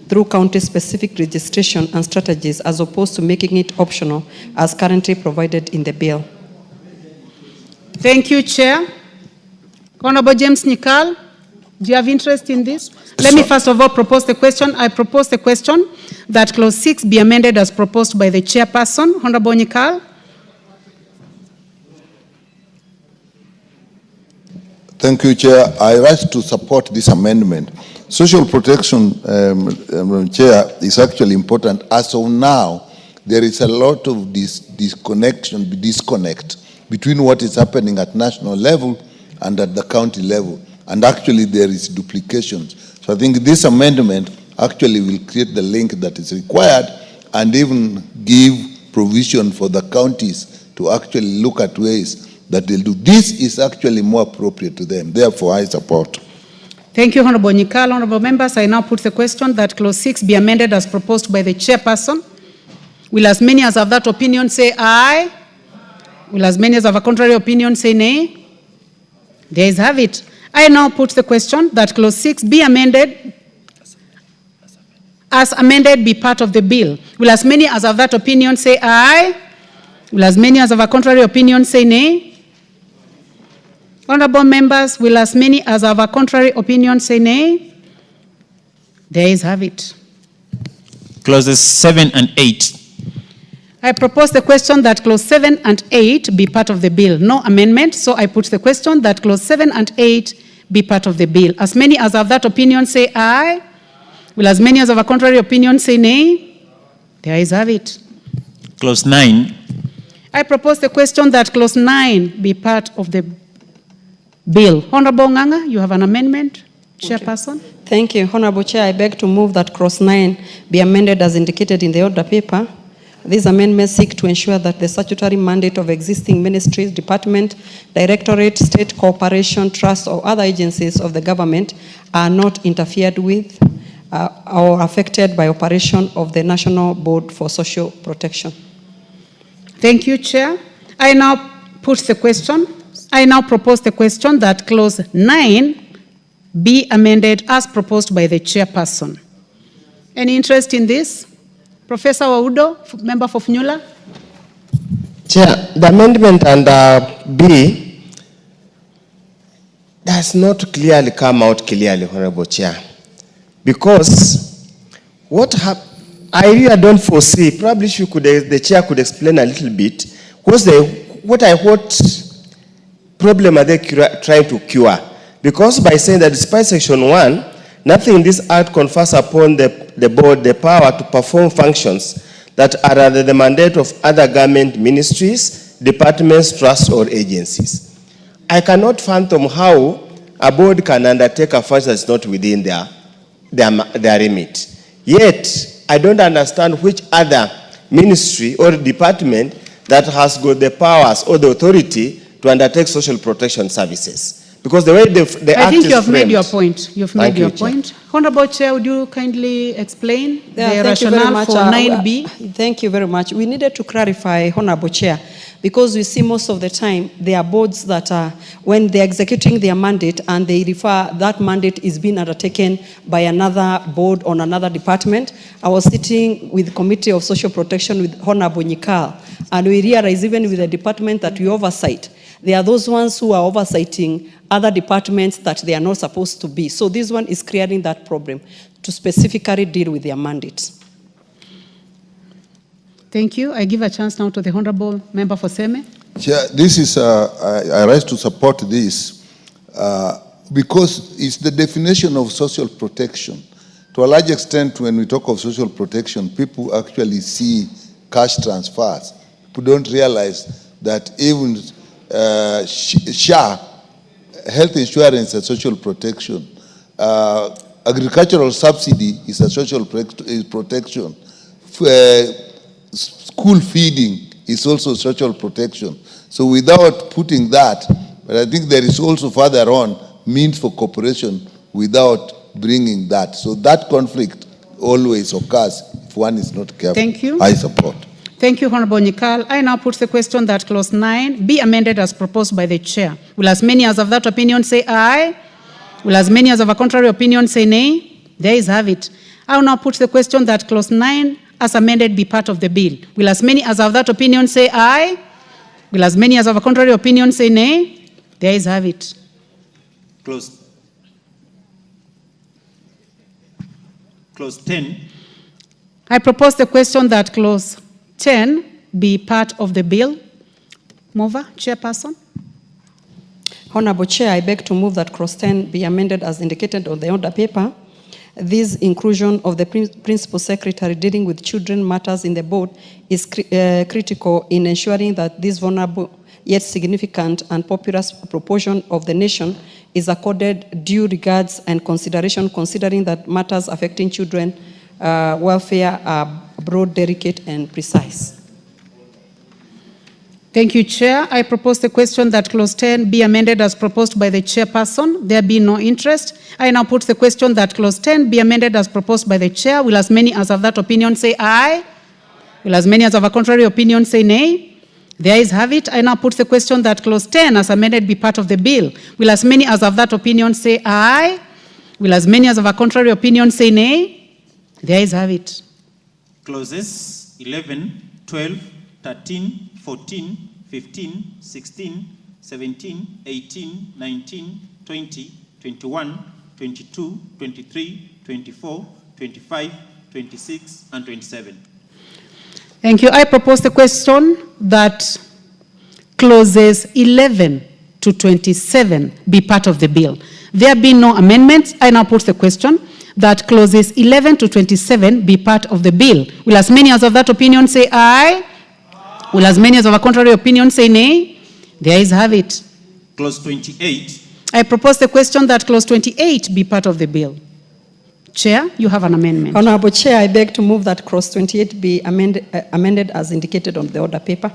through county-specific registration and strategies as opposed to making it optional as currently provided in the bill. Thank you, Chair. Honorable James Nyikal, do you have interest in this? Let me first of all propose the question. I propose the question that Clause 6 be amended as proposed by the chairperson. Honorable Nyikal. Thank you, Chair. I rise to support this amendment. Social protection, Chair, is actually important. As of now, there is a lot of disconnect between what is happening at national level and at the county level. And actually, there is duplications. So I think this amendment actually will create the link that is required and even give provision for the counties to actually look at ways that they'll do. This is actually more appropriate to them. Therefore, I support. Thank you, Honorable Nyikal. Honorable members, I now put the question that Clause 6 be amended as proposed by the chairperson. Will as many as of that opinion say aye? Will as many as of a contrary opinion say nay? The ayes have it. I now put the question that Clause 6 be amended as amended be part of the bill. Will as many as of that opinion say aye? Will as many as of a contrary opinion say nay? Honorable members, will as many as have a contrary opinion say nay? The ayes have it. Clauses 7 and 8. I propose the question that clause 7 and 8 be part of the bill. No amendment, so I put the question that clause 7 and 8 be part of the bill. As many as have that opinion say aye. Will as many as have a contrary opinion say nay? The ayes have it. Clause 9. I propose the question that clause 9 be part of the bill. Honorable Nganga, you have an amendment. Chairperson. Thank you. Honorable Chair, I beg to move that clause 9 be amended as indicated in the order paper. These amendments seek to ensure that the statutory mandate of existing ministries, department, directorate, state corporation, trust, or other agencies of the government are not interfered with or affected by operation of the National Board for Social Protection. Thank you, Chair. I now propose the question that clause 9 be amended as proposed by the chairperson. Any interest in this? Professor Waudo, member for Funyula. Chair, the amendment under B does not clearly come out clearly, Honorable Chair. Because I really don't foresee, probably the chair could explain a little bit, what problem are they trying to cure? Because by saying that despite Section 1, nothing in this act confers upon the board the power to perform functions that are under the mandate of other government ministries, departments, trusts, or agencies. I cannot fathom how a board can undertake a function that's not within their remit. Yet, I don't understand which other ministry or department that has got the powers or the authority to undertake social protection services. Because the way the act is framed. I think you have made your point. You've made your point. Honorable Chair, would you kindly explain the rationale for 9B? Thank you very much. We needed to clarify, Honorable Chair, because we see most of the time there are boards that are, when they're executing their mandate and they refer, that mandate is being undertaken by another board on another department. I was sitting with the Committee of Social Protection with Honorable Nyikal, and we realized even with the department that we oversight, there are those ones who are oversighting other departments that they are not supposed to be. So this one is creating that problem to specifically deal with their mandates. Thank you. I give a chance now to the Honorable Member for Seme. Chair, this is, I rise to support this because it's the definition of social protection. To a large extent, when we talk of social protection, people actually see cash transfers. People don't realize that even SHA, health insurance, and social protection. Agricultural subsidy is a social protection. School feeding is also social protection. So without putting that, but I think there is also further on means for cooperation without bringing that. So that conflict always occurs if one is not careful. Thank you. I support. Thank you, Honorable Nyikal. I now put the question that clause 9 be amended as proposed by the chair. Will as many as have that opinion say aye? Will as many as have a contrary opinion say nay? The ayes have it. I will now put the question that clause 9 as amended be part of the bill. Will as many as have that opinion say aye? Will as many as have a contrary opinion say nay? The ayes have it. Clause 10. I propose the question that clause 10 be part of the bill. Mover, Chairperson. Honorable Chair, I beg to move that clause 10 be amended as indicated on the order paper. This inclusion of the principal secretary dealing with children matters in the board is critical in ensuring that this vulnerable yet significant and populous proportion of the nation is accorded due regards and consideration, considering that matters affecting children welfare are broad, delicate, and precise. Thank you, Chair. I propose the question that clause 10 be amended as proposed by the chairperson. There be no interest. I now put the question that clause 10 be amended as proposed by the chair. Will as many as have that opinion say aye? Will as many as have a contrary opinion say nay? The ayes have it. I now put the question that clause 10 as amended be part of the bill. Will as many as have that opinion say aye? Will as many as have a contrary opinion say nay? The ayes have it. Clauses 11, 12, 13, 14, 15, 16, 17, 18, 19, 20, 21, 22, 23, 24, 25, 26, and 27. Thank you. I propose the question that clauses 11 to 27 be part of the bill. There being no amendments, I now put the question that clauses 11 to 27 be part of the bill. Will as many as of that opinion say aye? Will as many as of a contrary opinion say nay? The ayes have it. Clause 28. I propose the question that clause 28 be part of the bill. Chair, you have an amendment. Honorable Chair, I beg to move that clause 28 be amended as indicated on the order paper.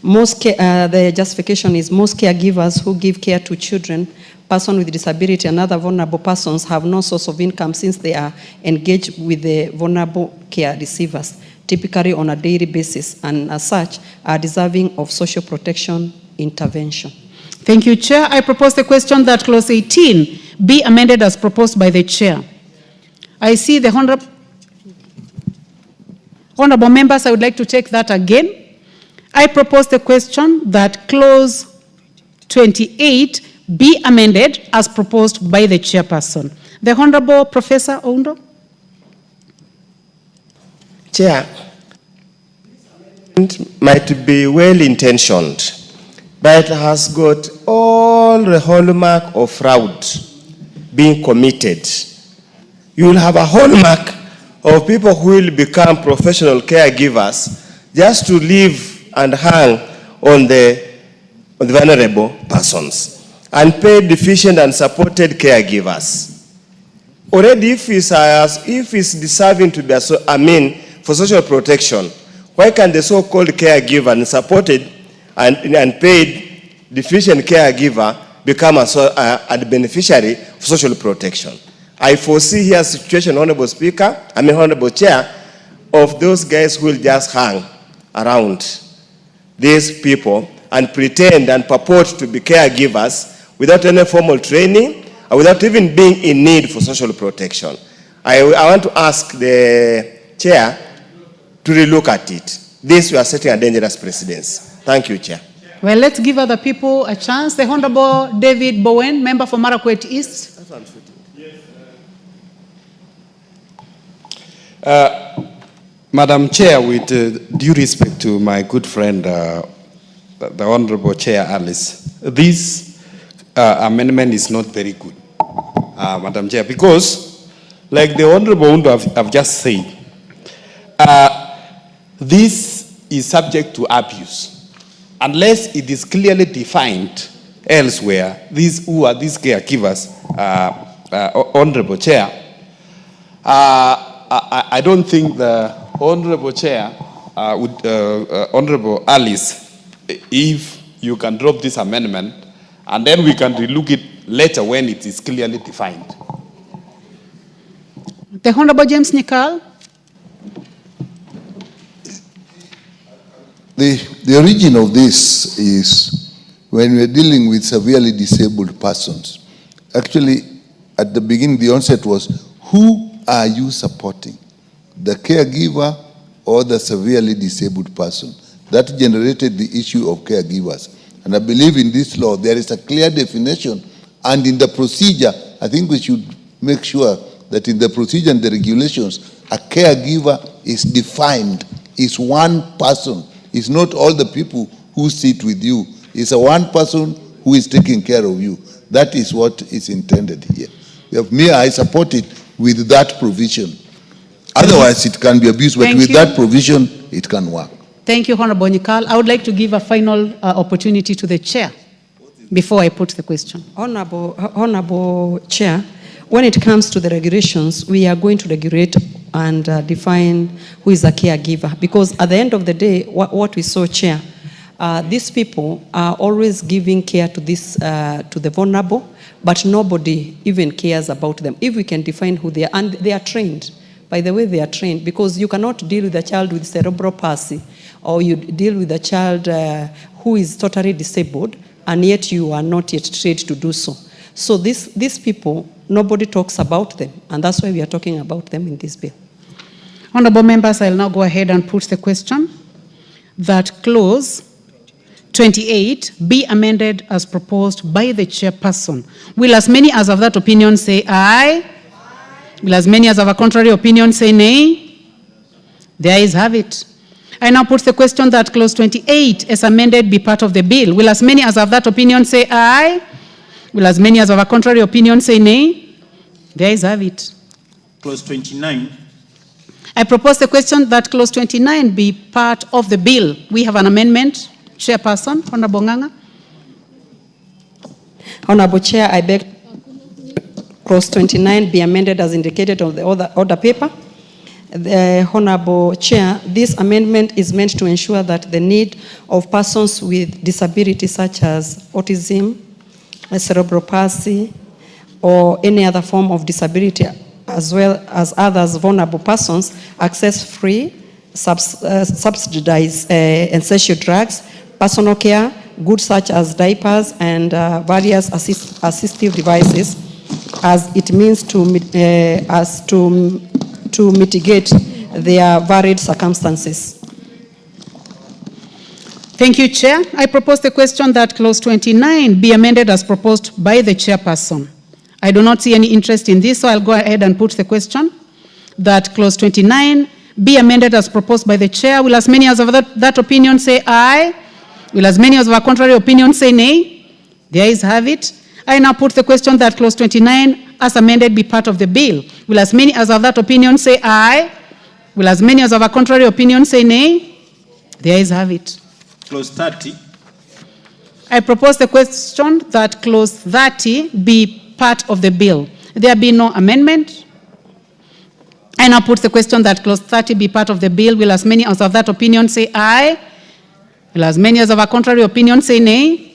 The justification is most caregivers who give care to children, persons with disability, and other vulnerable persons have no source of income since they are engaged with the vulnerable care receivers, typically on a daily basis, and as such are deserving of social protection intervention. Thank you, Chair. I propose the question that clause 18 be amended as proposed by the Chair. I see the honorable members, I would like to take that again. I propose the question that clause 28 be amended as proposed by the chairperson. The Honorable Professor Oundo. Chair, it might be well-intentioned, but it has got all the hallmark of fraud being committed. You will have a hallmark of people who will become professional caregivers just to live and hang on the vulnerable persons, unpaid, deficient, and supported caregivers. Already, if he's deserving to be, for social protection, why can the so-called caregiver and supported and paid deficient caregiver become a beneficiary of social protection? I foresee here a situation, Honorable Speaker, Honorable Chair, of those guys who will just hang around these people and pretend and purport to be caregivers without any formal training or without even being in need for social protection. I want to ask the Chair to relook at it. This, we are setting a dangerous precedence. Thank you, Chair. Well, let's give other people a chance. The Honorable David Bowen, member for Marakwet East. That's what I'm Madam Chair, with due respect to my good friend, the Honorable Chair Alice, this amendment is not very good, Madam Chair, because, like the Honorable Undo have just said, this is subject to abuse. Unless it is clearly defined elsewhere, these caregivers, Honorable Chair, I don't think the Honorable Chair, Honorable Alice, if you can drop this amendment, and then we can relook it later when it is clearly defined. The Honorable James Nikal. The origin of this is when we're dealing with severely disabled persons. Actually, at the beginning, the onset was, who are you supporting? The caregiver or the severely disabled person? That generated the issue of caregivers. And I believe in this law, there is a clear definition. And in the procedure, I think we should make sure that in the procedure and the regulations, a caregiver is defined, is one person. It's not all the people who sit with you. It's a one person who is taking care of you. That is what is intended here. I support it with that provision. Otherwise, it can be abused, but with that provision, it can work. Thank you, Honorable Nikal. I would like to give a final opportunity to the Chair before I put the question. Honorable Chair, when it comes to the regulations, we are going to regulate and define who is a caregiver, because at the end of the day, what we saw, Chair, these people are always giving care to to the vulnerable, but nobody even cares about them. If we can define who they are, and they are trained. By the way, they are trained, because you cannot deal with a child with cerebral palsy, or you deal with a child who is totally disabled, and yet you are not yet trained to do so. So these people, nobody talks about them, and that's why we are talking about them in this bill. Honorable members, I'll now go ahead and put the question that clause 28 be amended as proposed by the chairperson. Will as many as of that opinion say aye? Will as many as of a contrary opinion say nay? The ayes have it. I now put the question that clause 28 as amended be part of the bill. Will as many as of that opinion say aye? Will as many as of a contrary opinion say nay? The ayes have it. Clause 29. I propose the question that clause 29 be part of the bill. We have an amendment. Chairperson, Honorable Nganga. Honorable Chair, I beg clause 29 be amended as indicated on the order paper. Honorable Chair, this amendment is meant to ensure that the need of persons with disabilities such as autism, cerebral palsy, or any other form of disability, as well as others vulnerable persons, access free, subsidized essential drugs, personal care, goods such as diapers and various assistive devices, as it means to mitigate their varied circumstances. Thank you, Chair. I propose the question that clause 29 be amended as proposed by the chairperson. I do not see any interest in this, so I'll go ahead and put the question that clause 29 be amended as proposed by the chair. Will as many as of that opinion say aye? Will as many as of a contrary opinion say nay? The ayes have it. I now put the question that clause 29 as amended be part of the bill. Will as many as of that opinion say aye? Will as many as of a contrary opinion say nay? The ayes have it. Clause 30. I propose the question that clause 30 be part of the bill. There be no amendment. I now put the question that clause 30 be part of the bill. Will as many as of that opinion say aye? Will as many as of a contrary opinion say nay?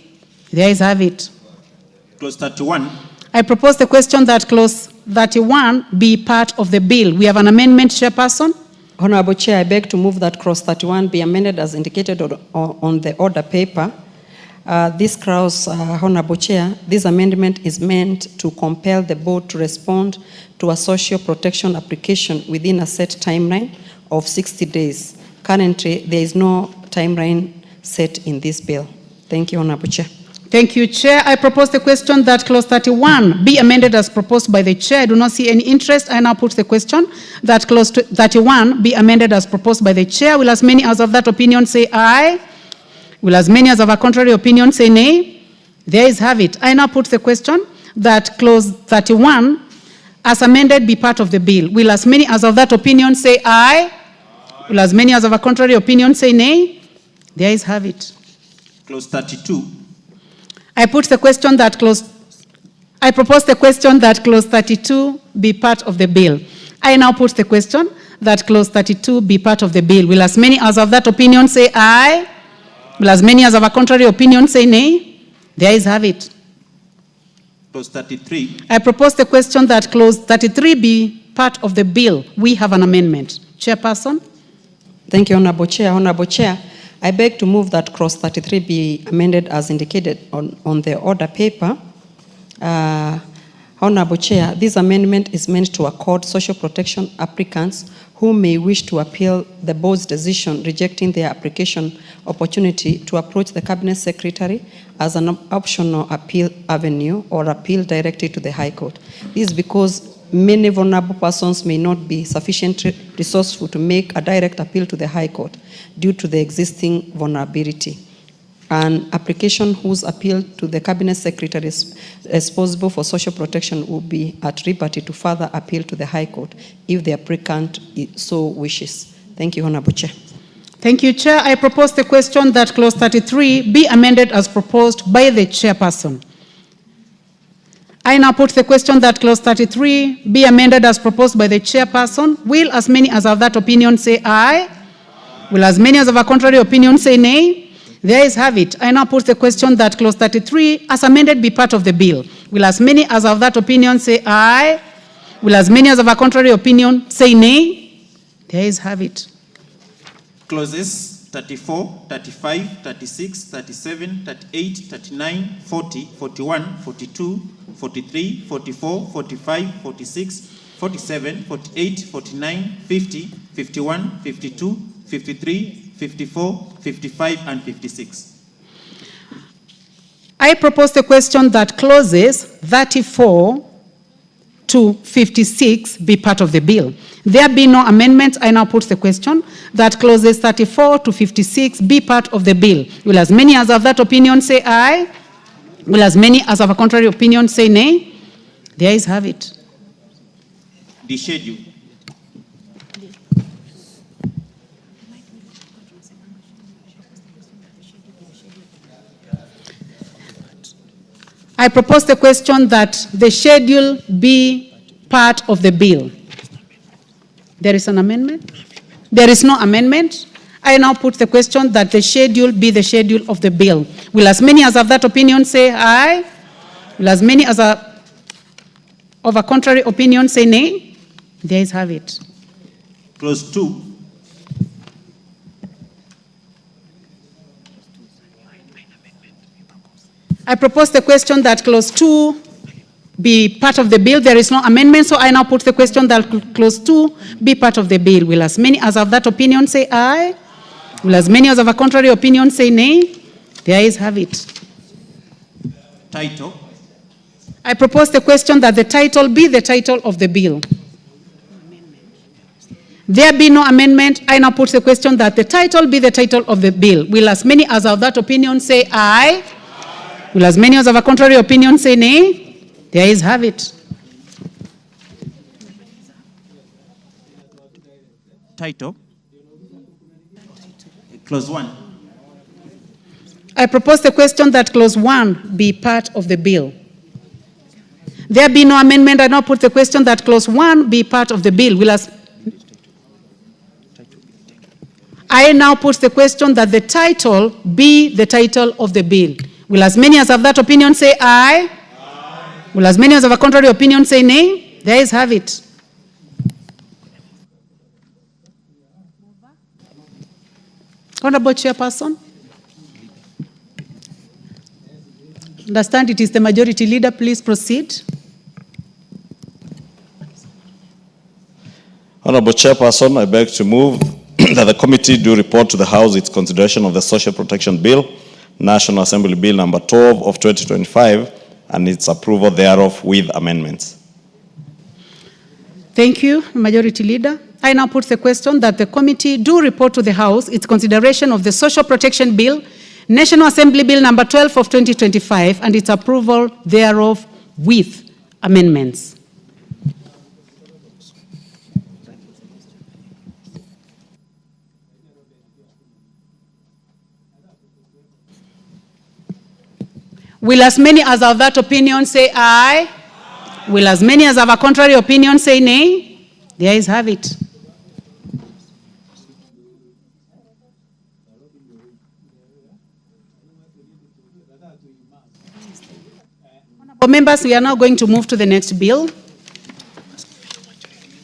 The ayes have it. Clause 31. I propose the question that clause 31 be part of the bill. We have an amendment, Chairperson. Honorable Chair, I beg to move that clause 31 be amended as indicated on the order paper. This clause, Honorable Chair, this amendment is meant to compel the board to respond to a social protection application within a set timeline of 60 days. Currently, there is no timeline set in this bill. Thank you, Honorable Chair. Thank you, Chair. I propose the question that clause 31 be amended as proposed by the Chair. I do not see any interest. I now put the question that clause 31 be amended as proposed by the Chair. Will as many as of that opinion say aye? Will as many as of a contrary opinion say nay? The ayes have it. I now put the question that clause 31 as amended be part of the bill. Will as many as of that opinion say aye? Will as many as of a contrary opinion say nay? The ayes have it. Clause 32. I propose the question that clause 32 be part of the bill. I now put the question that clause 32 be part of the bill. Will as many as of that opinion say aye? Will as many as of a contrary opinion say nay? The ayes have it. Clause 33. I propose the question that clause 33 be part of the bill. We have an amendment. Chairperson. Thank you, Honorable Chair. Honorable Chair, I beg to move that clause 33 be amended as indicated on the order paper. Honorable Chair, this amendment is meant to accord social protection applicants who may wish to appeal the board's decision rejecting their application opportunity to approach the Cabinet Secretary as an optional appeal avenue or appeal directly to the High Court. This is because many vulnerable persons may not be sufficiently resourceful to make a direct appeal to the High Court due to the existing vulnerability. An application whose appeal to the Cabinet Secretary is responsible for social protection will be at liberty to further appeal to the High Court if the applicant so wishes. Thank you, Honorable Chair. Thank you, Chair. I propose the question that clause 33 be amended as proposed by the chairperson. I now put the question that clause 33 be amended as proposed by the chairperson. Will as many as of that opinion say aye? Will as many as of a contrary opinion say nay? The ayes have it. I now put the question that clause 33 as amended be part of the bill. Will as many as of that opinion say aye? Will as many as of a contrary opinion say nay? The ayes have it. Clauses 34, 35, 36, 37, 38, 39, 40, 41, 42, 43, 44, 45, 46, 47, 48, 49, 50, 51, 52, 53, 54, 55, and 56. I propose the question that clauses 34 to 56 be part of the bill. There be no amendments. I now put the question that clauses 34 to 56 be part of the bill. Will as many as have that opinion say aye? Will as many as have a contrary opinion say nay? The ayes have it. The schedule. I propose the question that the schedule be part of the bill. There is an amendment? There is no amendment. I now put the question that the schedule be the schedule of the bill. Will as many as have that opinion say aye? Will as many as of a contrary opinion say nay? The ayes have it. Clause 2. I propose the question that clause 2 be part of the bill. There is no amendment, so I now put the question that clause 2 be part of the bill. Will as many as have that opinion say aye? Will as many as have a contrary opinion say nay? The ayes have it. Title. I propose the question that the title be the title of the bill. There be no amendment. I now put the question that the title be the title of the bill. Will as many as have that opinion say aye? Will as many as have a contrary opinion say nay? The ayes have it. Title. Clause 1. I propose the question that clause 1 be part of the bill. There be no amendment. I now put the question that clause 1 be part of the bill. I now put the question that the title be the title of the bill. Will as many as have that opinion say aye? Aye. Will as many as have a contrary opinion say nay? The ayes have it. Honorable Chairperson. Understand it is the majority leader. Please proceed. Honorable Chairperson, I beg to move that the committee do report to the House its consideration of the Social Protection Bill, National Assembly Bill number 12 of 2025, and its approval thereof with amendments. Thank you, Majority Leader. I now put the question that the committee do report to the House its consideration of the Social Protection Bill, National Assembly Bill number 12 of 2025, and its approval thereof with amendments. Will as many as have that opinion say aye? Aye. Will as many as have a contrary opinion say nay? The ayes have it. Members, we are now going to move to the next bill,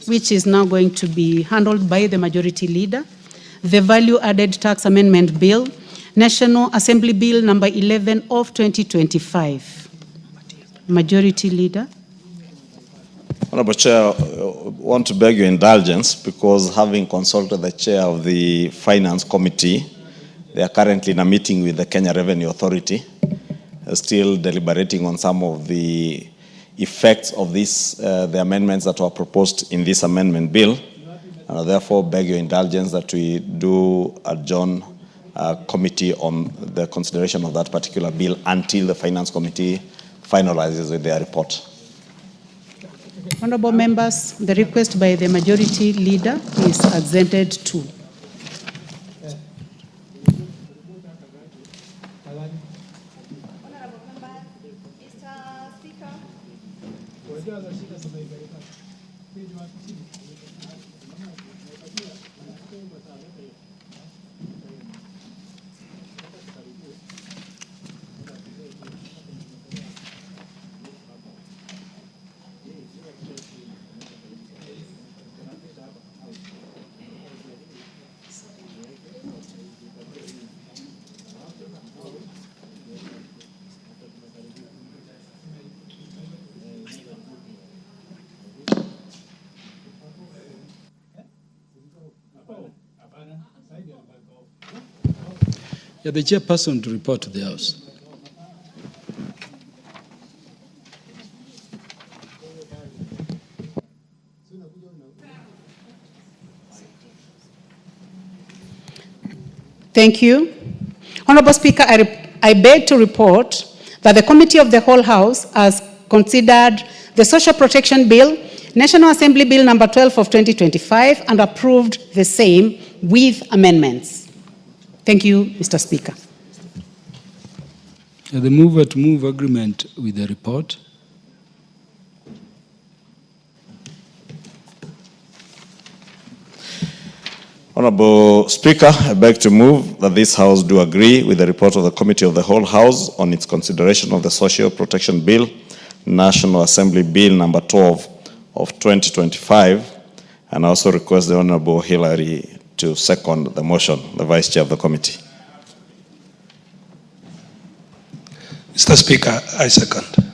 which is now going to be handled by the Majority Leader. The Value Added Tax Amendment Bill, National Assembly Bill number 11 of 2025. Majority Leader. Honorable Chair, I want to beg your indulgence because having consulted the Chair of the Finance Committee, they are currently in a meeting with the Kenya Revenue Authority, still deliberating on some of the effects of this, the amendments that were proposed in this amendment bill. And I therefore beg your indulgence that we do adjourn committee on the consideration of that particular bill until the Finance Committee finalizes with their report. Honorable members, the request by the Majority Leader is assented to. Yeah, the chairperson to report to the House. Thank you. Honorable Speaker, I beg to report that the Committee of the Whole House has considered the Social Protection Bill, National Assembly Bill number 12 of 2025, and approved the same with amendments. Thank you, Mr. Speaker. The mover to move agreement with the report. Honorable Speaker, I beg to move that this House do agree with the report of the Committee of the Whole House on its consideration of the Social Protection Bill, National Assembly Bill number 12 of 2025, and I also request the Honorable Hillary to second the motion, the Vice Chair of the Committee. Mr. Speaker, I second.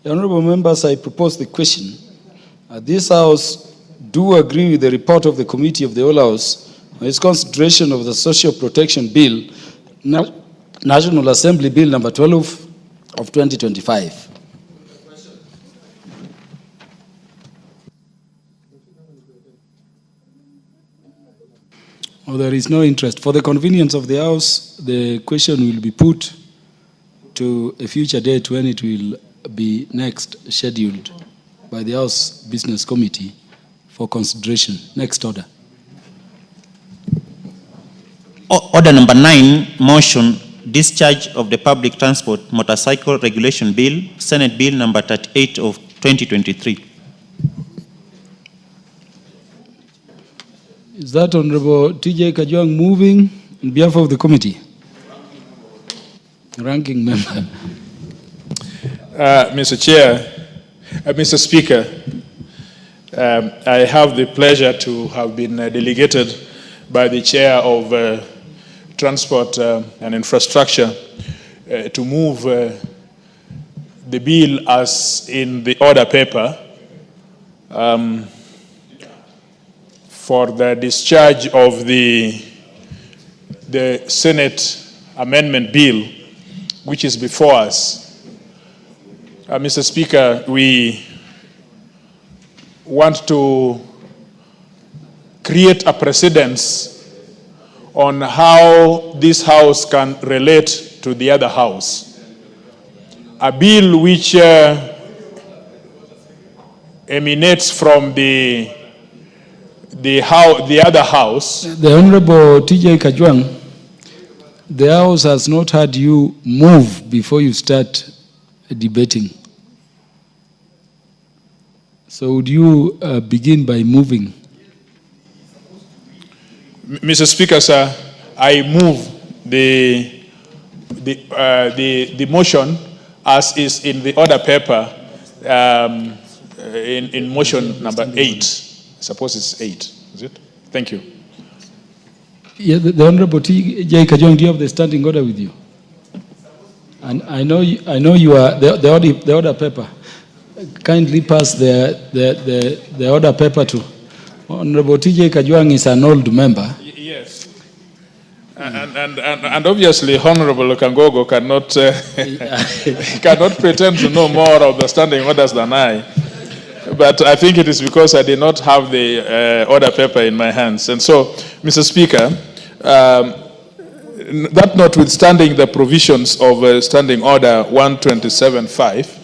Honorable members, I propose the question. This House do agree with the report of the Committee of the Whole House on its consideration of the Social Protection Bill, National Assembly Bill number 12 of 2025. There is no interest. For the convenience of the House, the question will be put to a future date when it will be next scheduled by the House Business Committee for consideration. Next order. Order number 9, motion, discharge of the Public Transport Motorcycle Regulation Bill, Senate Bill number 38 of 2023. Is that Honorable TJ Kajwang moving on behalf of the committee? Ranking member. Mr. Chair, Mr. Speaker, I have the pleasure to have been delegated by the Chair of Transport and Infrastructure to move the bill as in the order paper for the discharge of the Senate Amendment Bill, which is before us. Mr. Speaker, we want to create a precedence on how this House can relate to the other House. A bill which emanates from the other House. The Honorable TJ Kajwang, the House has not had you move before you start debating. So would you begin by moving? Mr. Speaker, sir, I move the motion as is in the order paper in motion number 8. I suppose it's 8, is it? Thank you. Yeah, the Honorable T.J. Kajwang, do you have the standing order with you? And I know you are the order paper. Kindly pass the order paper to Honorable T.J. Kajwang. Is an old member. Yes. And obviously Honorable Kangogo cannot pretend to know more of the standing orders than I. But I think it is because I did not have the order paper in my hands. And so, Mr. Speaker, that notwithstanding the provisions of Standing Order 127.5,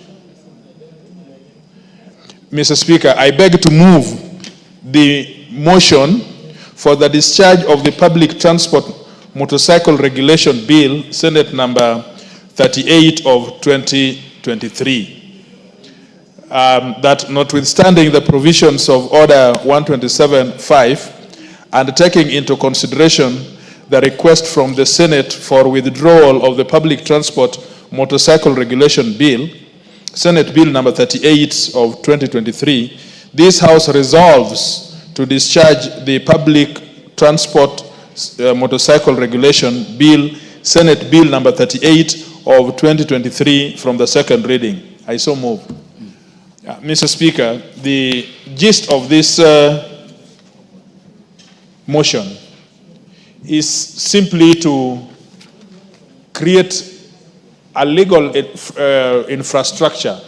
Mr. Speaker, I beg to move the motion for the discharge of the Public Transport Motorcycle Regulation Bill, Senate number 38 of 2023. That notwithstanding the provisions of Order 127.5 and taking into consideration the request from the Senate for withdrawal of the Public Transport Motorcycle Regulation Bill, Senate Bill number 38 of 2023, this House resolves to discharge the Public Transport Motorcycle Regulation Bill, Senate Bill number 38 of 2023 from the second reading. I so move. Mr. Speaker, the gist of this motion is simply to create a legal infrastructure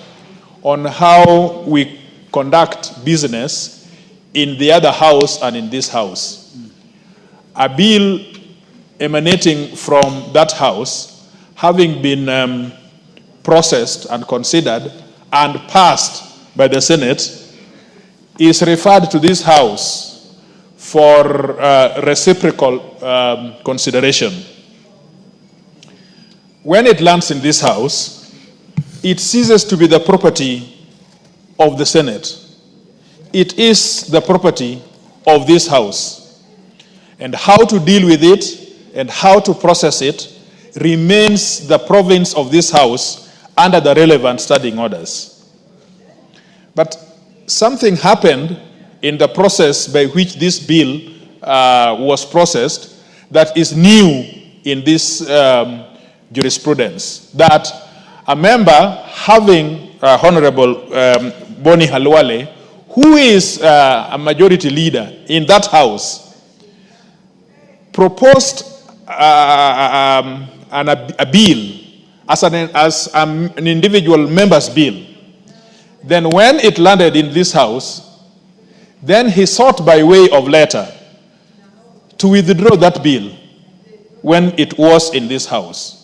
on how we conduct business in the other house and in this house. A bill emanating from that house, having been processed and considered and passed by the Senate, is referred to this house for reciprocal consideration. When it lands in this house, it ceases to be the property of the Senate. It is the property of this house. And how to deal with it and how to process it remains the province of this house under the relevant standing orders. But something happened in the process by which this bill was processed that is new in this jurisprudence, that a member having Honorable Boni Halwale, who is a majority leader in that house, proposed a bill as an individual member's bill. Then when it landed in this house, then he sought by way of letter to withdraw that bill when it was in this house.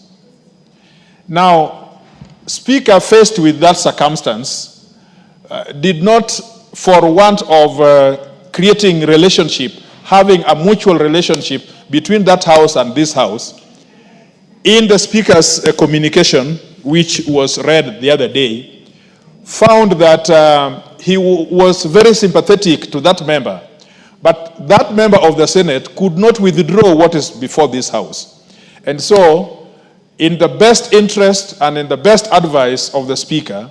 Now, Speaker, faced with that circumstance, did not, for want of creating relationship, having a mutual relationship between that house and this house, in the Speaker's communication, which was read the other day, found that he was very sympathetic to that member, but that member of the Senate could not withdraw what is before this house. And so, in the best interest and in the best advice of the Speaker,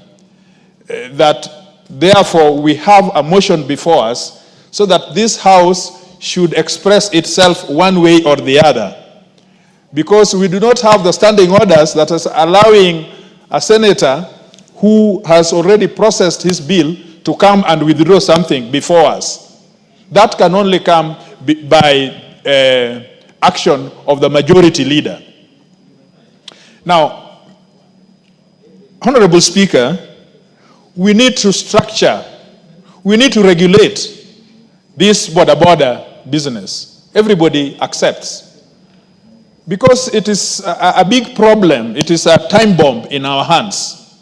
that therefore we have a motion before us so that this house should express itself one way or the other. Because we do not have the standing orders that is allowing a senator who has already processed his bill to come and withdraw something before us. That can only come by action of the majority leader. Now, Honorable Speaker, we need to structure, we need to regulate this border business. Everybody accepts. Because it is a big problem, it is a time bomb in our hands.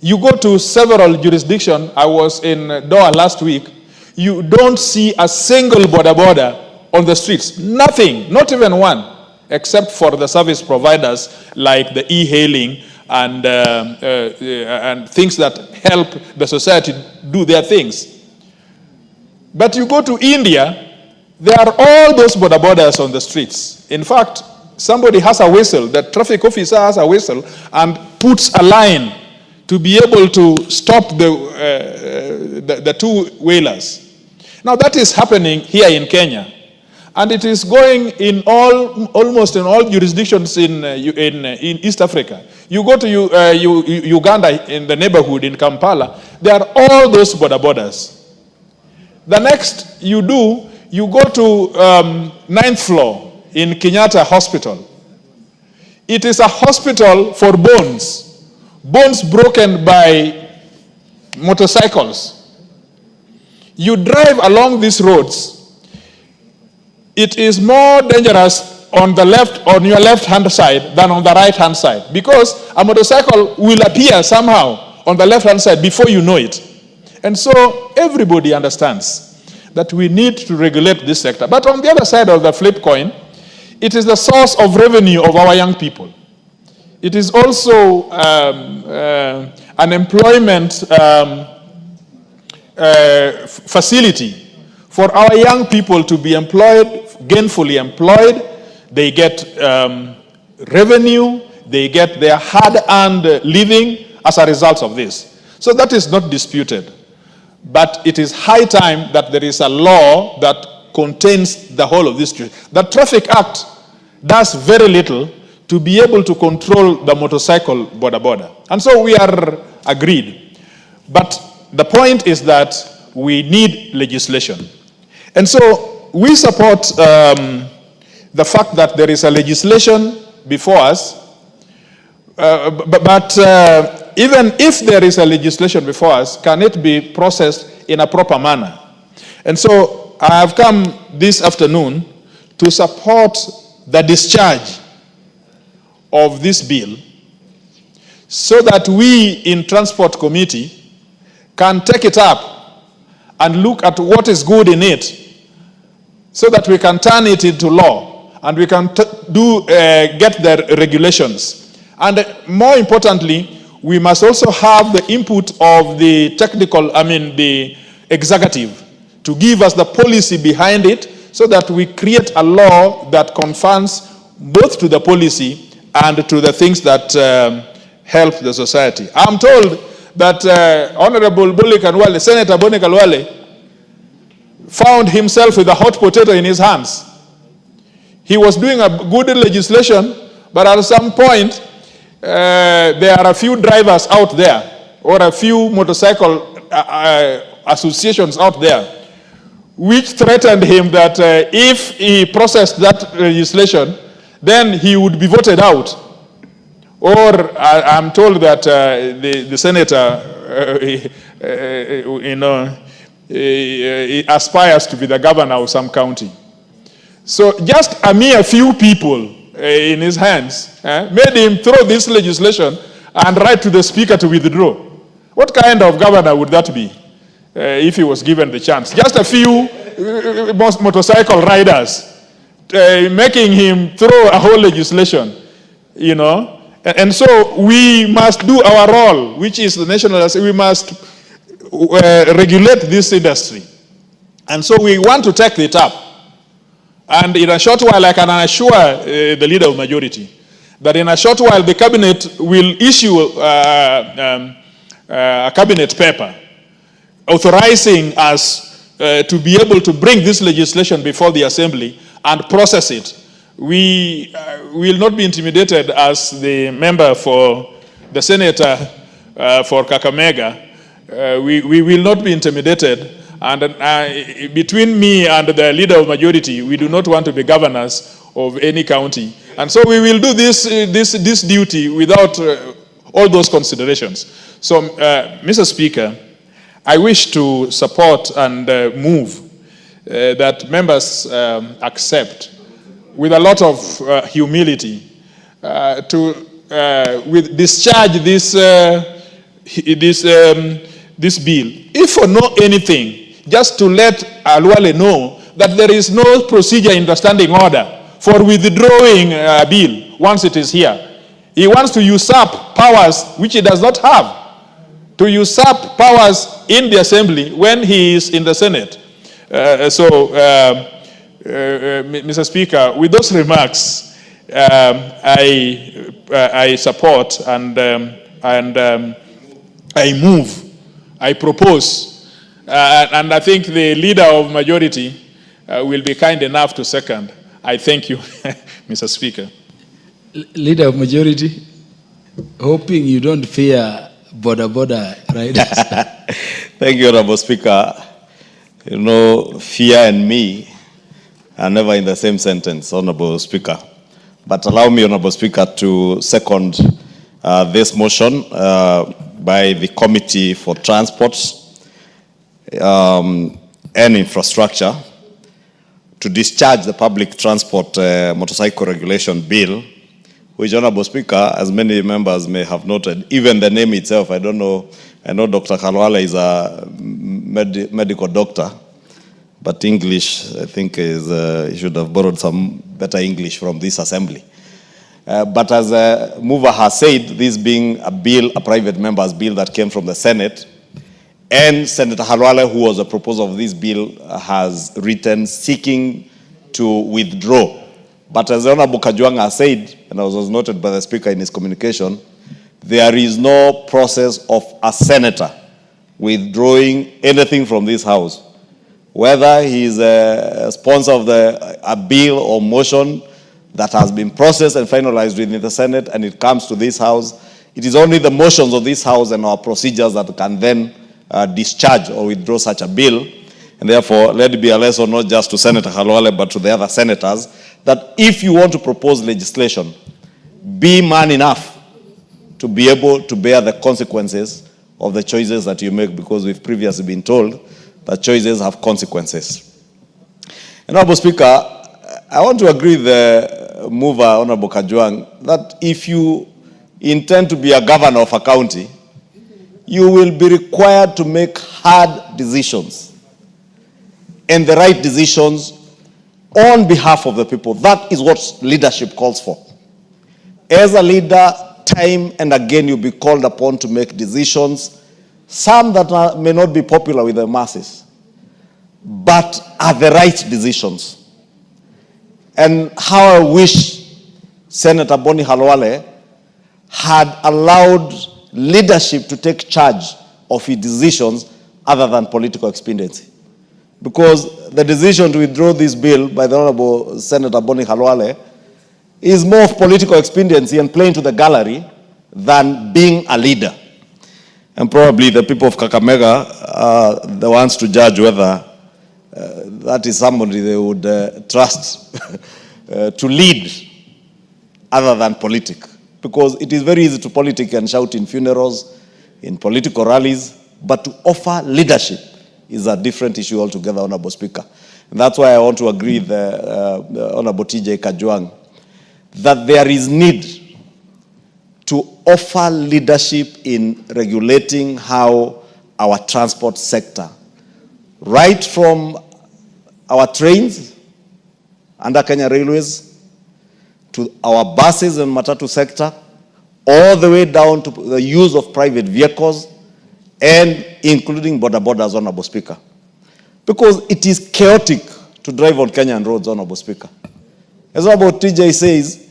You go to several jurisdictions, I was in Doha last week, you don't see a single border on the streets. Nothing, not even one, except for the service providers like the e-hailing and things that help the society do their things. But you go to India, there are all those borders on the streets. In fact, somebody has a whistle, the traffic officer has a whistle and puts a line to be able to stop the two-wheelers. Now that is happening here in Kenya. And it is going in almost in all jurisdictions in East Africa. You go to Uganda, in the neighborhood in Kampala, there are all those borders. The next you go to 9th floor in Kenyatta Hospital. It is a hospital for bones broken by motorcycles. You drive along these roads, it is more dangerous on your left-hand side than on the right-hand side, because a motorcycle will appear somehow on the left-hand side before you know it. And so everybody understands that we need to regulate this sector. But on the other side of the flip coin, it is the source of revenue of our young people. It is also an employment facility for our young people to be employed, gainfully employed. They get revenue, they get their hard-earned living as a result of this. So that is not disputed. But it is high time that there is a law that contains the whole of this. The Traffic Act does very little to be able to control the motorcycle border. And so we are agreed. But the point is that we need legislation. And so we support the fact that there is a legislation before us, but even if there is a legislation before us, can it be processed in a proper manner? And so I have come this afternoon to support the discharge of this bill so that we in Transport Committee can take it up and look at what is good in it so that we can turn it into law and we can get the regulations. And more importantly, we must also have the input of the the executive to give us the policy behind it so that we create a law that conforms both to the policy and to the things that help the society. I'm told that Honorable Boli Kalwale, Senator Boni Kalwale, found himself with a hot potato in his hands. He was doing a good legislation, but at some point, there are a few drivers out there, or a few motorcycle associations out there, which threatened him that if he processed that legislation, then he would be voted out. Or I'm told that the senator, he aspires to be the governor of some county. So just a mere few people in his hands made him throw this legislation and write to the speaker to withdraw. What kind of governor would that be if he was given the chance? Just a few motorcycle riders making him throw a whole legislation, you know. And so we must do our role, which is the national, we must regulate this industry. And so we want to take it up. And in a short while, I can assure the leader of majority that in a short while, the cabinet will issue a cabinet paper authorizing us to be able to bring this legislation before the assembly and process it. We will not be intimidated as the member for the senator for Kakamega. We will not be intimidated. And between me and the leader of majority, we do not want to be governors of any county. And so we will do this duty without all those considerations. So, Mr. Speaker, I wish to support and move that members accept with a lot of humility to discharge this bill. If for no anything, just to let Alwale know that there is no procedure in the standing order for withdrawing a bill once it is here. He wants to usurp powers which he does not have, to usurp powers in the assembly when he is in the Senate. Mr. Speaker, with those remarks, I support and I move, I propose, and I think the leader of majority will be kind enough to second. I thank you, Mr. Speaker. Leader of majority, hoping you don't fear border riders. Thank you, Honorable Speaker. You know, fear and me are never in the same sentence, Honorable Speaker. But allow me, Honorable Speaker, to second this motion by the Committee for Transport and Infrastructure to discharge the Public Transport Motorcycle Regulation Bill, which, Honorable Speaker, as many members may have noted, even the name itself, I don't know, I know Dr. Kalwale is a medical doctor, but English, I think, he should have borrowed some better English from this assembly. But as a mover has said, this being a bill, a private member's bill that came from the Senate, and Senator Halwale, who was a proposer of this bill, has written seeking to withdraw. But as Honorable Kajwang has said, and as was noted by the Speaker in his communication, there is no process of a senator withdrawing anything from this House. Whether he is a sponsor of a bill or motion that has been processed and finalized within the Senate and it comes to this House, it is only the motions of this House and our procedures that can then discharge or withdraw such a bill. And therefore, let it be a lesson not just to Senator Halwale but to the other senators that if you want to propose legislation, be man enough to be able to bear the consequences of the choices that you make, because we've previously been told that choices have consequences. Honorable Speaker, I want to agree with the mover, Honorable Kajwang, that if you intend to be a governor of a county, you will be required to make hard decisions and the right decisions on behalf of the people. That is what leadership calls for. As a leader, time and again you'll be called upon to make decisions, some that may not be popular with the masses, but are the right decisions. And how I wish Senator Boni Halwale had allowed leadership to take charge of his decisions other than political expediency. Because the decision to withdraw this bill by the Honorable Senator Boni Halwale is more of political expediency and playing to the gallery than being a leader. And probably the people of Kakamega are the ones to judge whether that is somebody they would trust to lead other than politic. Because it is very easy to politic and shout in funerals, in political rallies, but to offer leadership is a different issue altogether, Honorable Speaker. And that's why I want to agree with the Honorable TJ Kajwang that there is need to offer leadership in regulating how our transport sector, right from our trains under Kenya Railways, to our buses and matatu sector, all the way down to the use of private vehicles, and including border borders, Honorable Speaker. Because it is chaotic to drive on Kenyan roads, Honorable Speaker. As Honorable TJ says,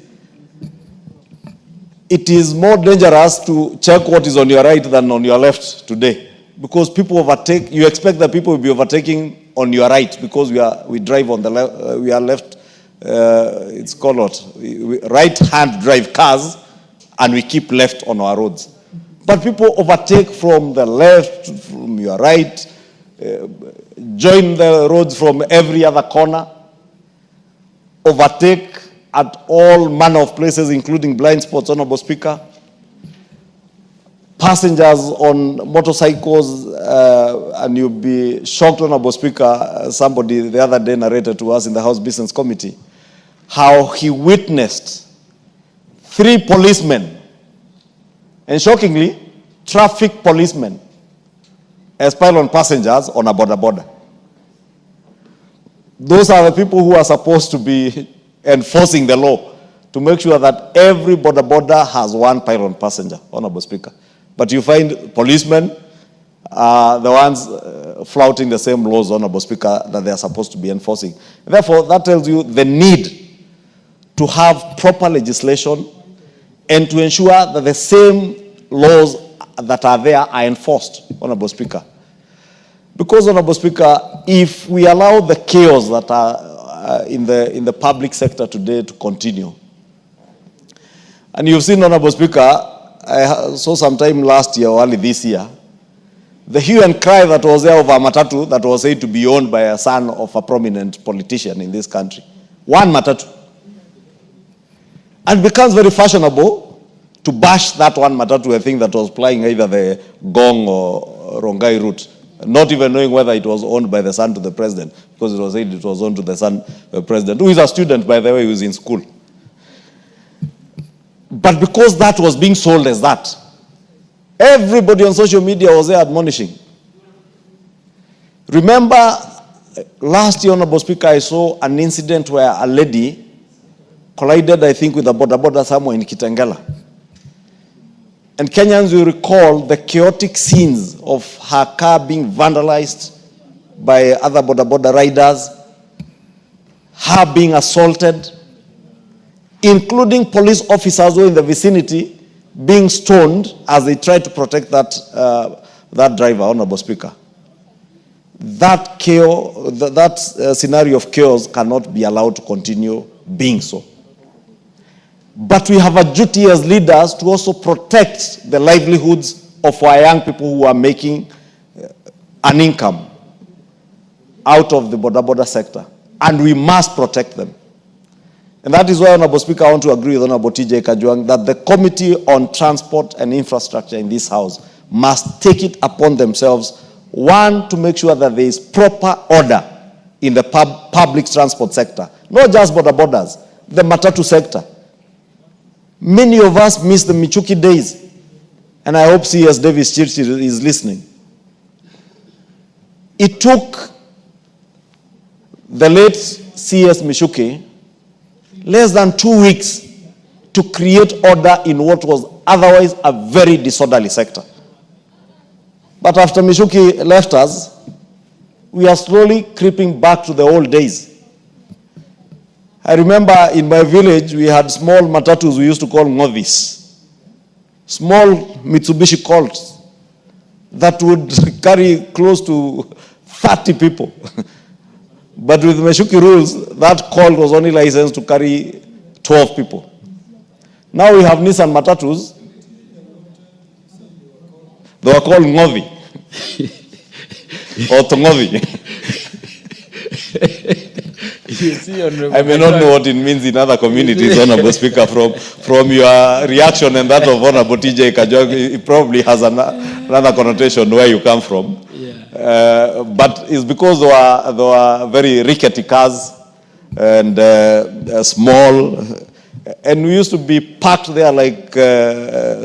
it is more dangerous to check what is on your right than on your left today. Because people overtake, you expect that people will be overtaking on your right because we drive on the left, we are left, it's called what? Right-hand drive cars, and we keep left on our roads. But people overtake from the left, from your right, join the roads from every other corner, overtake at all manner of places, including blind spots, Honorable Speaker. Passengers on motorcycles, and you'll be shocked, Honorable Speaker, somebody the other day narrated to us in the House Business Committee how he witnessed 3 policemen, and shockingly, traffic policemen, as pylon passengers on a border. Those are the people who are supposed to be enforcing the law to make sure that every border has one pylon passenger, Honorable Speaker. But you find policemen are the ones flouting the same laws, Honorable Speaker, that they are supposed to be enforcing. Therefore, that tells you the need to have proper legislation and to ensure that the same laws that are there are enforced, Honorable Speaker. Because, Honorable Speaker, if we allow the chaos that are in the public sector today to continue, and you've seen, Honorable Speaker, I saw sometime last year or early this year, the hue and cry that was there over a matatu that was said to be owned by a son of a prominent politician in this country. One matatu. And it becomes very fashionable to bash that one matatu, I think, that was plying either the Gong or Rongai route, not even knowing whether it was owned by the son to the president, because it was said it was owned to the son of the president, who is a student, by the way, who is in school. But because that was being sold as that, everybody on social media was there admonishing. Remember, last year, Honorable Speaker, I saw an incident where a lady collided, I think, with a border somewhere in Kitengela. And Kenyans will recall the chaotic scenes of her car being vandalized by other border riders, her being assaulted, including police officers who were in the vicinity being stoned as they tried to protect that driver, Honorable Speaker. That chaos, that scenario of chaos cannot be allowed to continue being so. But we have a duty as leaders to also protect the livelihoods of our young people who are making an income out of the border sector. And we must protect them. And that is why, Honorable Speaker, I want to agree with Honorable TJ Kajwang that the Committee on Transport and Infrastructure in this House must take it upon themselves, one, to make sure that there is proper order in the public transport sector, not just border borders, the matatu sector. Many of us miss the Michuki days, and I hope CS Davis Chirchir is listening. It took the late CS Michuki less than 2 weeks to create order in what was otherwise a very disorderly sector. But after Michuki left us, we are slowly creeping back to the old days. I remember in my village, we had small matatus we used to call ngodhis. Small Mitsubishi Colts that would carry close to 30 people. But with Michuki rules, that Colt was only licensed to carry 12 people. Now we have Nissan matatus. They were called Ngovi. Or Tongovi. I may not know what it means in other communities, Honorable Speaker, from your reaction and that of Honorable TJ Kajwang, it probably has another connotation where you come from. Yeah. But it's because there were very rickety cars and small, and we used to be packed there like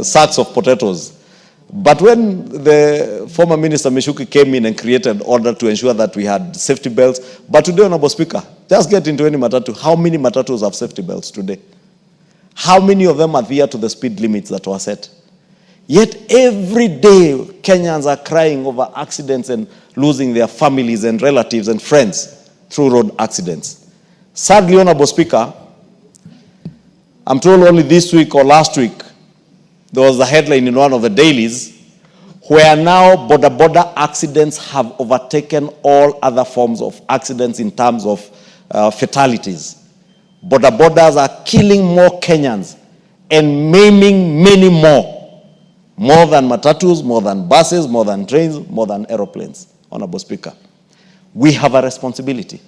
sacks of potatoes. But when the former Minister Michuki came in and created order to ensure that we had safety belts, but today, Honorable Speaker, just get into any matatu. How many matatus have safety belts today? How many of them adhere to the speed limits that were set? Yet every day, Kenyans are crying over accidents and losing their families and relatives and friends through road accidents. Sadly, Honorable Speaker, I'm told only this week or last week, there was a headline in one of the dailies where now border accidents have overtaken all other forms of accidents in terms of fatalities. Borders are killing more Kenyans and maiming many more than matatus, more than buses, more than trains, more than aeroplanes. Honorable Speaker, we have a responsibility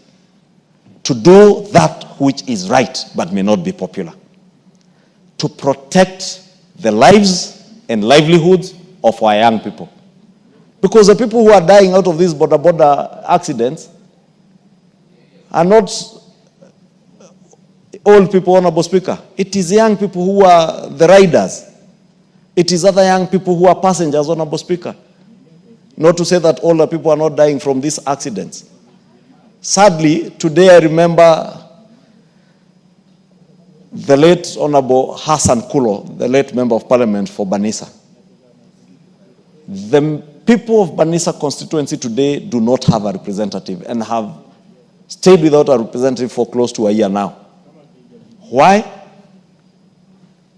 to do that which is right but may not be popular, to protect the lives and livelihoods of our young people. Because the people who are dying out of these border accidents are not old people, Honorable Speaker. It is young people who are the riders. It is other young people who are passengers, Honorable Speaker. Not to say that older people are not dying from these accidents. Sadly, today I remember the late Honorable Hassan Kulo, the late Member of Parliament for Banisa. The people of Banisa constituency today do not have a representative and have stayed without a representative for close to a year now. Why?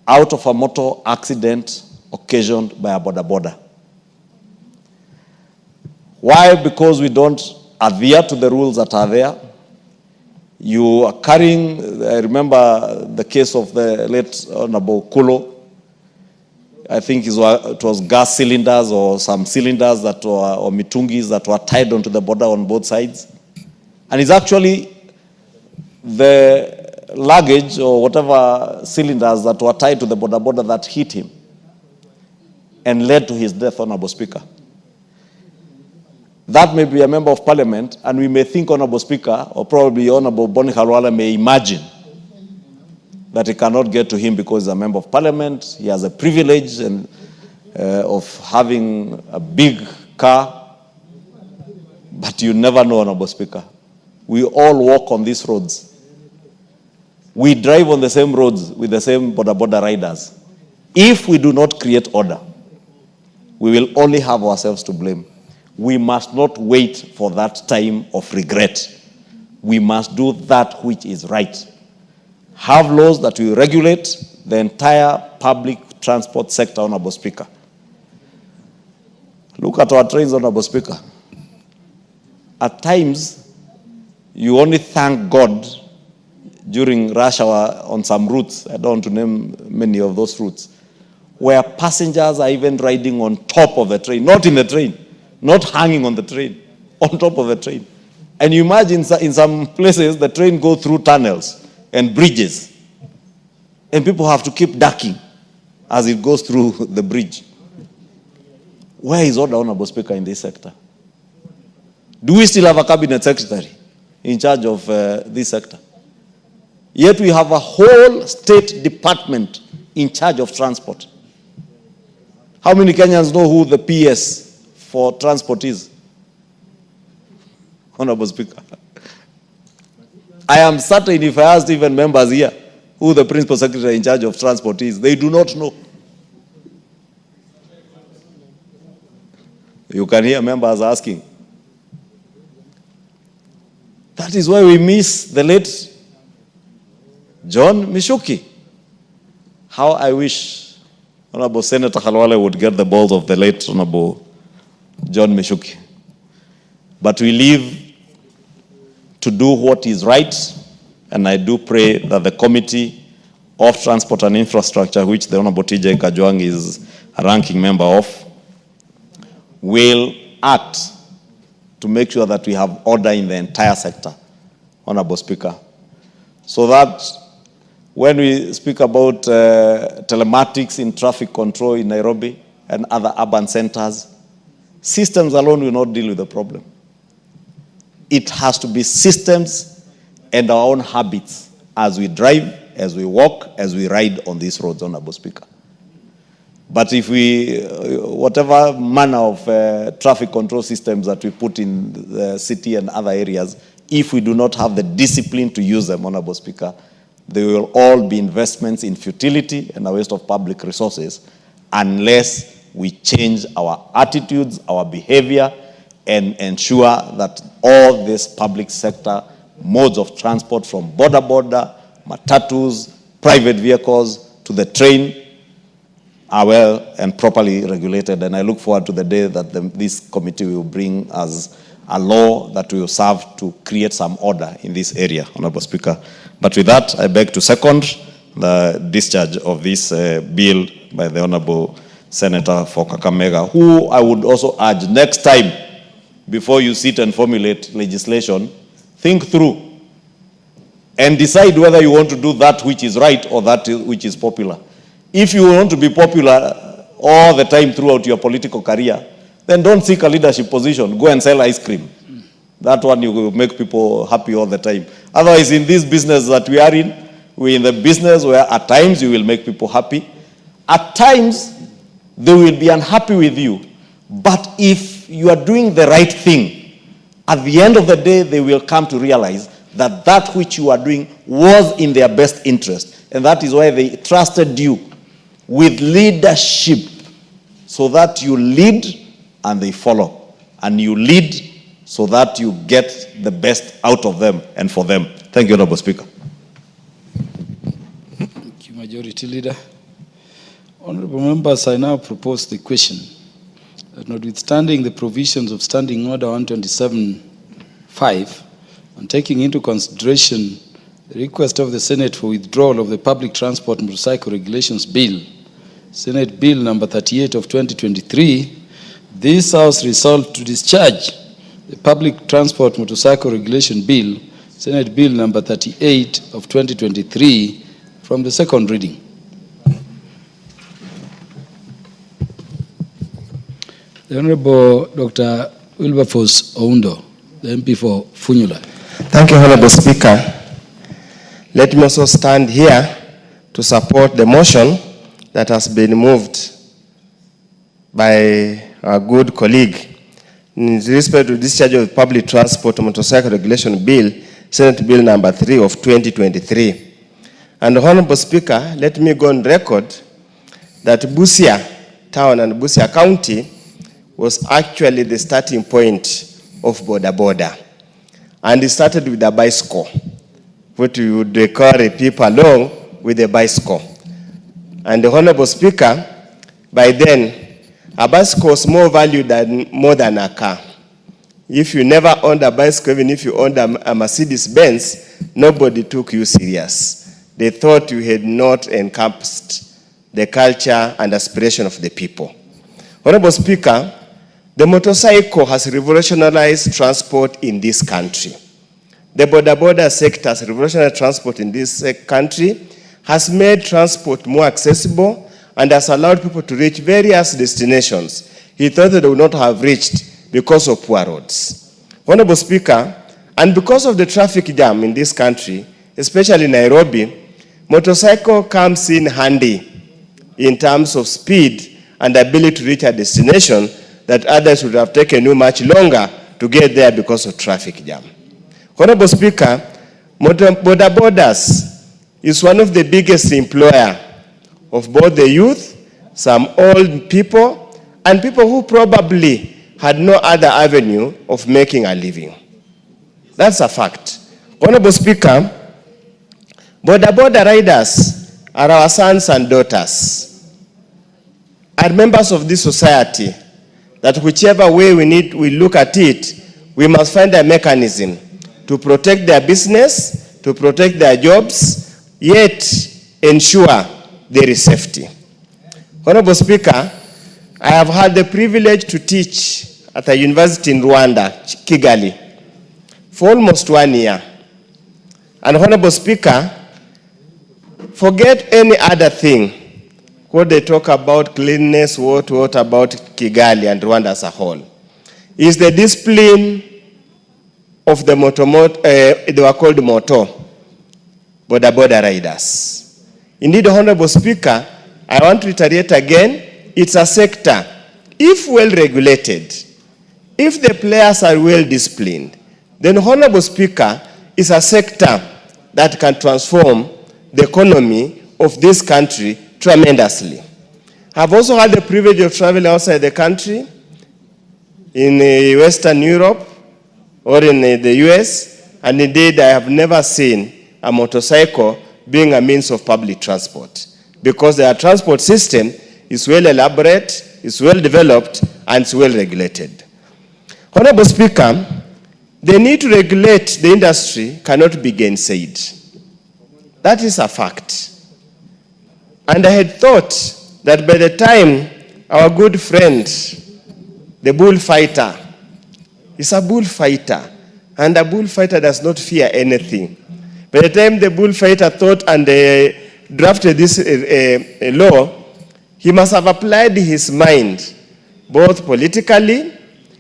Out of a motor accident occasioned by a border. Why? Because we don't adhere to the rules that are there. You are carrying, I remember the case of the late Honorable Kulo. I think it was gas cylinders or some cylinders that were, or mitungis that were tied onto the border on both sides. And it's actually the luggage or whatever cylinders that were tied to the border that hit him and led to his death, Honorable Speaker. That may be a member of parliament, and we may think, Honorable Speaker, or probably Honorable Boni Khalwala may imagine that it cannot get to him because he's a member of parliament. He has a privilege of having a big car. But you never know, Honorable Speaker. We all walk on these roads. We drive on the same roads with the same border riders. If we do not create order, we will only have ourselves to blame. We must not wait for that time of regret. We must do that which is right. Have laws that will regulate the entire public transport sector, Honorable Speaker. Look at our trains, Honorable Speaker. At times, you only thank God during rush hour on some routes. I don't want to name many of those routes, where passengers are even riding on top of the train, not in the train. Not hanging on the train, on top of the train. And you imagine in some places, the train goes through tunnels. and bridges. And people have to keep ducking as it goes through the bridge. Where is order, Honorable Speaker, in this sector? Do we still have a cabinet secretary in charge of this sector? Yet we have a whole state department in charge of transport. How many Kenyans know who the PS for transport is? Honorable Speaker, I am certain if I asked even members here who the principal secretary in charge of transport is, they do not know. You can hear members asking. That is why we miss the late John Mishuki. How I wish Honorable Senator Khalwale would get the balls of the late Honorable John Mishuki. But we live to do what is right, and I do pray that the Committee of Transport and Infrastructure, which the Honorable TJ Kajwang is a ranking member of, will act to make sure that we have order in the entire sector, Honorable Speaker, so that when we speak about telematics in traffic control in Nairobi and other urban centers, systems alone will not deal with the problem. It has to be systems and our own habits as we drive, as we walk, as we ride on these roads, Honorable Speaker. But if we, whatever manner of traffic control systems that we put in the city and other areas, if we do not have the discipline to use them, Honorable Speaker, they will all be investments in futility and a waste of public resources unless we change our attitudes, our behavior, and ensure that all these public sector modes of transport from border, matatus, private vehicles to the train are well and properly regulated. And I look forward to the day that this committee will bring us a law that will serve to create some order in this area, Honorable Speaker. But with that, I beg to second the discharge of this bill by the Honorable Senator for Kakamega, who I would also urge next time, before you sit and formulate legislation, think through and decide whether you want to do that which is right or that which is popular. If you want to be popular all the time throughout your political career, then don't seek a leadership position. Go and sell ice cream. That one you will make people happy all the time. Otherwise, in this business that we are in, we're in the business where at times you will make people happy. At times, they will be unhappy with you. But if you are doing the right thing, at the end of the day, they will come to realize that that which you are doing was in their best interest. And that is why they trusted you with leadership, so that you lead and they follow. And you lead so that you get the best out of them and for them. Thank you, Honorable Speaker. Thank you, Majority Leader. Honorable members, I now propose the question that notwithstanding the provisions of Standing Order 127.5 and taking into consideration the request of the Senate for withdrawal of the Public Transport Motorcycle Regulations Bill, Senate Bill number 38 of 2023, this House resolved to discharge the Public Transport Motorcycle Regulation Bill, Senate Bill number 38 of 2023, from the second reading. The Honorable Dr. Wilberforce Oundo, the MP for Funyula. Thank you, Honorable Speaker. Let me also stand here to support the motion that has been moved by our good colleague in respect to discharge of Public Transport Motorcycle Regulation Bill, Senate Bill number 3 of 2023. And Honorable Speaker, let me go on record that Busia Town and Busia County was actually the starting point of border. And it started with a bicycle, which we would carry people along with a bicycle. And the Honorable Speaker, by then, a bicycle was more valued more than a car. If you never owned a bicycle, even if you owned a Mercedes-Benz, nobody took you serious. They thought you had not encompassed the culture and aspiration of the people. Honorable Speaker, the motorcycle has revolutionized transport in this country. the border sector's revolutionary transport in this country has made transport more accessible and has allowed people to reach various destinations he thought they would not have reached because of poor roads. Honorable Speaker, and because of the traffic jam in this country, especially in Nairobi, motorcycle comes in handy in terms of speed and ability to reach a destination that others would have taken you much longer to get there because of traffic jam. Honorable Speaker, border borders is one of the biggest employer of both the youth, some old people, and people who probably had no other avenue of making a living. That's a fact. Honorable Speaker, border riders are our sons and daughters, are members of this society that whichever way we look at it, we must find a mechanism to protect their business, to protect their jobs, yet ensure there is safety. Honorable Speaker, I have had the privilege to teach at a university in Rwanda, Kigali, for almost 1 year. And Honorable Speaker, forget any other thing, what they talk about cleanliness, what about Kigali and Rwanda as a whole, is the discipline of the they were called moto, border riders. Indeed, Honorable Speaker, I want to reiterate again, it's a sector, if well regulated, if the players are well disciplined, then Honorable Speaker, is a sector that can transform the economy of this country tremendously. I've also had the privilege of traveling outside the country, in Western Europe or in the US, and indeed I have never seen a motorcycle being a means of public transport, because their transport system is well elaborate, is well developed, and is well regulated. Honorable Speaker, the need to regulate the industry cannot be gainsaid. That is a fact. And I had thought that by the time our good friend, the bullfighter, is a bullfighter, and a bullfighter does not fear anything. By the time the bullfighter thought and drafted this law, he must have applied his mind, both politically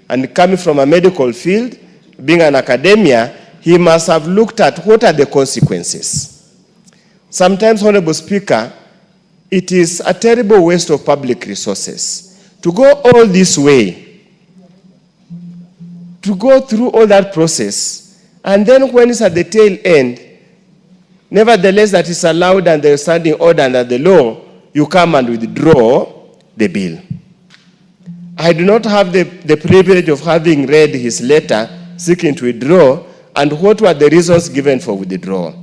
and coming from a medical field, being an academia, he must have looked at what are the consequences. Sometimes, Honorable Speaker, it is a terrible waste of public resources to go all this way, to go through all that process, and then when it's at the tail end, nevertheless that is allowed and the standing order under the law, you come and withdraw the bill. I do not have the privilege of having read his letter seeking to withdraw, and what were the reasons given for withdrawal.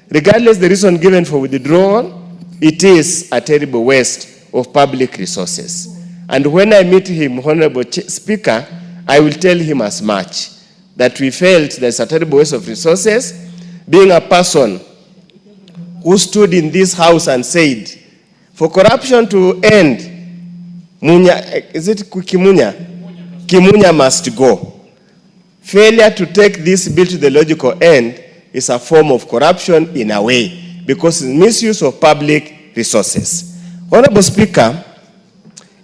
Regardless the reason given for withdrawal, it is a terrible waste of public resources. And when I meet him, Honorable Speaker, I will tell him as much, that we felt there's a terrible waste of resources, being a person who stood in this house and said, for corruption to end, Kimunya must go. Failure to take this bill to the logical end is a form of corruption in a way, because it's misuse of public resources. Honorable Speaker,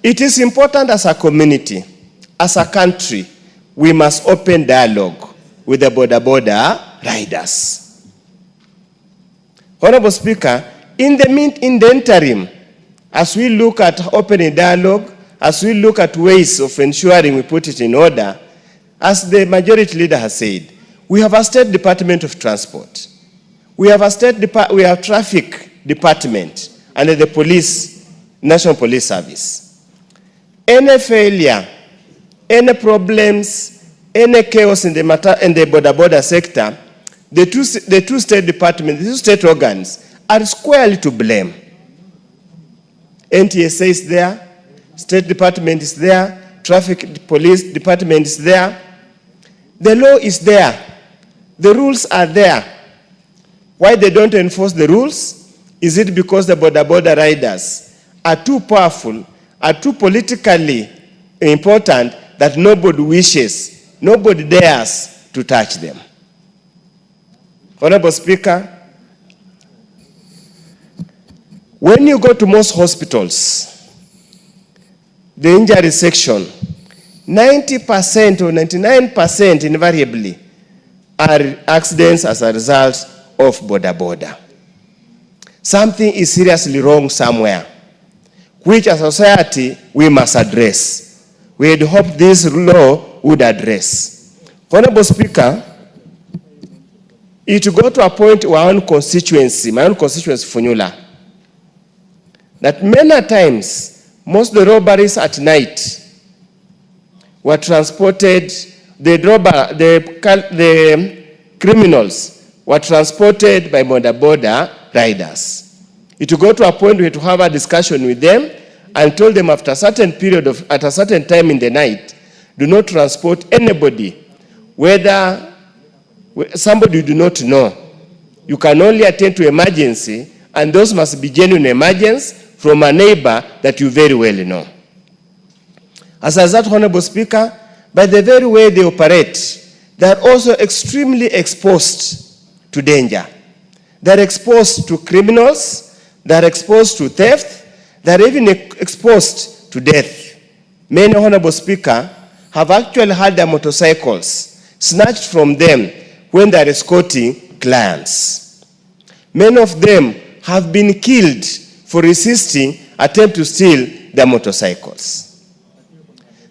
it is important as a community, as a country, we must open dialogue with the border riders. Honorable Speaker, in the interim, as we look at opening dialogue, as we look at ways of ensuring we put it in order, as the majority leader has said, we have a State Department of Transport. We have traffic department under the police, National Police Service. Any failure, any problems, any chaos in the border sector, the two state departments, the two state organs are squarely to blame. NTSA is there, State Department is there, Traffic Police Department is there. The law is there. The rules are there. Why they don't enforce the rules? Is it because the border riders are too powerful, are too politically important that nobody wishes, nobody dares to touch them? Honorable Speaker, when you go to most hospitals, the injury section, 90% or 99% invariably are accidents as a result of border. Something is seriously wrong somewhere, which as a society we must address. We had hoped this law would address. Honorable Speaker, it got to a point where my own constituency, Funyula, that many times, most of the robberies at night were transported, the criminals were transported by border riders. It will go to a point where to have a discussion with them and told them after a certain period at a certain time in the night, do not transport anybody, whether somebody you do not know. You can only attend to emergency, and those must be genuine emergencies from a neighbor that you very well know. As a result, Honorable Speaker, by the very way they operate, they are also extremely exposed to danger. They are exposed to criminals, they are exposed to theft, they are even exposed to death. Many, Honorable Speaker, have actually had their motorcycles snatched from them when they are escorting clients. Many of them have been killed for resisting attempt to steal their motorcycles.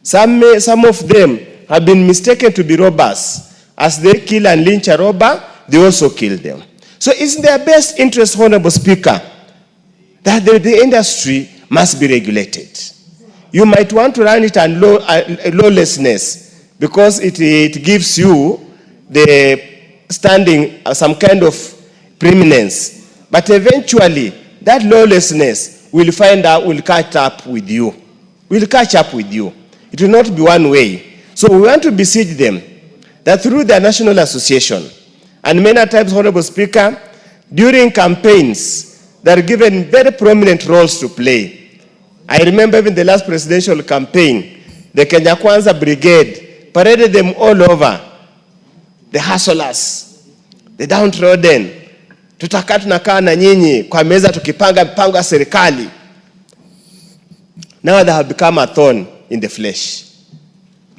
Some of them have been mistaken to be robbers. As they kill and lynch a robber, they also kill them. So it's in their best interest, Honorable Speaker, that the industry must be regulated. You might want to run it on lawlessness because it gives you the standing, some kind of preeminence. But eventually, that lawlessness will catch up with you. Will catch up with you. It will not be one way. So we want to beseech them that through their national association, and many times, Honorable Speaker, during campaigns, they are given very prominent roles to play. I remember even the last presidential campaign, the Kwanza brigade paraded them all over. The hustlers, the downtrodden, tutakaa tunakaa na nyinyi kwa meza tukipanga mipango ya serikali. Now they have become a thorn in the flesh.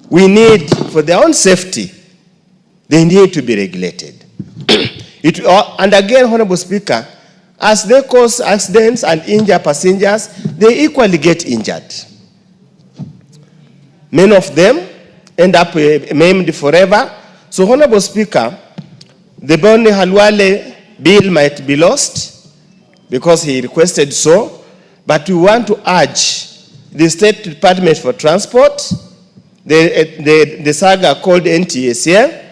We need, for their own safety, they need to be regulated. And again, Honorable Speaker, as they cause accidents and injure passengers, they equally get injured. Many of them end up maimed forever. So, Honorable Speaker, the Boni Halwale bill might be lost because he requested so, but we want to urge the State Department for Transport, the saga called NTSA,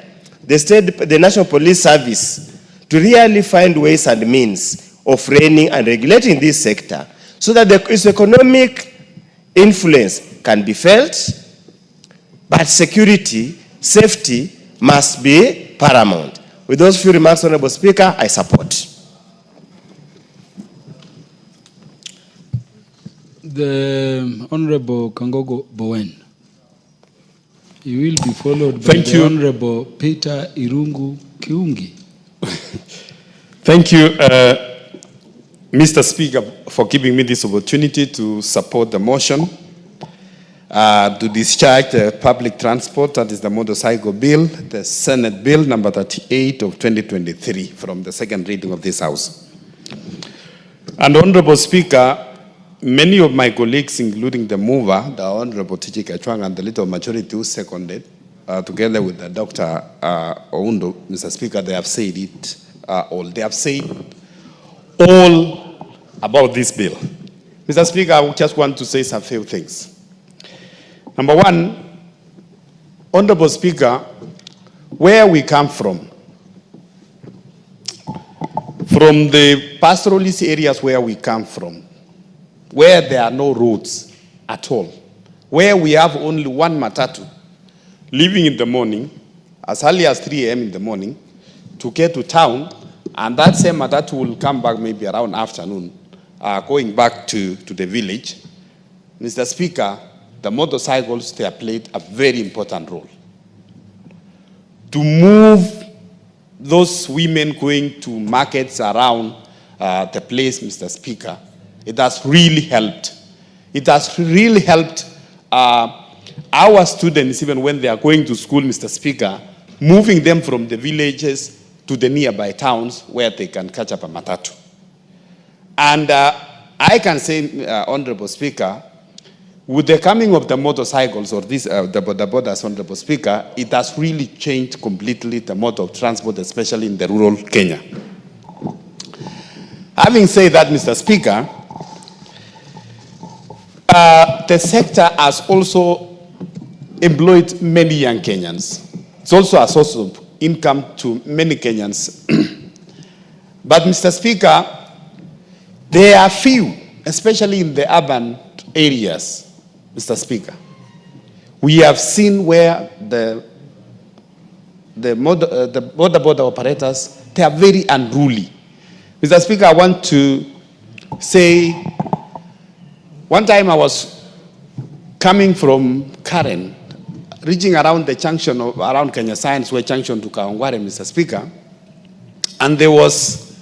the National Police Service, to really find ways and means of reining and regulating this sector so that its economic influence can be felt, but security, safety must be paramount. With those few remarks, Honorable Speaker, I support. The Honorable Kangogo Bowen. You will be followed by the Honorable Peter Irungu Kiungi. Thank you, Mr. Speaker, for giving me this opportunity to support the motion to discharge the public transport, that is the motorcycle bill, the Senate bill number 38 of 2023 from the second reading of this House. And Honorable Speaker, many of my colleagues, including the mover, the Honorable Tiji Kachwang, and the little majority who seconded, together with the Dr. Oundo, Mr. Speaker, they have said it all. They have said all about this bill. Mr. Speaker, I just want to say some few things. Number one, Honorable Speaker, where we come from the pastoralist areas where we come from, where there are no roads at all, where we have only one matatu, leaving in the morning, as early as 3 a.m. in the morning, to get to town, and that same matatu will come back maybe around afternoon, going back to the village. Mr. Speaker, the motorcycles, they have played a very important role to move those women going to markets around the place, Mr. Speaker, it has really helped. It has really helped our students, even when they are going to school, Mr. Speaker, moving them from the villages to the nearby towns where they can catch up a matatu. And I can say, Honorable Speaker, with the coming of the motorcycles or this, the borders, Honorable Speaker, it has really changed completely the mode of transport, especially in the rural Kenya. Having said that, Mr. Speaker, the sector has also employed many young Kenyans. It's also a source of income to many Kenyans. But, Mr. Speaker, there are few, especially in the urban areas, Mr. Speaker. We have seen where the border operators, they are very unruly. Mr. Speaker, I want to say, one time I was coming from Karen, reaching around the junction of, around Kenya Science Way junction to Kawangware, Mr. Speaker, and there was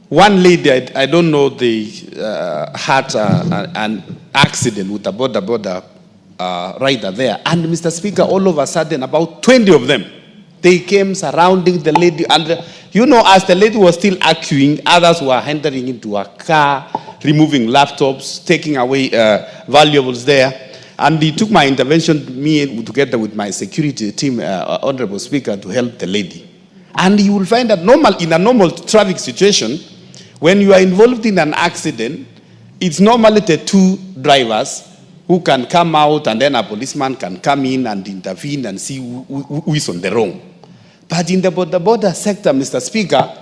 one lady, I don't know, they had an accident with a border rider there. And Mr. Speaker, all of a sudden, about 20 of them, they came surrounding the lady. And you know, as the lady was still arguing, others were entering into a car, removing laptops, taking away valuables there. And he took my intervention, me together with my security team, Honorable Speaker, to help the lady. And you will find that in a normal traffic situation, when you are involved in an accident, it's normally the two drivers who can come out, and then a policeman can come in and intervene and see who is on the wrong. But in the border sector, Mr. Speaker,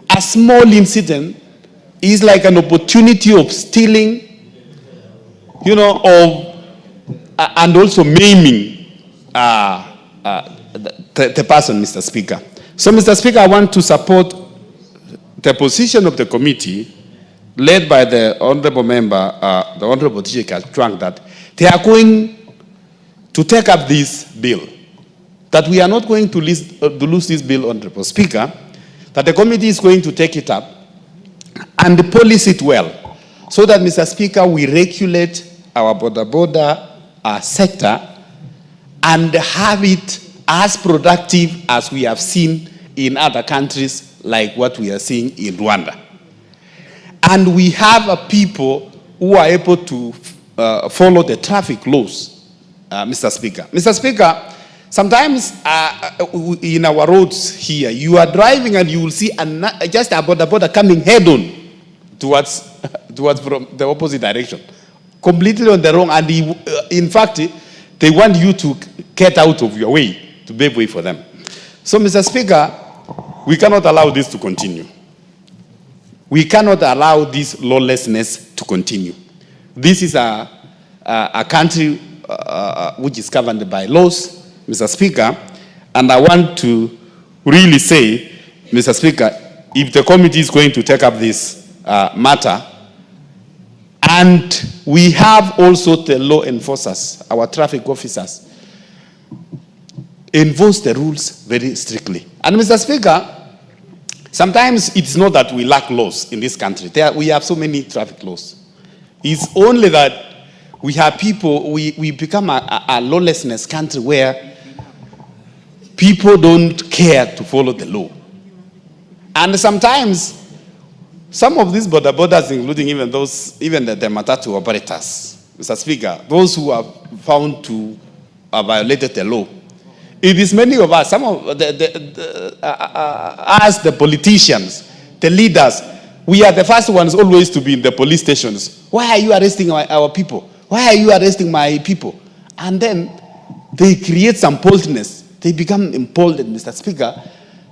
a small incident is like an opportunity of stealing, you know, and also maiming the person, Mr. Speaker. So, Mr. Speaker, I want to support the position of the committee led by the honorable member, the Honorable DJ Kachwang, that they are going to take up this bill, that we are not going to lose this bill, Honorable Speaker, that the committee is going to take it up and police it well, so that, Mr. Speaker, we regulate our border sector and have it as productive as we have seen in other countries, like what we are seeing in Rwanda. And we have people who are able to follow the traffic laws, Mr. Speaker. Mr. Speaker, sometimes in our roads here, you are driving and you will see just a border coming head on towards from the opposite direction, completely on the wrong. And in fact, they want you to get out of your way, to pave way for them. So, Mr. Speaker, we cannot allow this to continue. We cannot allow this lawlessness to continue. This is a country which is governed by laws, Mr. Speaker, and I want to really say, Mr. Speaker, if the committee is going to take up this matter, and we have also the law enforcers, our traffic officers, enforce the rules very strictly. And Mr. Speaker, sometimes it's not that we lack laws in this country. We have so many traffic laws. It's only that we have people, we become a lawlessness country where people don't care to follow the law. And sometimes, some of these borders, including even the matatu operators, Mr. Speaker, those who are found to have violated the law, it is many of us, some of us, the politicians, the leaders, we are the first ones always to be in the police stations. Why are you arresting our people? Why are you arresting my people? And then they create some boldness. They become emboldened, Mr. Speaker,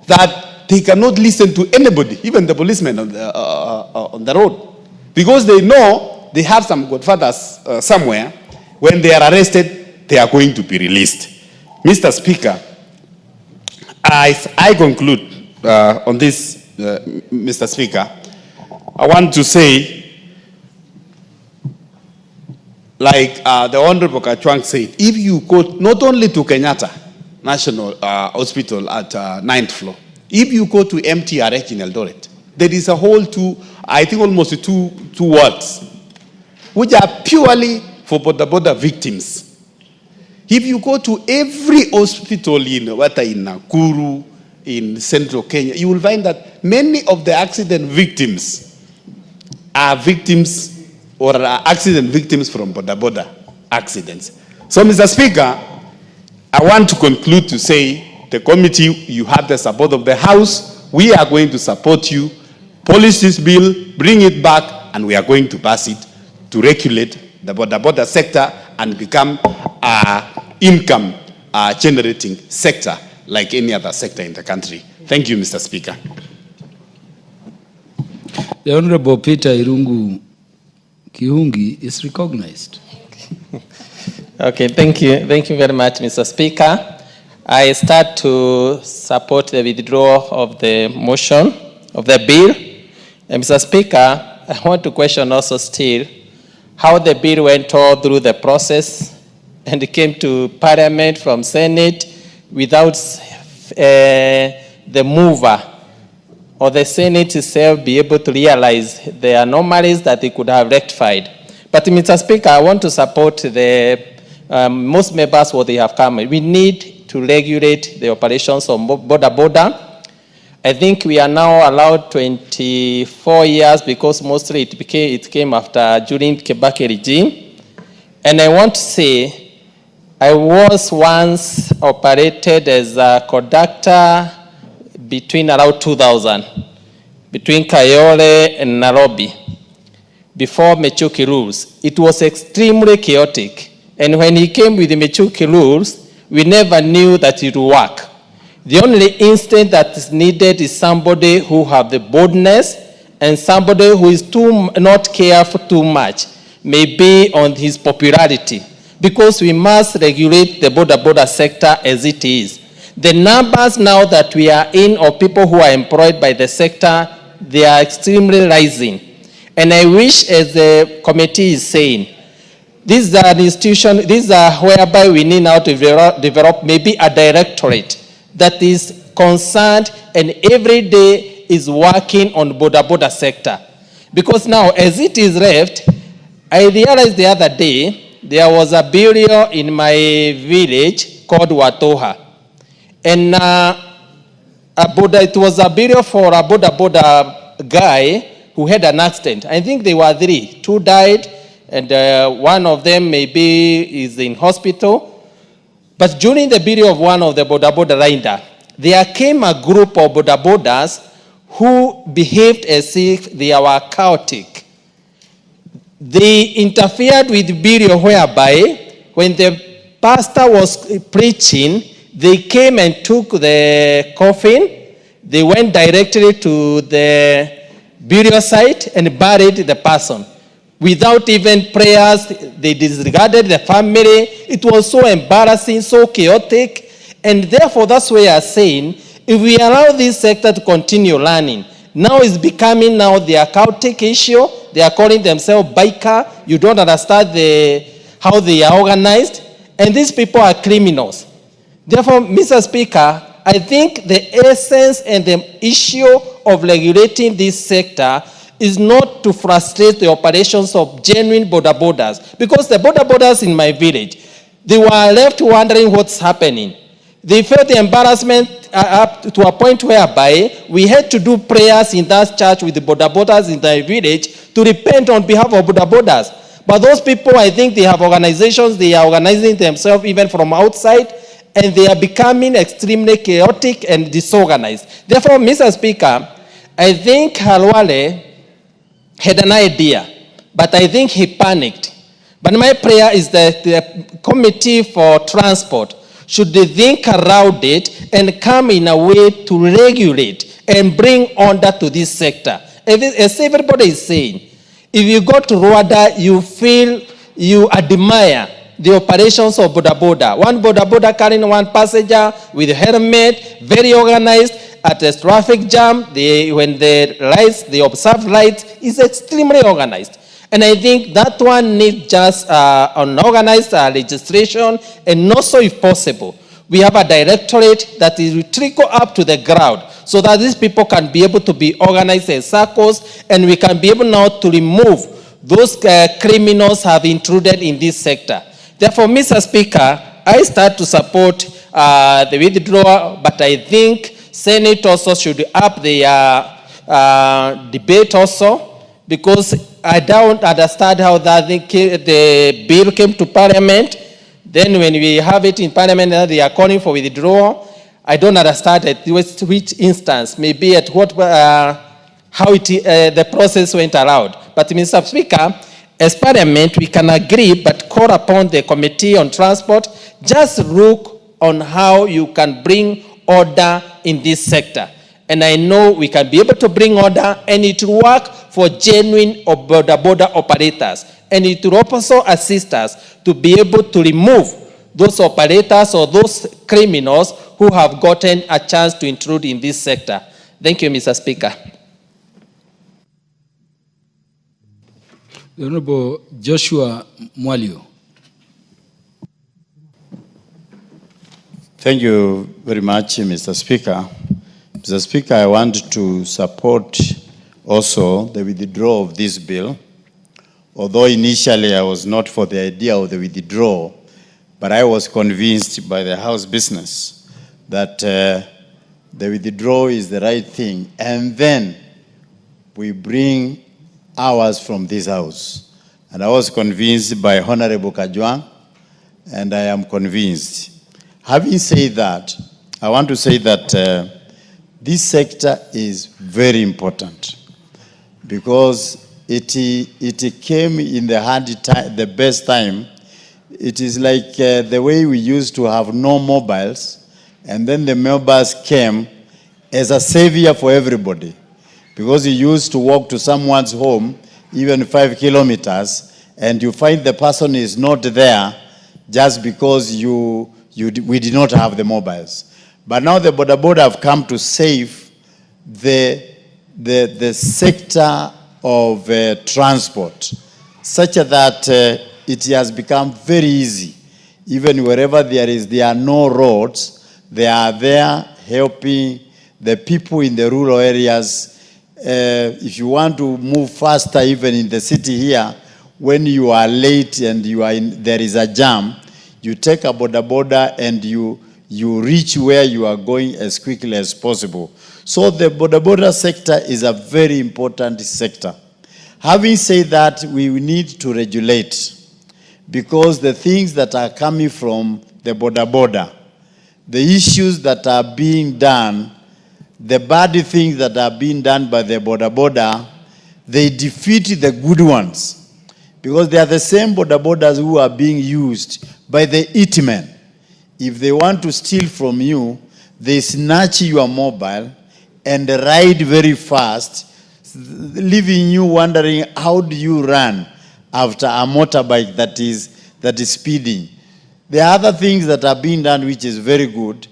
that they cannot listen to anybody, even the policemen on the road, because they know they have some godfathers somewhere. When they are arrested, they are going to be released. Mr. Speaker, I conclude on this, Mr. Speaker, I want to say, like the Honorable Kachwang said, if you go not only to Kenyatta, National Hospital at 9th floor. If you go to MTRH in Eldoret, there is a whole almost two wards, which are purely for border victims. If you go to every hospital in Nakuru, in central Kenya, you will find that many of the accident victims are victims or are accident victims from border accidents. So, Mr. Speaker, I want to conclude to say the committee, you have the support of the House. We are going to support you. Polish this bill, bring it back, and we are going to pass it to regulate the border sector and become an income generating sector like any other sector in the country. Thank you, Mr. Speaker. The Honorable Peter Irungu Kiungi is recognized. Okay, thank you. Thank you very much, Mr. Speaker. I start to support the withdrawal of the motion of the bill. And Mr. Speaker, I want to question also still how the bill went all through the process and it came to Parliament from Senate without the mover or the Senate itself be able to realize the anomalies that it could have rectified. But Mr. Speaker, I want to support the most members what they have come. We need to regulate the operations of border. I think we are now allowed 24 years because mostly it came after during Kibaki regime. And I want to say, I was once operated as a conductor between around 2000, between Kayole and Nairobi, before Mechuki rules. It was extremely chaotic. And when he came with the Mechuki rules, we never knew that it would work. The only instinct that is needed is somebody who have the boldness and somebody who is not careful too much, maybe on his popularity, because we must regulate the border sector as it is. The numbers now that we are in of people who are employed by the sector, they are extremely rising. And I wish, as the committee is saying, these are an institution, these are whereby we need now to develop maybe a directorate that is concerned and every day is working on border sector. Because now, as it is left, I realized the other day, there was a burial in my village called Watoha. And it was a burial for a border guy who had an accident. I think there were 3. 2 died, and one of them maybe is in hospital. But during the burial of one of the border rider, there came a group of borders who behaved as if they were chaotic. They interfered with burial whereby when the pastor was preaching, they came and took the coffin, they went directly to the burial site and buried the person. Without even prayers, they disregarded the family. It was so embarrassing, so chaotic. And therefore, that's why I'm saying, if we allow this sector to continue learning, now it's becoming now their chaotic issue. They are calling themselves biker. You don't understand how they are organized. And these people are criminals. Therefore, Mr. Speaker, I think the essence and the issue of regulating this sector is not to frustrate the operations of genuine borders. Because the borders in my village, they were left wondering what's happening. They felt the embarrassment up to a point whereby we had to do prayers in that church with the borders in the village to repent on behalf of borders. But those people, I think they have organizations, they are organizing themselves even from outside, and they are becoming extremely chaotic and disorganized. Therefore, Mr. Speaker, I think Halwale had an idea, but I think he panicked. But my prayer is that the Committee for Transport should think around it and come in a way to regulate and bring order to this sector. As everybody is saying, if you go to Rwanda, you feel, you admire the operations of border. One border carrying one passenger with a helmet, very organized. At a traffic jam, when the observed lights is extremely organized. And I think that one needs just an organized registration, and also, if possible, we have a directorate that will trickle up to the ground so that these people can be able to be organized in circles, and we can be able now to remove those criminals have intruded in this sector. Therefore, Mr. Speaker, I start to support the withdrawal, but I think Senate also should up their debate also, because I don't understand how that the bill came to Parliament. Then when we have it in Parliament, they are calling for withdrawal. I don't understand at which instance, maybe at what, how the process went around. But Mr. Speaker, as Parliament, we can agree, but call upon the Committee on Transport, just look on how you can bring order in this sector. And I know we can be able to bring order, and it will work for genuine border operators. And it will also assist us to be able to remove those operators or those criminals who have gotten a chance to intrude in this sector. Thank you, Mr. Speaker. The Honorable Joshua Mwalio. Thank you very much, Mr. Speaker. Mr. Speaker, I want to support also the withdrawal of this bill. Although initially I was not for the idea of the withdrawal, but I was convinced by the House business that the withdrawal is the right thing. And then we bring ours from this House. And I was convinced by Honorable Kajwang, and I am convinced. Having said that, I want to say that this sector is very important because it came in the hard time, the best time. It is like the way we used to have no mobiles, and then the mobiles came as a savior for everybody, because you used to walk to someone's home, even 5 kilometers, and you find the person is not there just because we did not have the mobiles. But now the boda have come to save the sector of transport, such that it has become very easy. Even wherever there are no roads, they are there helping the people in the rural areas. If you want to move faster, even in the city here, when you are late and there is a jam, you take a boda and you reach where you are going as quickly as possible. So the boda sector is a very important sector. Having said that, we need to regulate, because the things that are coming from the boda, the issues that are being done, the bad things that are being done by the boda, they defeat the good ones. Because they are the same bodas who are being used by the hitmen. If they want to steal from you, they snatch your mobile and ride very fast, leaving you wondering, how do you run after a motorbike that is speeding? There are other things that are being done which is very good.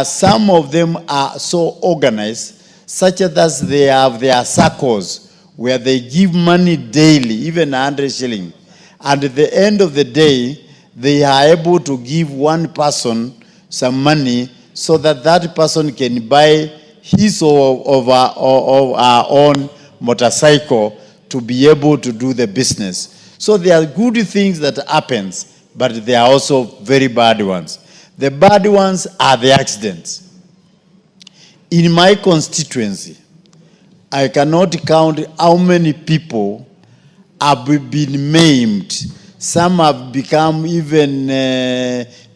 Some of them are so organized, such as they have their circles where they give money daily, even 100 shillings. And at the end of the day, they are able to give one person some money so that that person can buy his or her own motorcycle to be able to do the business. So there are good things that happens, but there are also very bad ones. The bad ones are the accidents. In my constituency, I cannot count how many people have been maimed. Some have become even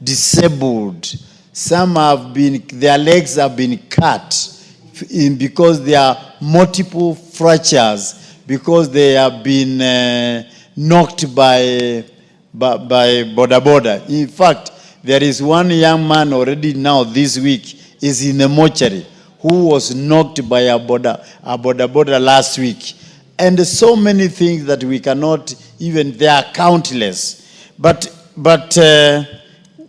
disabled. Some have their legs have been cut because there are multiple fractures, because they have been knocked by boda. In fact, there is one young man already now this week is in a mortuary who was knocked by a boda last week. And so many things that we cannot even, they are countless. But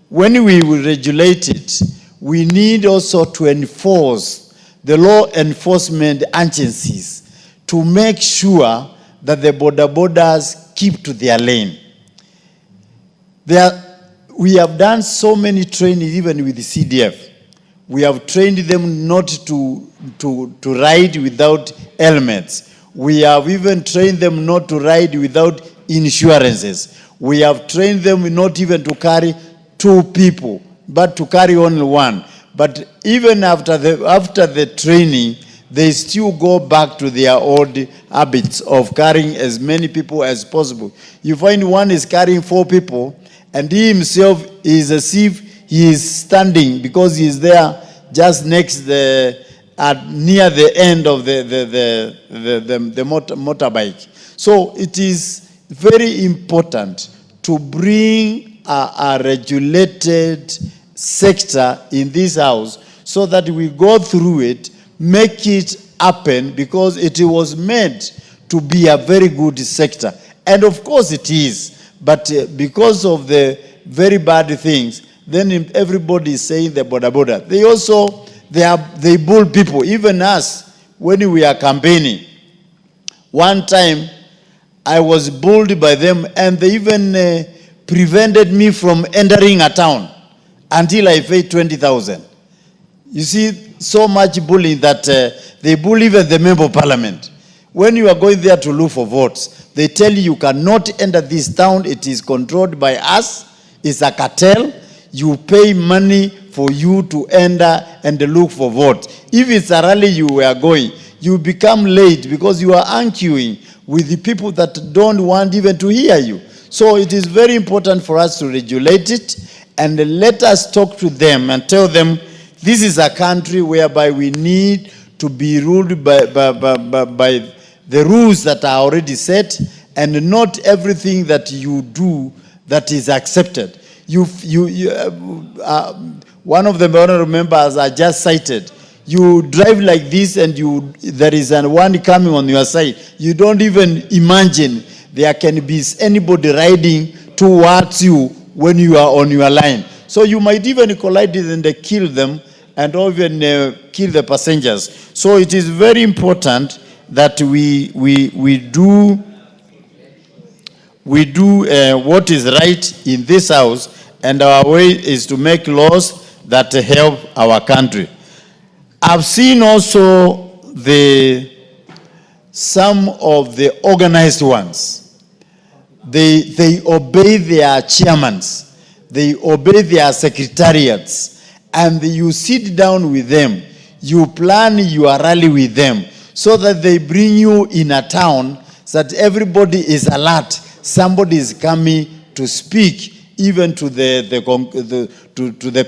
when we will regulate it, we need also to enforce the law enforcement agencies to make sure that the bodas keep to their lane. We have done so many training even with the CDF. We have trained them not to ride without helmets. We have even trained them not to ride without insurances. We have trained them not even to carry 2 people, but to carry only 1. But even after the training, they still go back to their old habits of carrying as many people as possible. You find one is carrying 4 people, and he himself is as if he is standing because he is there just next near the end of the motorbike. So it is very important to bring a regulated sector in this house so that we go through it, make it happen, because it was made to be a very good sector. And of course it is. But because of the very bad things, then everybody is saying the border. They also, they bull people, even us, when we are campaigning. One time, I was bulled by them, and they even prevented me from entering a town until I paid 20,000. You see, so much bullying that they bully even the member of parliament. When you are going there to look for votes, they tell you cannot enter this town. It is controlled by us. It's a cartel. You pay money for you to enter and look for votes. If it's a rally you were going, you become late because you are arguing with the people that don't want even to hear you. So it is very important for us to regulate it and let us talk to them and tell them this is a country whereby we need to be ruled by the rules that are already set, and not everything that you do that is accepted. One of the honorable members I just cited, you drive like this and there is one coming on your side. You don't even imagine there can be anybody riding towards you when you are on your line. So you might even collide and kill them and even kill the passengers. So it is very important that we do what is right in this house, and our way is to make laws that help our country. I've seen also some of the organized ones. They obey their chairmans, they obey their secretariats, and you sit down with them, you plan your rally with them, so that they bring you in a town so that everybody is alert. Somebody is coming to speak, even to the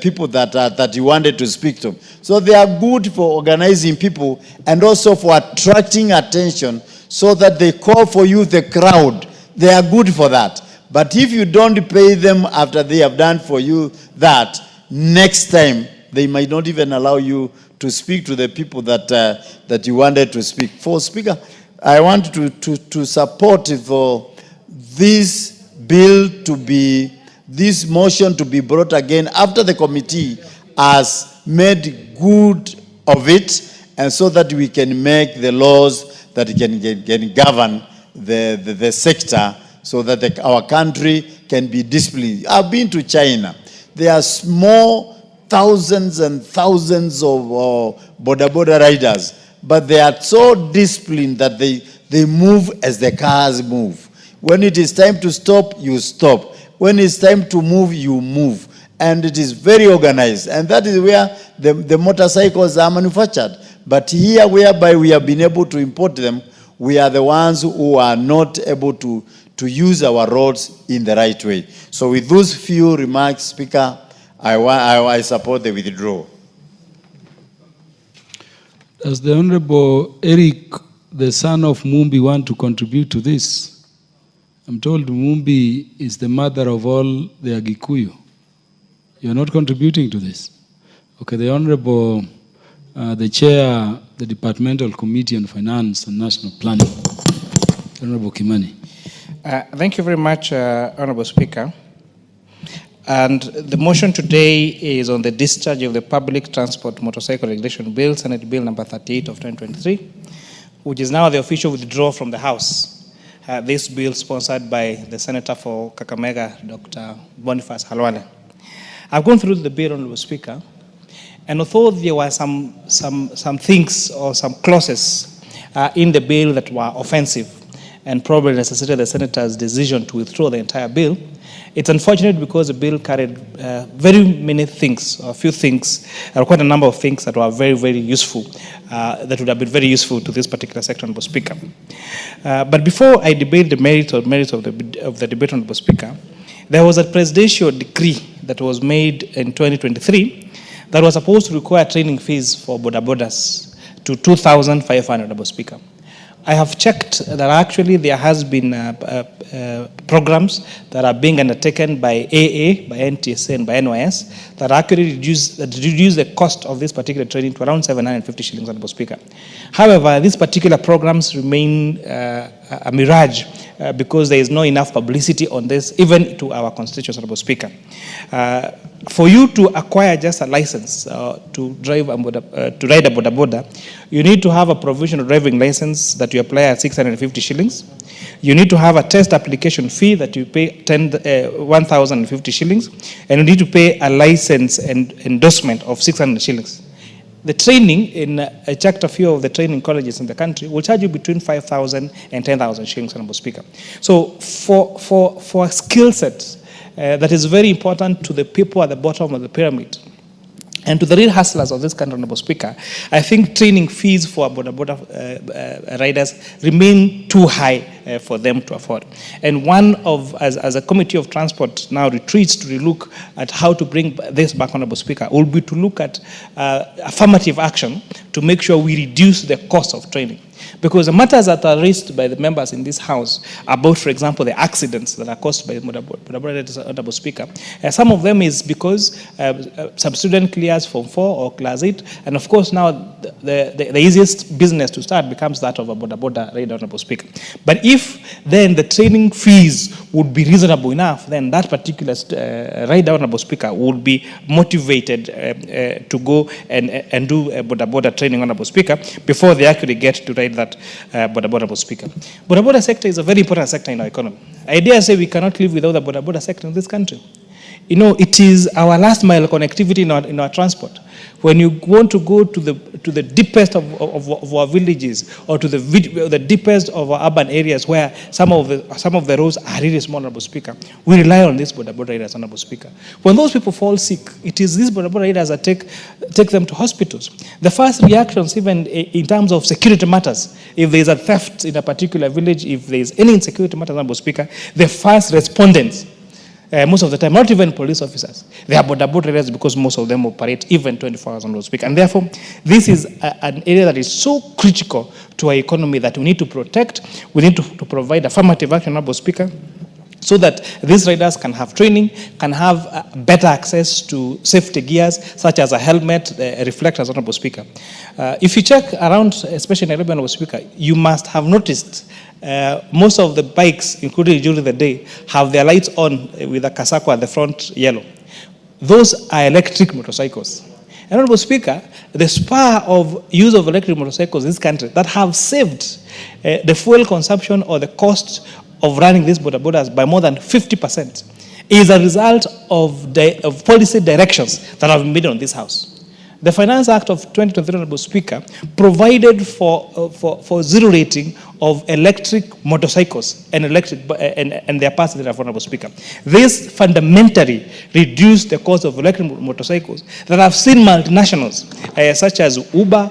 people that you wanted to speak to. So they are good for organizing people and also for attracting attention, so that they call for you the crowd. They are good for that. But if you don't pay them after they have done for you that, next time they might not even allow you to speak to the people that you wanted to speak. For Speaker, I want to support for this bill to be, this motion to be brought again after the committee has made good of it, and so that we can make the laws that can govern the sector, so that our country can be disciplined. I've been to China. There are small thousands and thousands of border riders, but they are so disciplined that they move as the cars move. When it is time to stop, you stop. When it's time to move, you move. And it is very organized. And that is where the motorcycles are manufactured. But here, whereby we have been able to import them, we are the ones who are not able to use our roads in the right way. So with those few remarks, Speaker, I support the withdrawal. Does the Honorable Eric, the son of Mumbi, want to contribute to this? I'm told Mumbi is the mother of all the Agikuyu. You're not contributing to this? Okay, the Honorable, the Chair, the Departmental Committee on Finance and National Planning, Honorable Kimani. Thank you very much, Honorable Speaker. And the motion today is on the discharge of the Public Transport Motorcycle Regulation Bill, Senate Bill number 38 of 2023, which is now the official withdrawal from the House. This bill sponsored by the Senator for Kakamega, Dr. Boniface Halwale. I've gone through the bill, Honorable Speaker, and although there were some things or some clauses in the bill that were offensive and probably necessitated the Senator's decision to withdraw the entire bill, it's unfortunate because the bill carried very many things, a few things, quite a number of things that were very, very useful, that would have been very useful to this particular sector, Honorable Speaker. But before I debate the merits of the debate, Honorable Speaker, there was a presidential decree that was made in 2023 that was supposed to require training fees for bodabodas to 2,500, Honorable Speaker. I have checked that actually there has been programs that are being undertaken by AA, by NTSA, and by NYS that actually reduce the cost of this particular training to around 750 shillings, Honorable Speaker. However, these particular programs remain a mirage because there is not enough publicity on this, even to our constituents, Honorable Speaker. For you to acquire just a license to ride a boda, you need to have a provisional driving license that you apply at 650 shillings. You need to have a test application fee that you pay 1,050 shillings, and you need to pay a license and endorsement of 600 shillings. The training in I checked a few of the training colleges in the country will charge you between 5,000 and 10,000 shillings, Honorable Speaker. So for a skill set that is very important to the people at the bottom of the pyramid and to the real hustlers of this country, Honorable Speaker, I think training fees for boda riders remain too high for them to afford. And as a committee of transport now retreats to relook at how to bring this back, Honorable Speaker, will be to look at affirmative action to make sure we reduce the cost of training. Because the matters that are raised by the members in this House about, for example, the accidents that are caused by Honorable Speaker, some of them is because some student clears Form 4 or Class 8, and of course now the easiest business to start becomes that of a boda rider, Honorable Speaker. But if then the training fees would be reasonable enough, then that particular rider, Honorable Speaker, would be motivated to go and do boda training, Honorable Speaker, before they actually get to ride that boda Speaker. Boda sector is a very important sector in our economy. I dare say we cannot live without the boda sector in this country. You know, it is our last mile connectivity in our transport. When you want to go to the deepest of our villages or to the deepest of our urban areas where some of the roads are really small, Honorable Speaker, we rely on these boda riders, Honorable Speaker. When those people fall sick, it is these boda riders that take them to hospitals. The first reactions, even in terms of security matters, if there is a theft in a particular village, if there is any insecurity matters, Honorable Speaker, the first respondents, most of the time, not even police officers, they are boda riders because most of them operate even 24 hours, Honorable Speaker. And therefore, this is an area that is so critical to our economy that we need to protect. We need to provide affirmative action, Honorable Speaker, so that these riders can have training, can have better access to safety gears, such as a helmet, reflectors, Honorable Speaker. If you check around, especially in Nairobi, Honorable Speaker, you must have noticed most of the bikes, including during the day, have their lights on with a casako at the front yellow. Those are electric motorcycles. And Honorable Speaker, the spur of use of electric motorcycles in this country that have saved the fuel consumption or the cost of running these bodas by more than 50% is a result of policy directions that have been made on this House. The Finance Act of 2023, Honorable Speaker, provided for zero rating of electric motorcycles and their parts thereof, Honorable Speaker. This fundamentally reduced the cost of electric motorcycles that have seen multinationals such as Uber,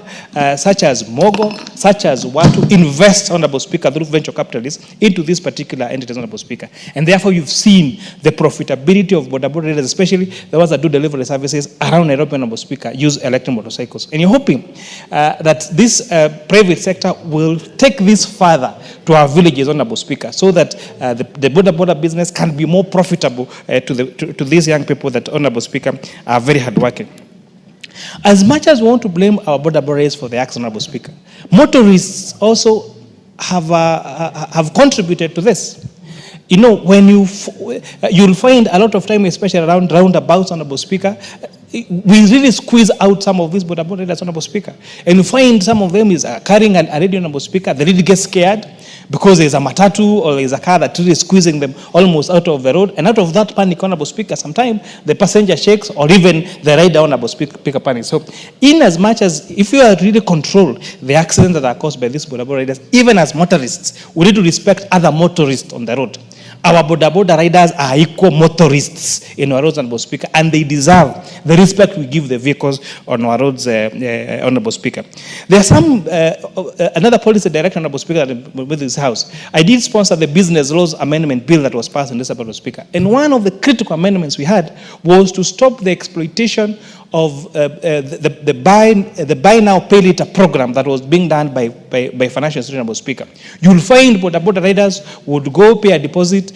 such as Mogo, such as Watu invest, Honorable Speaker, through venture capitalists into these particular entities, Honorable Speaker. And therefore you've seen the profitability of boda riders, especially the ones that do delivery services around Nairobi, Honorable Speaker, use electric motorcycles. And you're hoping that this private sector will take this further to our villages, Honorable Speaker, so that the boda business can be more profitable to these young people that, Honorable Speaker, are very hardworking. As much as we want to blame our boda riders for the acts, Honorable Speaker, motorists also have contributed to this. You know, when you'll find a lot of time, especially around roundabouts, Honorable Speaker, we really squeeze out some of these boda riders, Honorable Speaker. And you find some of them is carrying a radio, Honorable Speaker. They really get scared. because there's a matatu or there's a car that really is squeezing them almost out of the road. And out of that panic, Honorable Speaker, sometimes the passenger shakes or even the rider, Honorable Speaker, panics. So in as much as if you are really control the accidents that are caused by these boda boda riders, even as motorists, we need to respect other motorists on the road. Our boda boda riders are equal motorists in our roads, Honorable Speaker, and they deserve the respect we give the vehicles on our roads, Honorable Speaker. There are some, another policy direction, Honorable Speaker, with this House. I did sponsor the Business Laws Amendment Bill that was passed in this, Honorable Speaker. And one of the critical amendments we had was to stop the exploitation of the buy now pay later program that was being done by financial institutions, Honorable Speaker. You'll find boda boda riders would go pay a deposit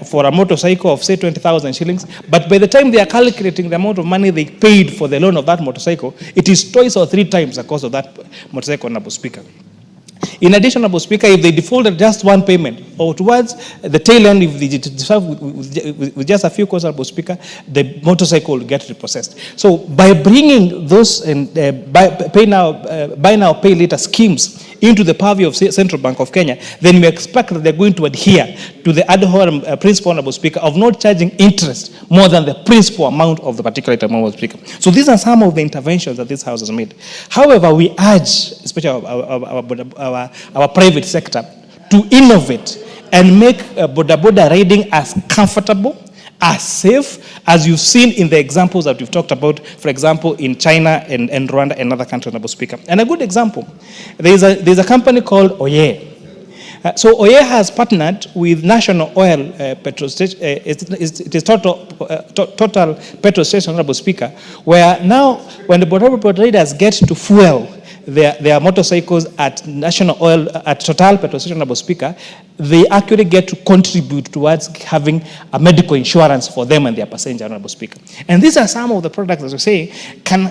for a motorcycle of say 20,000 shillings, but by the time they are calculating the amount of money they paid for the loan of that motorcycle, it is twice or three times the cost of that motorcycle, Honorable Speaker. In addition, Honorable Speaker, if they defaulted just one payment or towards the tail end, if they deserve with just a few calls, Honorable Speaker, the motorcycle will get repossessed. So by bringing those buy now, pay later schemes into the purview of Central Bank of Kenya, then we expect that they're going to adhere to the ad hoc principle, Honorable Speaker, of not charging interest more than the principal amount of the particular item, Honorable Speaker. So these are some of the interventions that this House has made. However, we urge, especially our private sector, to innovate and make boda boda riding as comfortable, as safe as you've seen in the examples that we've talked about, for example, in China and Rwanda and other countries, Honorable Speaker. And a good example, there's a company called Oye. So Oye has partnered with National Oil petrol station, it is total petrol station, Honorable Speaker, where now when the boda boda riders get to fuel their motorcycles at National Oil, at Total petrol station, Honorable Speaker, they actually get to contribute towards having a medical insurance for them and their passenger, Honorable Speaker. And these are some of the products, as we say, can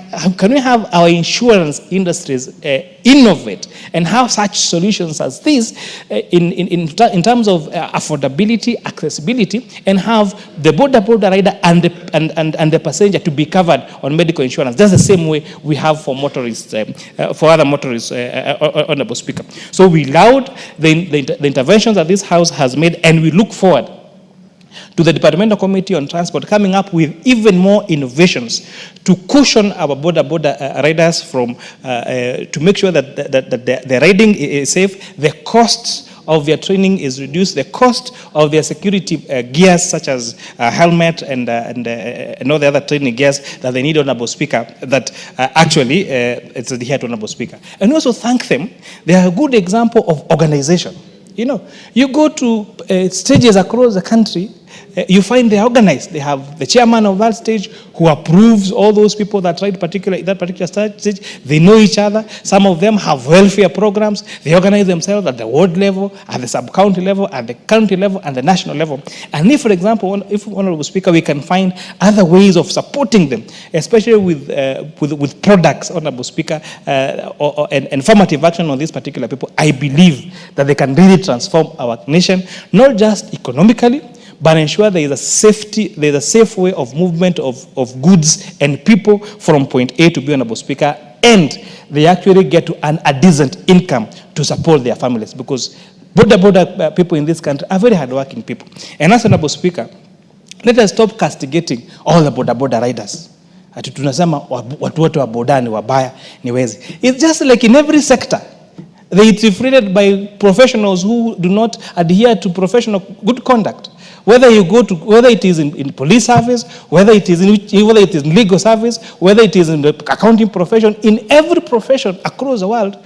we have our insurance industries innovate and have such solutions as these in terms of affordability, accessibility, and have the boda boda rider and the passenger to be covered on medical insurance. That's the same way we have for motorists, for other motorists, Honorable Speaker. So we laud the interventions that this House has made, and we look forward to the Departmental Committee on Transport coming up with even more innovations to cushion our boda riders from, to make sure that the riding is safe, the costs of their training is reduced, the cost of their security gears such as helmet and all the other training gears that they need, Honorable Speaker, that actually it's adhered to, Honorable Speaker. And also thank them. They are a good example of organization. You know, you go to stages across the country, you find they are organized. They have the chairman of that stage who approves all those people that ride that particular stage. They know each other. Some of them have welfare programs. They organize themselves at the ward level, at the sub-county level, at the county level, and the national level. And if, for example, if Honorable Speaker, we can find other ways of supporting them, especially with products, Honorable Speaker, and formative action on these particular people, I believe that they can really transform our nation, not just economically, but ensure there is a safe way of movement of goods and people from point A to B, Honorable Speaker, and they actually get to earn a decent income to support their families, because boda people in this country are very hardworking people. And as Honorable Speaker, let us stop castigating all the boda riders. Ati tunasema watu wote wa boda ni wabaya, ni wezi. It's just like in every sector. They are treated by professionals who do not adhere to professional good conduct. Whether you go to, whether it is in police service, whether it is in legal service, whether it is in the accounting profession, in every profession across the world,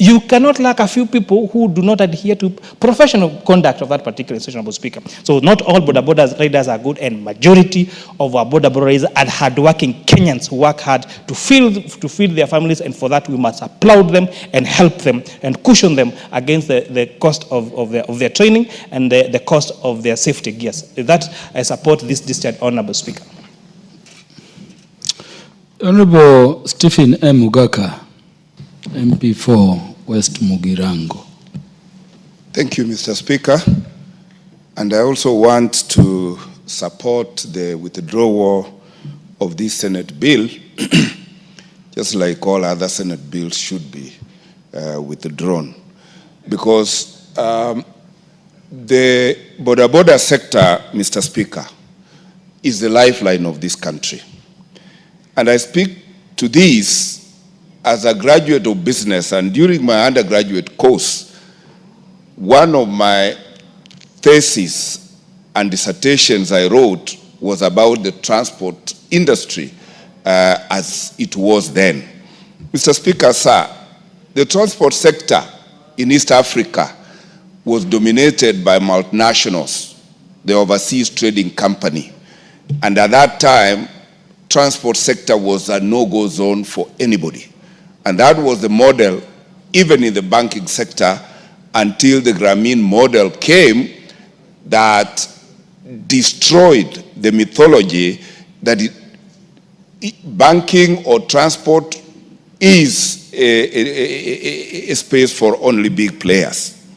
you cannot lack a few people who do not adhere to professional conduct of that particular institution, Honorable Speaker. So not all boda riders are good, and majority of our boda riders are hardworking Kenyans who work hard to feed their families, and for that we must applaud them and help them and cushion them against the cost of their training and the cost of their safety gears. With that, I support this discharge, Honorable Speaker. Honorable Stephen M. Ugaka, MP4 West Mugirango. Thank you, Mr. Speaker. And I also want to support the withdrawal of this Senate bill, just like all other Senate bills should be withdrawn. Because the border sector, Mr. Speaker, is the lifeline of this country. And I speak to this as a graduate of business, and during my undergraduate course, one of my theses and dissertations I wrote was about the transport industry as it was then. Mr. Speaker, sir, the transport sector in East Africa was dominated by multinationals, the overseas trading company. And at that time, transport sector was a no-go zone for anybody. And that was the model, even in the banking sector, until the Grameen model came that destroyed the mythology that banking or transport is a space for only big players.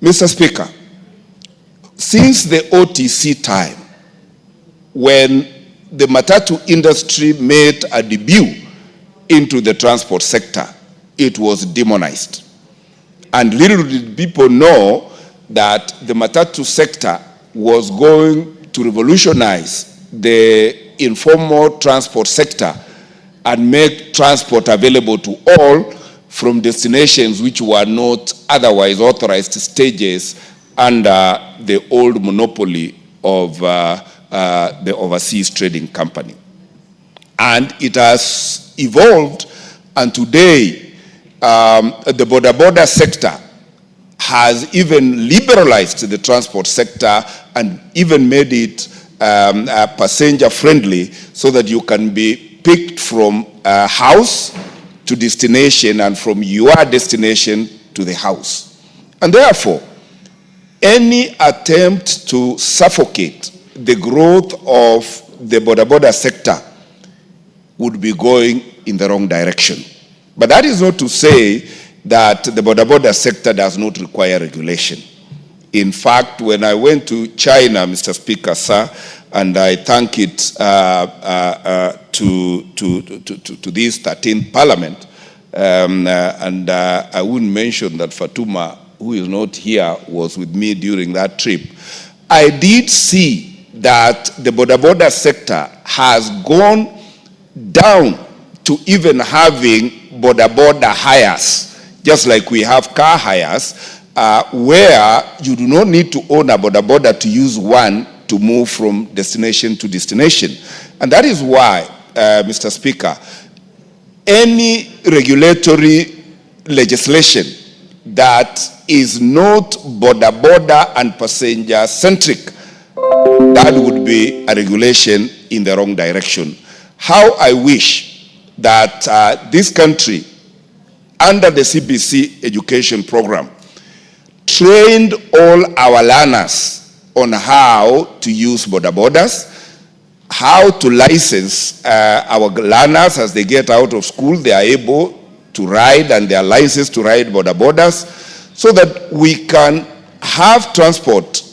Mr. Speaker, since the OTC time, when the matatu industry made a debut into the transport sector, it was demonized. And little did people know that the matatu sector was going to revolutionize the informal transport sector and make transport available to all from destinations which were not otherwise authorized stages under the old monopoly of the overseas trading company. And it has evolved, and today the border sector has even liberalized the transport sector and even made it passenger friendly so that you can be picked from house to destination and from your destination to the house. And therefore, any attempt to suffocate the growth of the border sector would be going in the wrong direction. But that is not to say that the border sector does not require regulation. In fact, when I went to China, Mr. Speaker, sir, and I thank it to this 13th Parliament, and I wouldn't mention that Fatuma, who is not here, was with me during that trip. I did see that the border sector has gone down to even having border hires, just like we have car hires, where you do not need to own a border to use one to move from destination to destination. And that is why, Mr. Speaker, any regulatory legislation that is not border and passenger centric, that would be a regulation in the wrong direction. How I wish that this country, under the CBC education program, trained all our learners on how to use borders, how to license our learners as they get out of school, they are able to ride and they are licensed to ride borders, so that we can have transport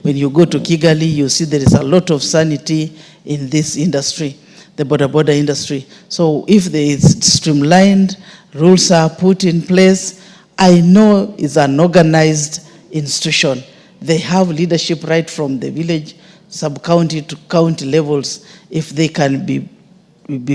When you go to Kigali, you see there is a lot of sanity in this industry, the boda industry. So if there is streamlined, rules are put in place, I know it's an organized institution. They have leadership right from the village, sub-county to county levels. If they can be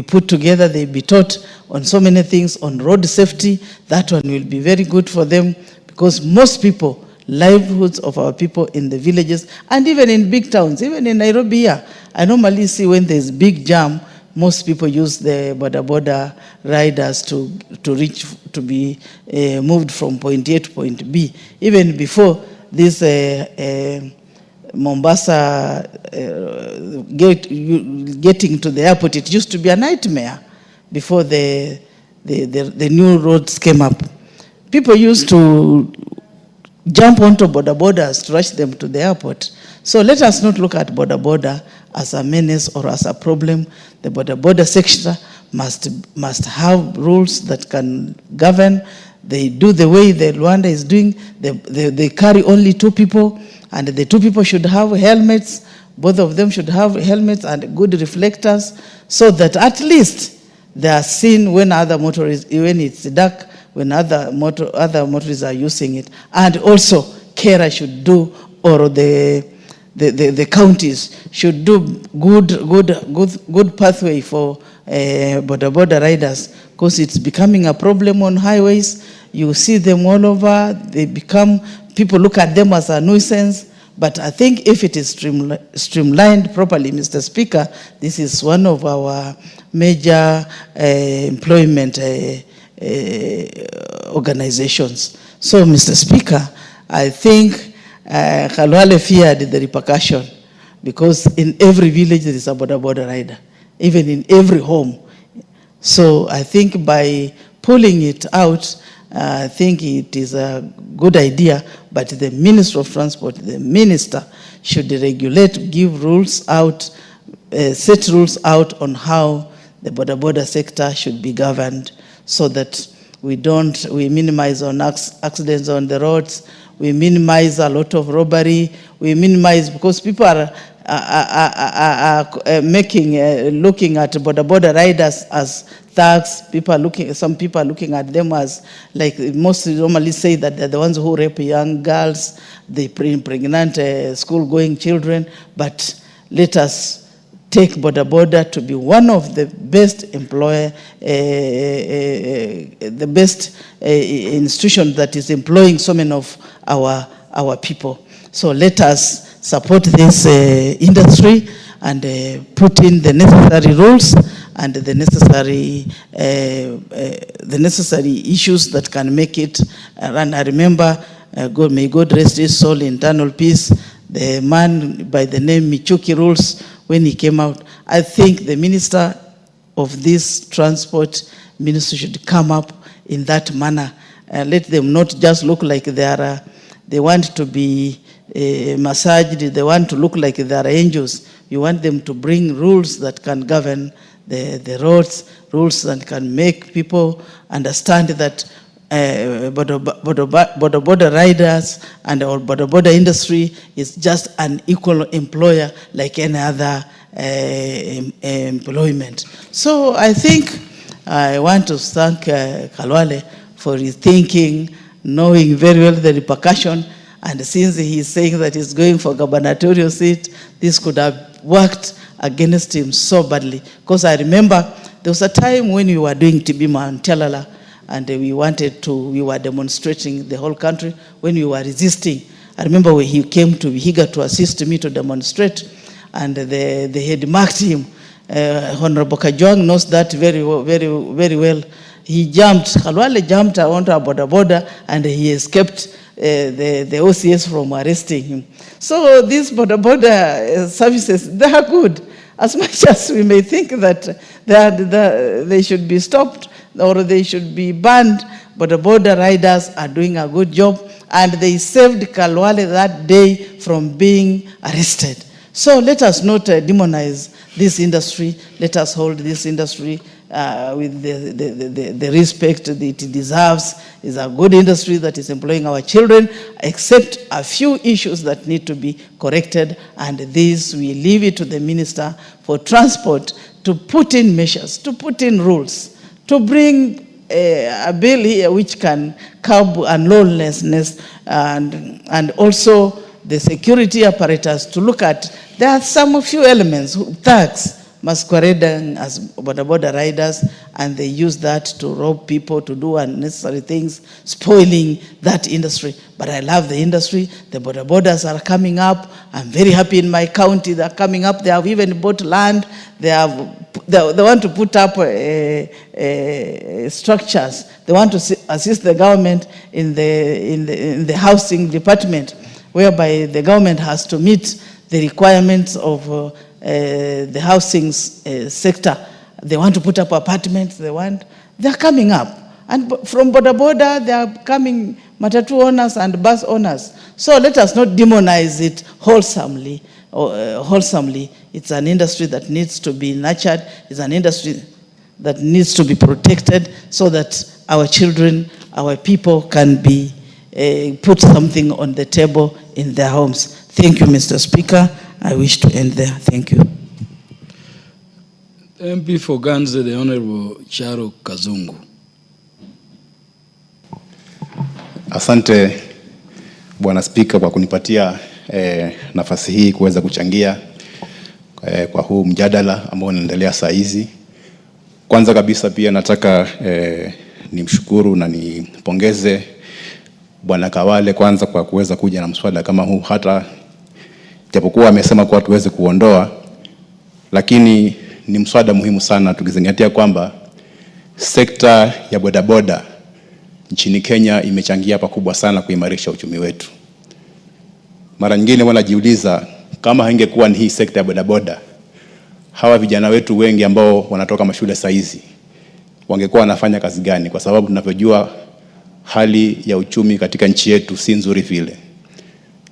put together, they be taught on so many things, on road safety, that one will be very good for them, because most people, livelihoods of our people in the villages, and even in big towns, even in Nairobi here, I normally see when there's big jam, most people use the boda riders to be moved from point A to point B. Even before this Mombasa getting to the airport, it used to be a nightmare before the new roads came up. People used to jump onto bodas to rush them to the airport. So let us not look at boda as a menace or as a problem. The boda sector must have rules that can govern. They do the way the Rwanda is doing. They carry only 2 people, and the 2 people should have helmets. Both of them should have helmets and good reflectors, so that at least they are seen when other motorists, when it's dark, when other motorists are using it. And also, Kera should do, or the counties should do good pathway for boda riders, because it's becoming a problem on highways. You see them all over. People look at them as a nuisance. But I think if it is streamlined properly, Mr. Speaker, this is one of our major employment organizations. So, Mr. Speaker, I think Khalwale feared the repercussion, because in every village there is a boda rider, even in every home. So I think by pulling it out, I think it is a good idea, but the Minister of Transport, the Minister, should regulate, give rules out, set rules out on how the boda sector should be governed, so that we minimize on accidents on the roads, we minimize a lot of robbery, we minimize, because people are looking at boda riders as thugs. Some people are looking at them as, like, most normally say that they're the ones who rape young girls, they impregnate school-going children. But let us take boda to be one of the best employer, the best institution that is employing so many of our people. So let us support this industry and put in the necessary rules and the necessary issues that can make it run. I remember, may God rest his soul, internal peace, the man by the name Michuki Rules, when he came out. I think the minister of this transport ministry should come up in that manner. Let them not just look like they want to be massaged, they want to look like they are angels. You want them to bring rules that can govern the roads, rules that can make people understand that boda riders and our boda industry is just an equal employer like any other employment. So I think I want to thank Khalwale for his thinking, knowing very well the repercussion, and since he's saying that he's going for gubernatorial seat, this could have worked against him so badly. Because I remember there was a time when we were doing Tibima and Telala, and we were demonstrating the whole country when we were resisting. I remember when he came to Vihiga to assist me to demonstrate, and they had marked him. Honorable Kajwang knows that very well. He jumped, Khalwale jumped onto a boda, and he escaped the OCS from arresting him. So these boda services, they are good. As much as we may think that they should be stopped or they should be banned, but the boda riders are doing a good job, and they saved Khalwale that day from being arrested. So let us not demonize this industry. Let us hold this industry with the respect that it deserves. It's a good industry that is employing our children, except a few issues that need to be corrected, and this we leave it to the Minister for Transport to put in measures, to put in rules, to bring a bill here which can curb unlawlessness, and also the security apparatus to look at. There are some few elements, thugs masquerading as boda riders, and they use that to rob people, to do unnecessary things, spoiling that industry. But I love the industry. The bodas are coming up. I'm very happy in my county. They're coming up. They have even bought land. They want to put up structures. They want to assist the government in the housing department, whereby the government has to meet the requirements of the housing sector. They want to put up apartments. They're coming up. And from boda, they are coming matatu owners and bus owners. So let us not demonize it wholesomely. It's an industry that needs to be nurtured. It's an industry that needs to be protected so that our children, our people can be put something on the table in their homes. Thank you, Mr. Speaker. I wish to end there. Thank you. MP for Kwanza, the Honorable Charo Kazungu. Asante Bwana Spika kwa kunipatia nafasi hii kuweza kuchangia kwa huu mjadala ambao unaendelea saa hizi. Kwanza kabisa pia nataka nimshukuru na nipongeze Bwana Kawale kwanza kwa kuweza kuja na mswada kama huu, hata japokuwa amesema kwa tuweze kuondoa, lakini ni mswada muhimu sana tukizingatia kwamba sekta ya bodaboda nchini Kenya imechangia pakubwa sana kuimarisha uchumi wetu. Mara nyingine wanajiuliza kama haingekuwa ni hii sekta ya bodaboda, hawa vijana wetu wengi ambao wanatoka mashule saizi wangekuwa wanafanya kazi gani? Kwa sababu tunavyojua hali ya uchumi katika nchi yetu si nzuri vile.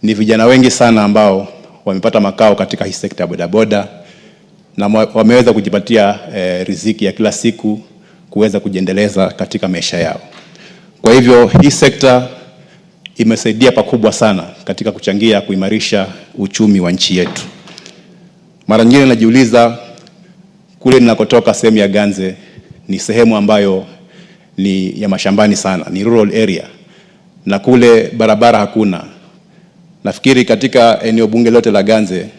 Ni vijana wengi sana ambao wamepata makao katika hii sekta ya bodaboda na wameweza kujipatia riziki ya kila siku kuweza kujiendeleza katika maisha yao. Kwa hivyo hii sekta imesaidia pakubwa sana katika kuchangia kuimarisha uchumi wa nchi yetu. Mara nyingine najiuliza kule ninakotoka sehemu ya Ganze ni sehemu ambayo ni ya mashambani sana, ni rural area, na kule barabara hakuna. Nafikiri katika eneo bunge lote la Ganze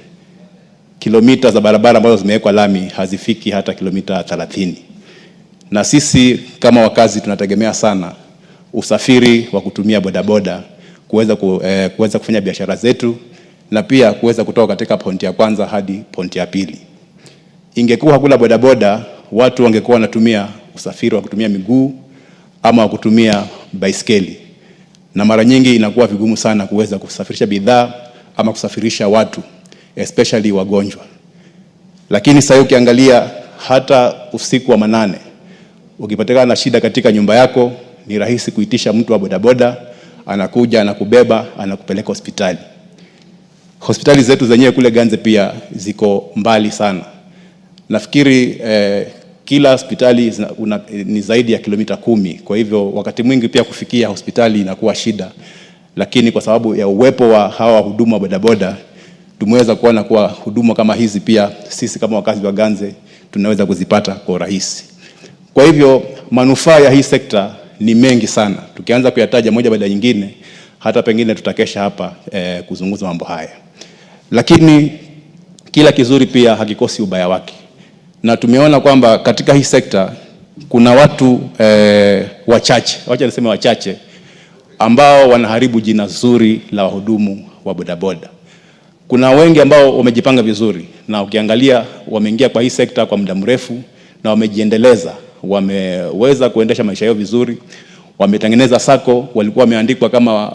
kilomita za barabara ambazo zimewekwa lami hazifiki hata kilomita 30. Na sisi kama wakazi tunategemea sana usafiri wa kutumia bodaboda kuweza kufanya biashara zetu na pia kuweza kutoka katika pointi ya kwanza hadi pointi ya pili. Ingekuwa hakuna bodaboda, watu wangekuwa wanatumia usafiri wa kutumia miguu ama wa kutumia baiskeli. Na mara nyingi inakuwa vigumu sana kuweza kusafirisha bidhaa ama kusafirisha watu, especially wagonjwa. Lakini sasa ukiangalia hata usiku wa manane, ukipatikana na shida katika nyumba yako, ni rahisi kuitisha mtu wa bodaboda, anakuja, anakubeba, anakupeleka hospitali. Hospitali zetu zenyewe kule Ganze pia ziko mbali sana. Nafikiri kila hospitali ni zaidi ya kilomita 10. Kwa hivyo wakati mwingi pia kufikia hospitali inakuwa shida. Lakini kwa sababu ya uwepo wa hawa huduma wa bodaboda, tumeweza kuona kwa huduma kama hizi pia sisi kama wakazi wa Ganze tunaweza kuzipata kwa urahisi. Kwa hivyo manufaa ya hii sekta ni mengi sana. Tukianza kuyataja moja baada ya nyingine, hata pengine tutakesha hapa kuzungumza mambo haya. Lakini kila kizuri pia hakikosi ubaya wake. Na tumeona kwamba katika hii sekta kuna watu wachache, wacha niseme wachache, ambao wanaharibu jina zuri la wahudumu wa bodaboda. Kuna wengi ambao wamejipanga vizuri na ukiangalia wameingia kwa hii sekta kwa muda mrefu na wamejiendeleza, wameweza kuendesha maisha yao vizuri, wametengeneza sako, walikuwa wameandikwa kama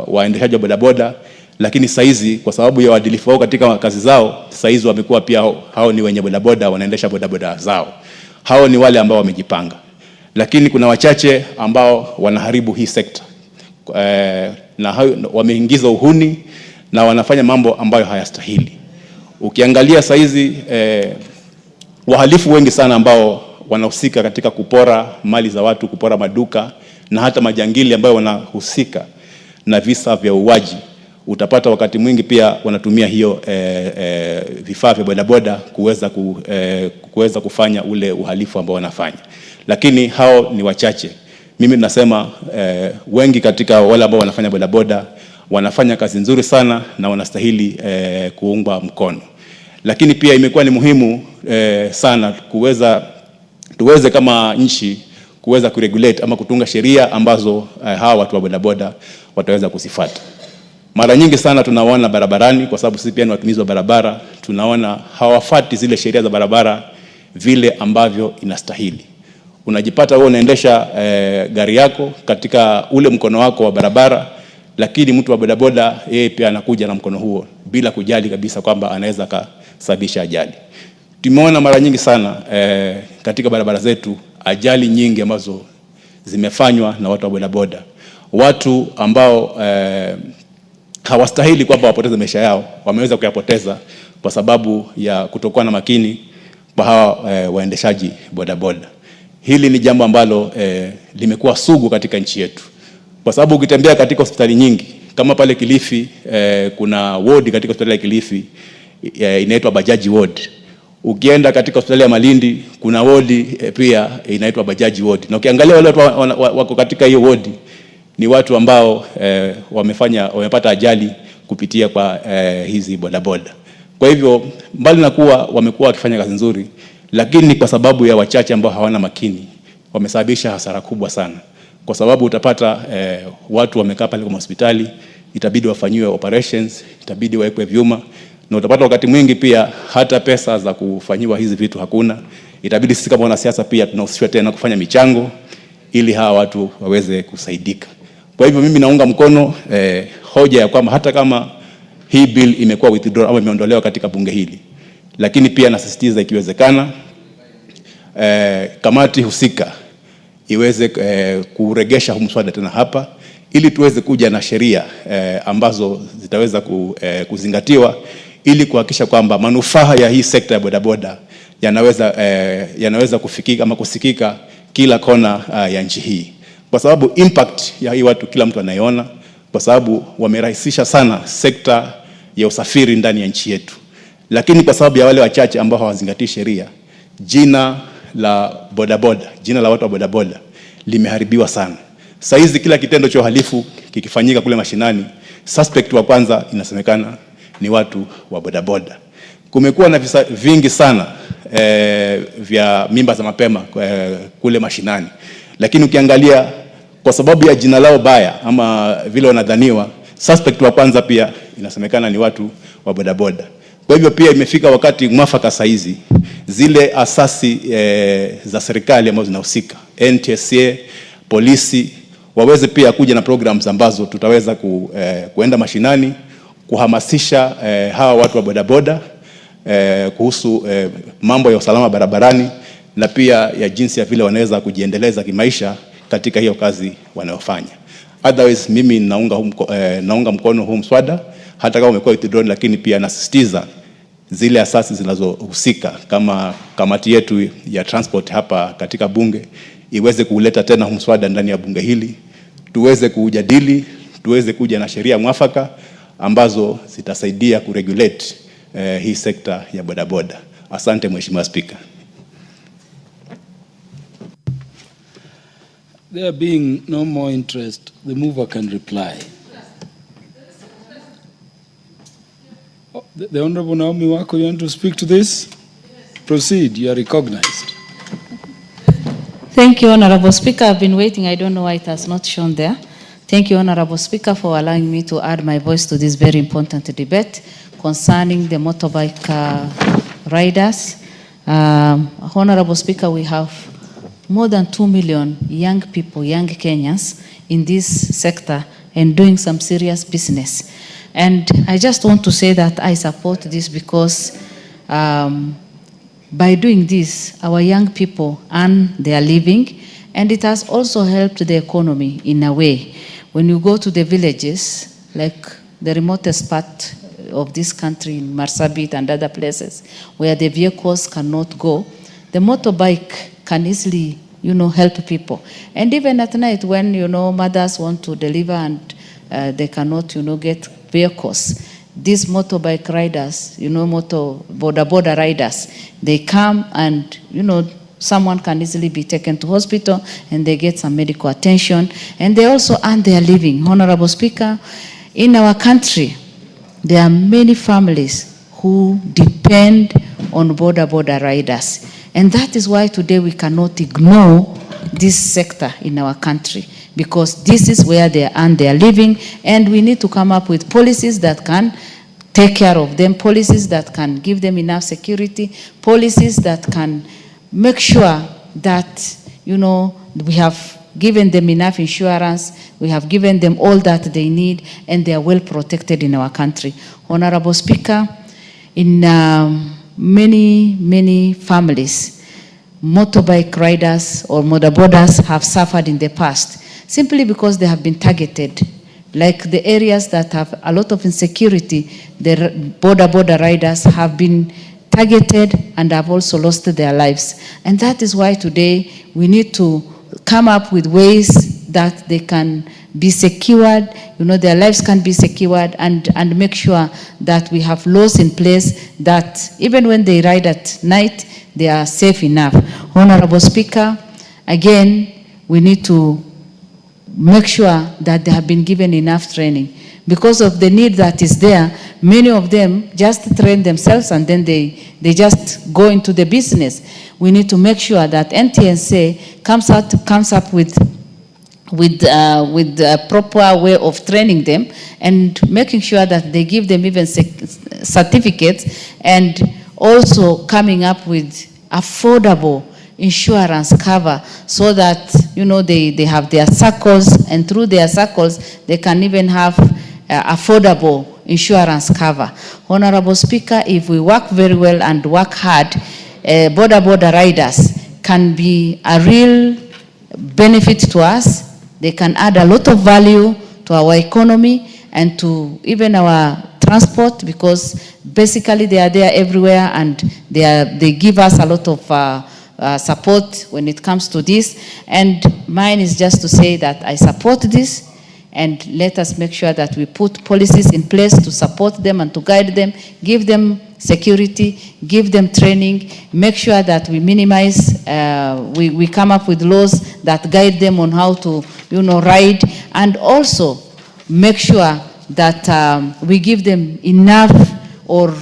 waendeshaji wa bodaboda, lakini saizi kwa sababu ya uadilifu wao katika kazi zao, saizi wamekuwa pia hao ni wenye bodaboda, wanaendesha bodaboda zao. Hao ni wale ambao wamejipanga. Lakini kuna wachache ambao wanaharibu hii sekta. Na wameingiza uhuni na wanafanya mambo ambayo hayastahili. Ukiangalia saizi wahalifu wengi sana ambao wanahusika katika kupora mali za watu, kupora maduka na hata majangili ambayo wanahusika na visa vya uwaji, utapata wakati mwingi pia wanatumia hiyo vifaa vya bodaboda kuweza kufanya ule uhalifu ambao wanafanya. Lakini hao ni wachache. Mimi nasema wengi katika wale ambao wanafanya bodaboda wanafanya kazi nzuri sana na wanastahili kuungwa mkono. Lakini pia imekuwa ni muhimu sana tuweze kama nchi kuweza kuregulate ama kutunga sheria ambazo hawa watu wa bodaboda wataweza kuzifuata. Mara nyingi sana tunaona barabarani, kwa sababu sisi pia ni watumizi wa barabara, tunaona hawafuati zile sheria za barabara vile ambavyo inastahili. Unajipata wewe unaendesha gari yako katika ule mkono wako wa barabara, lakini mtu wa bodaboda yeye pia anakuja na mkono huo bila kujali kabisa kwamba anaweza kusababisha ajali. Tumeona mara nyingi sana katika barabara zetu ajali nyingi ambazo zimefanywa na watu wa bodaboda, watu ambao hawastahili kwamba wapoteze maisha yao wameweza kuyapoteza kwa sababu ya kutokuwa na makini kwa hawa waendeshaji bodaboda. Hili ni jambo ambalo limekuwa sugu katika nchi yetu, kwa sababu ukitembea katika hospitali nyingi kama pale Kilifi, kuna ward katika hospitali ya Kilifi inaitwa bajaji ward. Ukienda katika hospitali ya Malindi kuna ward pia inaitwa bajaji ward, na ukiangalia wale watu wako katika hiyo ward ni watu ambao wamepata ajali kupitia kwa hizi bodaboda. Kwa hivyo mbali na kuwa wamekuwa wakifanya kazi nzuri, lakini kwa sababu ya wachache ambao hawana makini wamesababisha hasara kubwa sana. Kwa sababu utapata watu wamekaa pale kwa hospitali, itabidi wafanyiwe operations, itabidi wawekwe vyuma, na utapata wakati mwingi pia hata pesa za kufanyiwa hizi vitu hakuna. Itabidi sisi kama wanasiasa pia tunahusishwa tena kufanya michango ili hawa watu waweze kusaidika. Kwa hivyo mimi naunga mkono hoja ya kwamba hata kama hii bill imekuwa withdrawn au imeondolewa katika bunge hili, lakini pia nasisitiza ikiwezekana kamati husika iweze kuregesha huu mswada tena hapa ili tuweze kuja na sheria ambazo zitaweza kuzingatiwa ili kuhakikisha kwamba manufaa ya hii sekta ya bodaboda yanaweza kufikika ama kusikika kila kona ya nchi hii, kwa sababu impact ya hii watu kila mtu anaiona, kwa sababu wamerahisisha sana sekta ya usafiri ndani ya nchi yetu. Lakini kwa sababu ya wale wachache ambao hawazingatii sheria, jina la bodaboda, jina la watu wa bodaboda limeharibiwa sana. Sasa hizi kila kitendo cha uhalifu kikifanyika kule mashinani, suspect wa kwanza inasemekana ni watu wa bodaboda. Kumekuwa na visa vingi sana vya mimba za mapema kule mashinani, lakini ukiangalia kwa sababu ya jina lao baya ama vile wanadhaniwa, suspect wa kwanza pia inasemekana ni watu wa bodaboda. Kwa hivyo pia imefika wakati mwafaka saa hizi zile asasi za serikali ambazo zinahusika, NTSA, polisi, waweze pia kuja na programs ambazo tutaweza kuenda mashinani kuhamasisha hawa watu wa bodaboda kuhusu mambo ya usalama barabarani na pia ya jinsi ya vile wanaweza kujiendeleza kimaisha katika hiyo kazi wanayofanya. Otherwise mimi naunga mkono huu mswada hata kama umekuwa withdrawn, lakini pia nasisitiza zile asasi zinazohusika kama kamati yetu ya transport hapa katika bunge iweze kuleta tena huu mswada ndani ya bunge hili, tuweze kujadili, tuweze kuja na sheria mwafaka ambazo zitasaidia kuregulate hii sekta ya bodaboda. Asante Mheshimiwa Speaker. There being no more interest, the mover can reply. The Honorable Naomi Wako, you want to speak to this? Proceed, you are recognized. Thank you, Honorable Speaker. I've been waiting. I don't know why it has not shown there. Thank you, Honorable Speaker, for allowing me to add my voice to this very important debate concerning the motorbike riders. Honorable Speaker, we have more than 2 million young people, young Kenyans in this sector and doing some serious business. And I just want to say that I support this because by doing this, our young people earn their living, and it has also helped the economy in a way. When you go to the villages, like the remotest part of this country in Marsabit and other places where the vehicles cannot go, the motorbike can easily, help people. And even at night when, mothers want to deliver and they cannot, get vehicles, these motorbike riders, border riders, they come and, someone can easily be taken to hospital and they get some medical attention and they also earn their living. Honorable Speaker, in our country, there are many families who depend on border riders. And that is why today we cannot ignore this sector in our country, because this is where they earn their living, and we need to come up with policies that can take care of them, policies that can give them enough security, policies that can make sure that, we have given them enough insurance, we have given them all that they need, and they are well protected in our country. Honorable Speaker, in many families, motorbike riders or boarders have suffered in the past simply because they have been targeted. Like the areas that have a lot of insecurity, the border riders have been targeted and have also lost their lives. And that is why today we need to come up with ways that they can be secured, their lives can be secured, and make sure that we have laws in place that even when they ride at night, they are safe enough. Honorable Speaker, again, we need to make sure that they have been given enough training. Because of the need that is there, many of them just train themselves and then they just go into the business. We need to make sure that NTSA comes up with a proper way of training them and making sure that they give them even certificates, and also coming up with affordable insurance cover so that, they have their circles, and through their circles, they can even have affordable insurance cover. Honorable Speaker, if we work very well and work hard, border riders can be a real benefit to us. They can add a lot of value to our economy and to even our transport, because basically they are there everywhere and they give us a lot of support when it comes to this. And mine is just to say that I support this, and let us make sure that we put policies in place to support them and to guide them, give them security, give them training, make sure that we minimize, we come up with laws that guide them on how to, ride, and also make sure that we give them enough or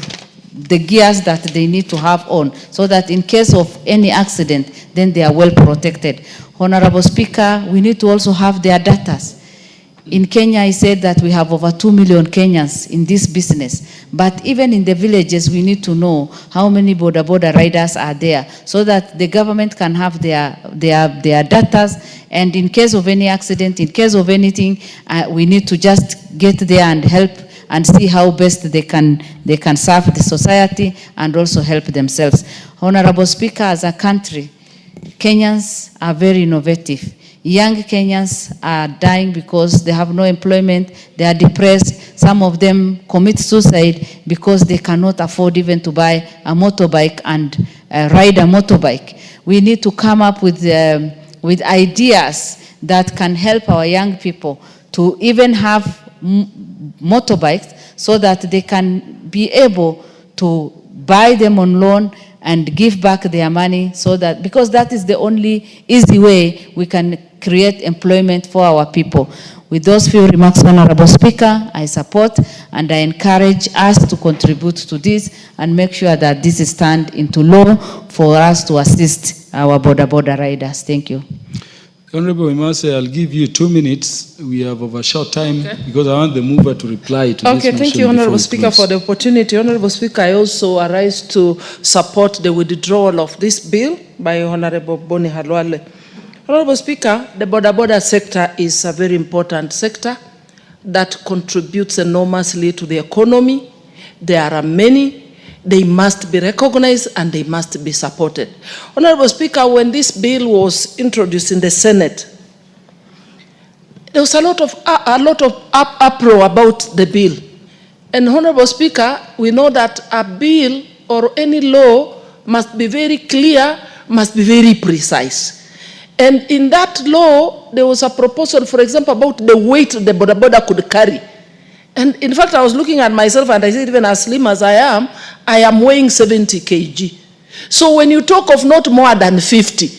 the gears that they need to have on, so that in case of any accident, then they are well protected. Honorable Speaker, we need to also have their data. In Kenya, I said that we have over 2 million Kenyans in this business. But even in the villages, we need to know how many border riders are there, so that the government can have their data. And in case of any accident, in case of anything, we need to just get there and help and see how best they can serve the society and also help themselves. Honorable Speaker, as a country, Kenyans are very innovative. Young Kenyans are dying because they have no employment, they are depressed. Some of them commit suicide because they cannot afford even to buy a motorbike and ride a motorbike. We need to come up with ideas that can help our young people to even have motorbikes, so that they can be able to buy them on loan and give back their money, so that, because that is the only easy way we can create employment for our people. With those few remarks, Honorable Speaker, I support and I encourage us to contribute to this and make sure that this is turned into law for us to assist our border riders. Thank you. Honorable Imase, I'll give you 2 minutes. We have overshot time because I want the mover to reply to this motion. Okay, thank you, Honorable Speaker, for the opportunity. Honorable Speaker, I also arise to support the withdrawal of this bill by Honorable Boni Halwale. Honorable Speaker, the border sector is a very important sector that contributes enormously to the economy. There are many. They must be recognized and they must be supported. Honorable Speaker, when this bill was introduced in the Senate, there was a lot of uproar about the bill. And Honorable Speaker, we know that a bill or any law must be very clear must be very precise. And in that law, there was a proposal, for example, about the weight the boda could carry. And in fact, I was looking at myself and I said, even as slim as I am weighing 70 kg. So when you talk of not more than 50,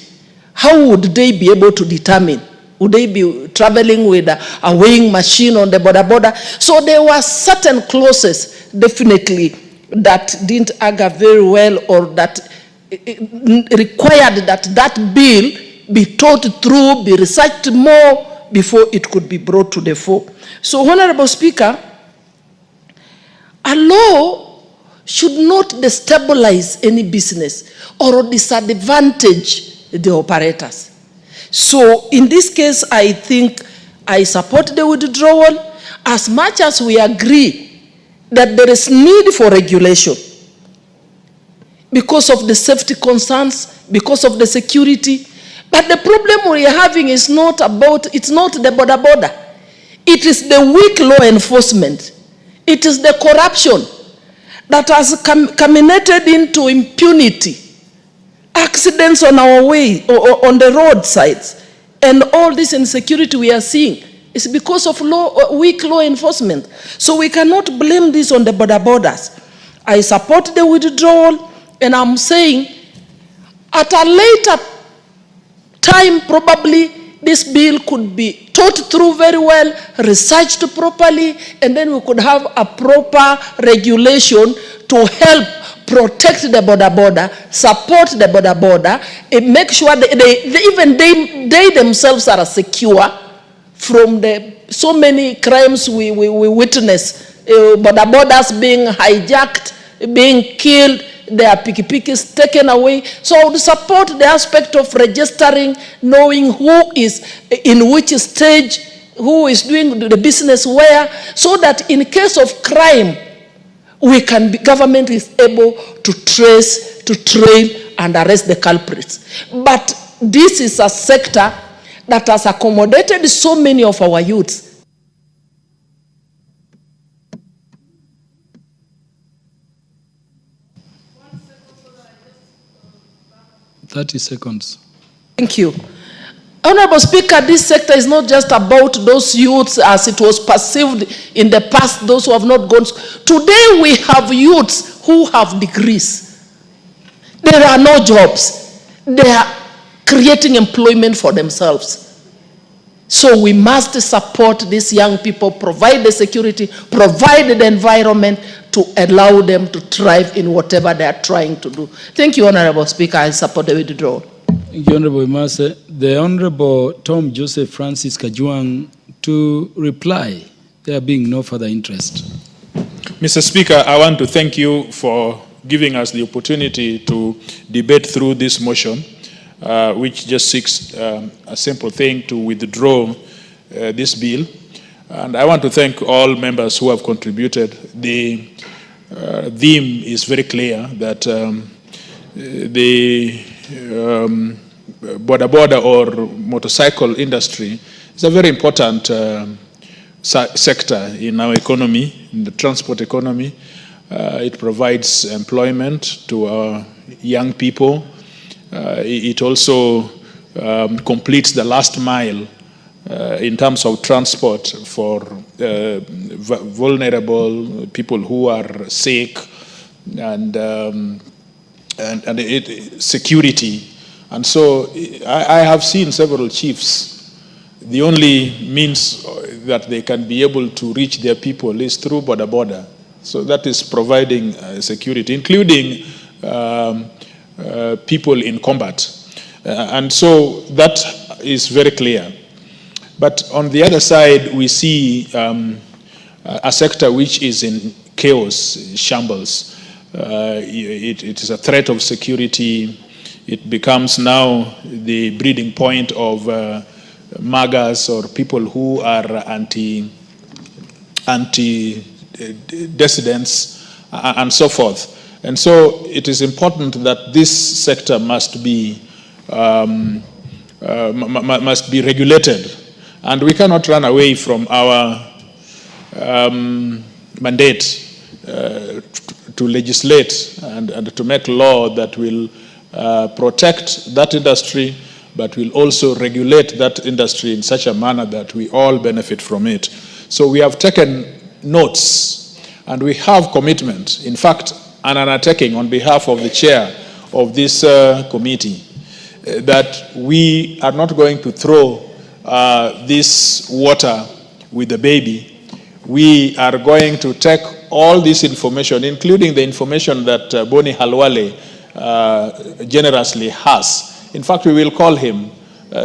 how would they be able to determine? Would they be traveling with a weighing machine on the boda? So there were certain clauses, definitely, that didn't agger very well, or that required that bill be thought through, be researched more before it could be brought to the fore. So, Honorable Speaker, a law should not destabilize any business or disadvantage the operators. So in this case, I think I support the withdrawal, as much as we agree that there is need for regulation because of the safety concerns, because of the security. But the problem we are having is not about, it's not the border. It is the weak law enforcement. It is the corruption that has culminated into impunity, accidents on our way, or on the roadsides, and all this insecurity we are seeing is because of weak law enforcement. So we cannot blame this on the borders. I support the withdrawal, and I'm saying at a later time, probably this bill could be thought through very well, researched properly, and then we could have a proper regulation to help protect the border, support the border, and make sure that they themselves are secure from so many crimes we witness. Borders being hijacked, being killed, their pikipikis taken away. So I would support the aspect of registering, knowing who is in which stage, who is doing the business where, so that in case of crime, government is able to trace, to trail, and arrest the culprits. But this is a sector that has accommodated so many of our youths. 30 seconds. Thank you. Honorable Speaker, this sector is not just about those youths as it was perceived in the past, those who have not gone. Today we have youths who have degrees. There are no jobs. They are creating employment for themselves. So we must support these young people, provide the security, provide the environment to allow them to thrive in whatever they are trying to do. Thank you, Honorable Speaker. I support the withdrawal. Thank you, Honorable Imase. The Honorable Tom Joseph Francis Kajuang to reply, there being no further interest. Mr. Speaker, I want to thank you for giving us the opportunity to debate through this motion, which just seeks a simple thing to withdraw this bill. And I want to thank all members who have contributed. The theme is very clear that the border or motorcycle industry is a very important sector in our economy, in the transport economy. It provides employment to our young people. It also completes the last mile in terms of transport for vulnerable people who are sick, and security. And so I have seen several chiefs. The only means that they can be able to reach their people is through border. So that is providing security, including people in combat. And so that is very clear. But on the other side, we see a sector which is in chaos, shambles. It is a threat of security. It becomes now the breeding point of MAGAs or people who are anti-dissidents and so forth. And so it is important that this sector must be regulated. And we cannot run away from our mandate to legislate and to make law that will protect that industry, but will also regulate that industry in such a manner that we all benefit from it. So we have taken notes and we have commitment, in fact, an undertaking on behalf of the chair of this committee that we are not going to throw this water with the baby. We are going to take all this information, including the information that Boni Halwale generously has. In fact, we will call him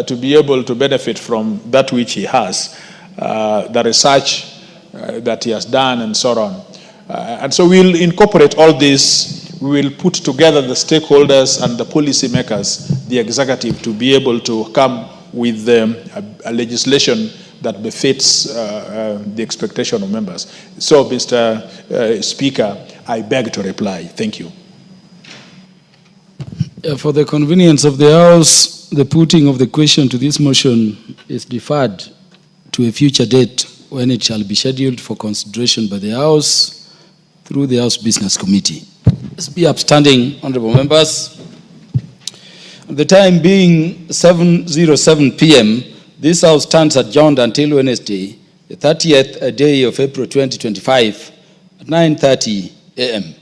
to be able to benefit from that which he has, the research that he has done and so on. And so we'll incorporate all this. We will put together the stakeholders and the policymakers, the executive, to be able to come with a legislation that befits the expectation of members. So, Mr. Speaker, I beg to reply. Thank you. For the convenience of the House, the putting of the question to this motion is deferred to a future date when it shall be scheduled for consideration by the House through the House Business Committee. Let's be upstanding, honorable members. The time being 7:07 p.m., this House stands adjourned until Wednesday, the 30th day of April 2025 at 9:30 a.m.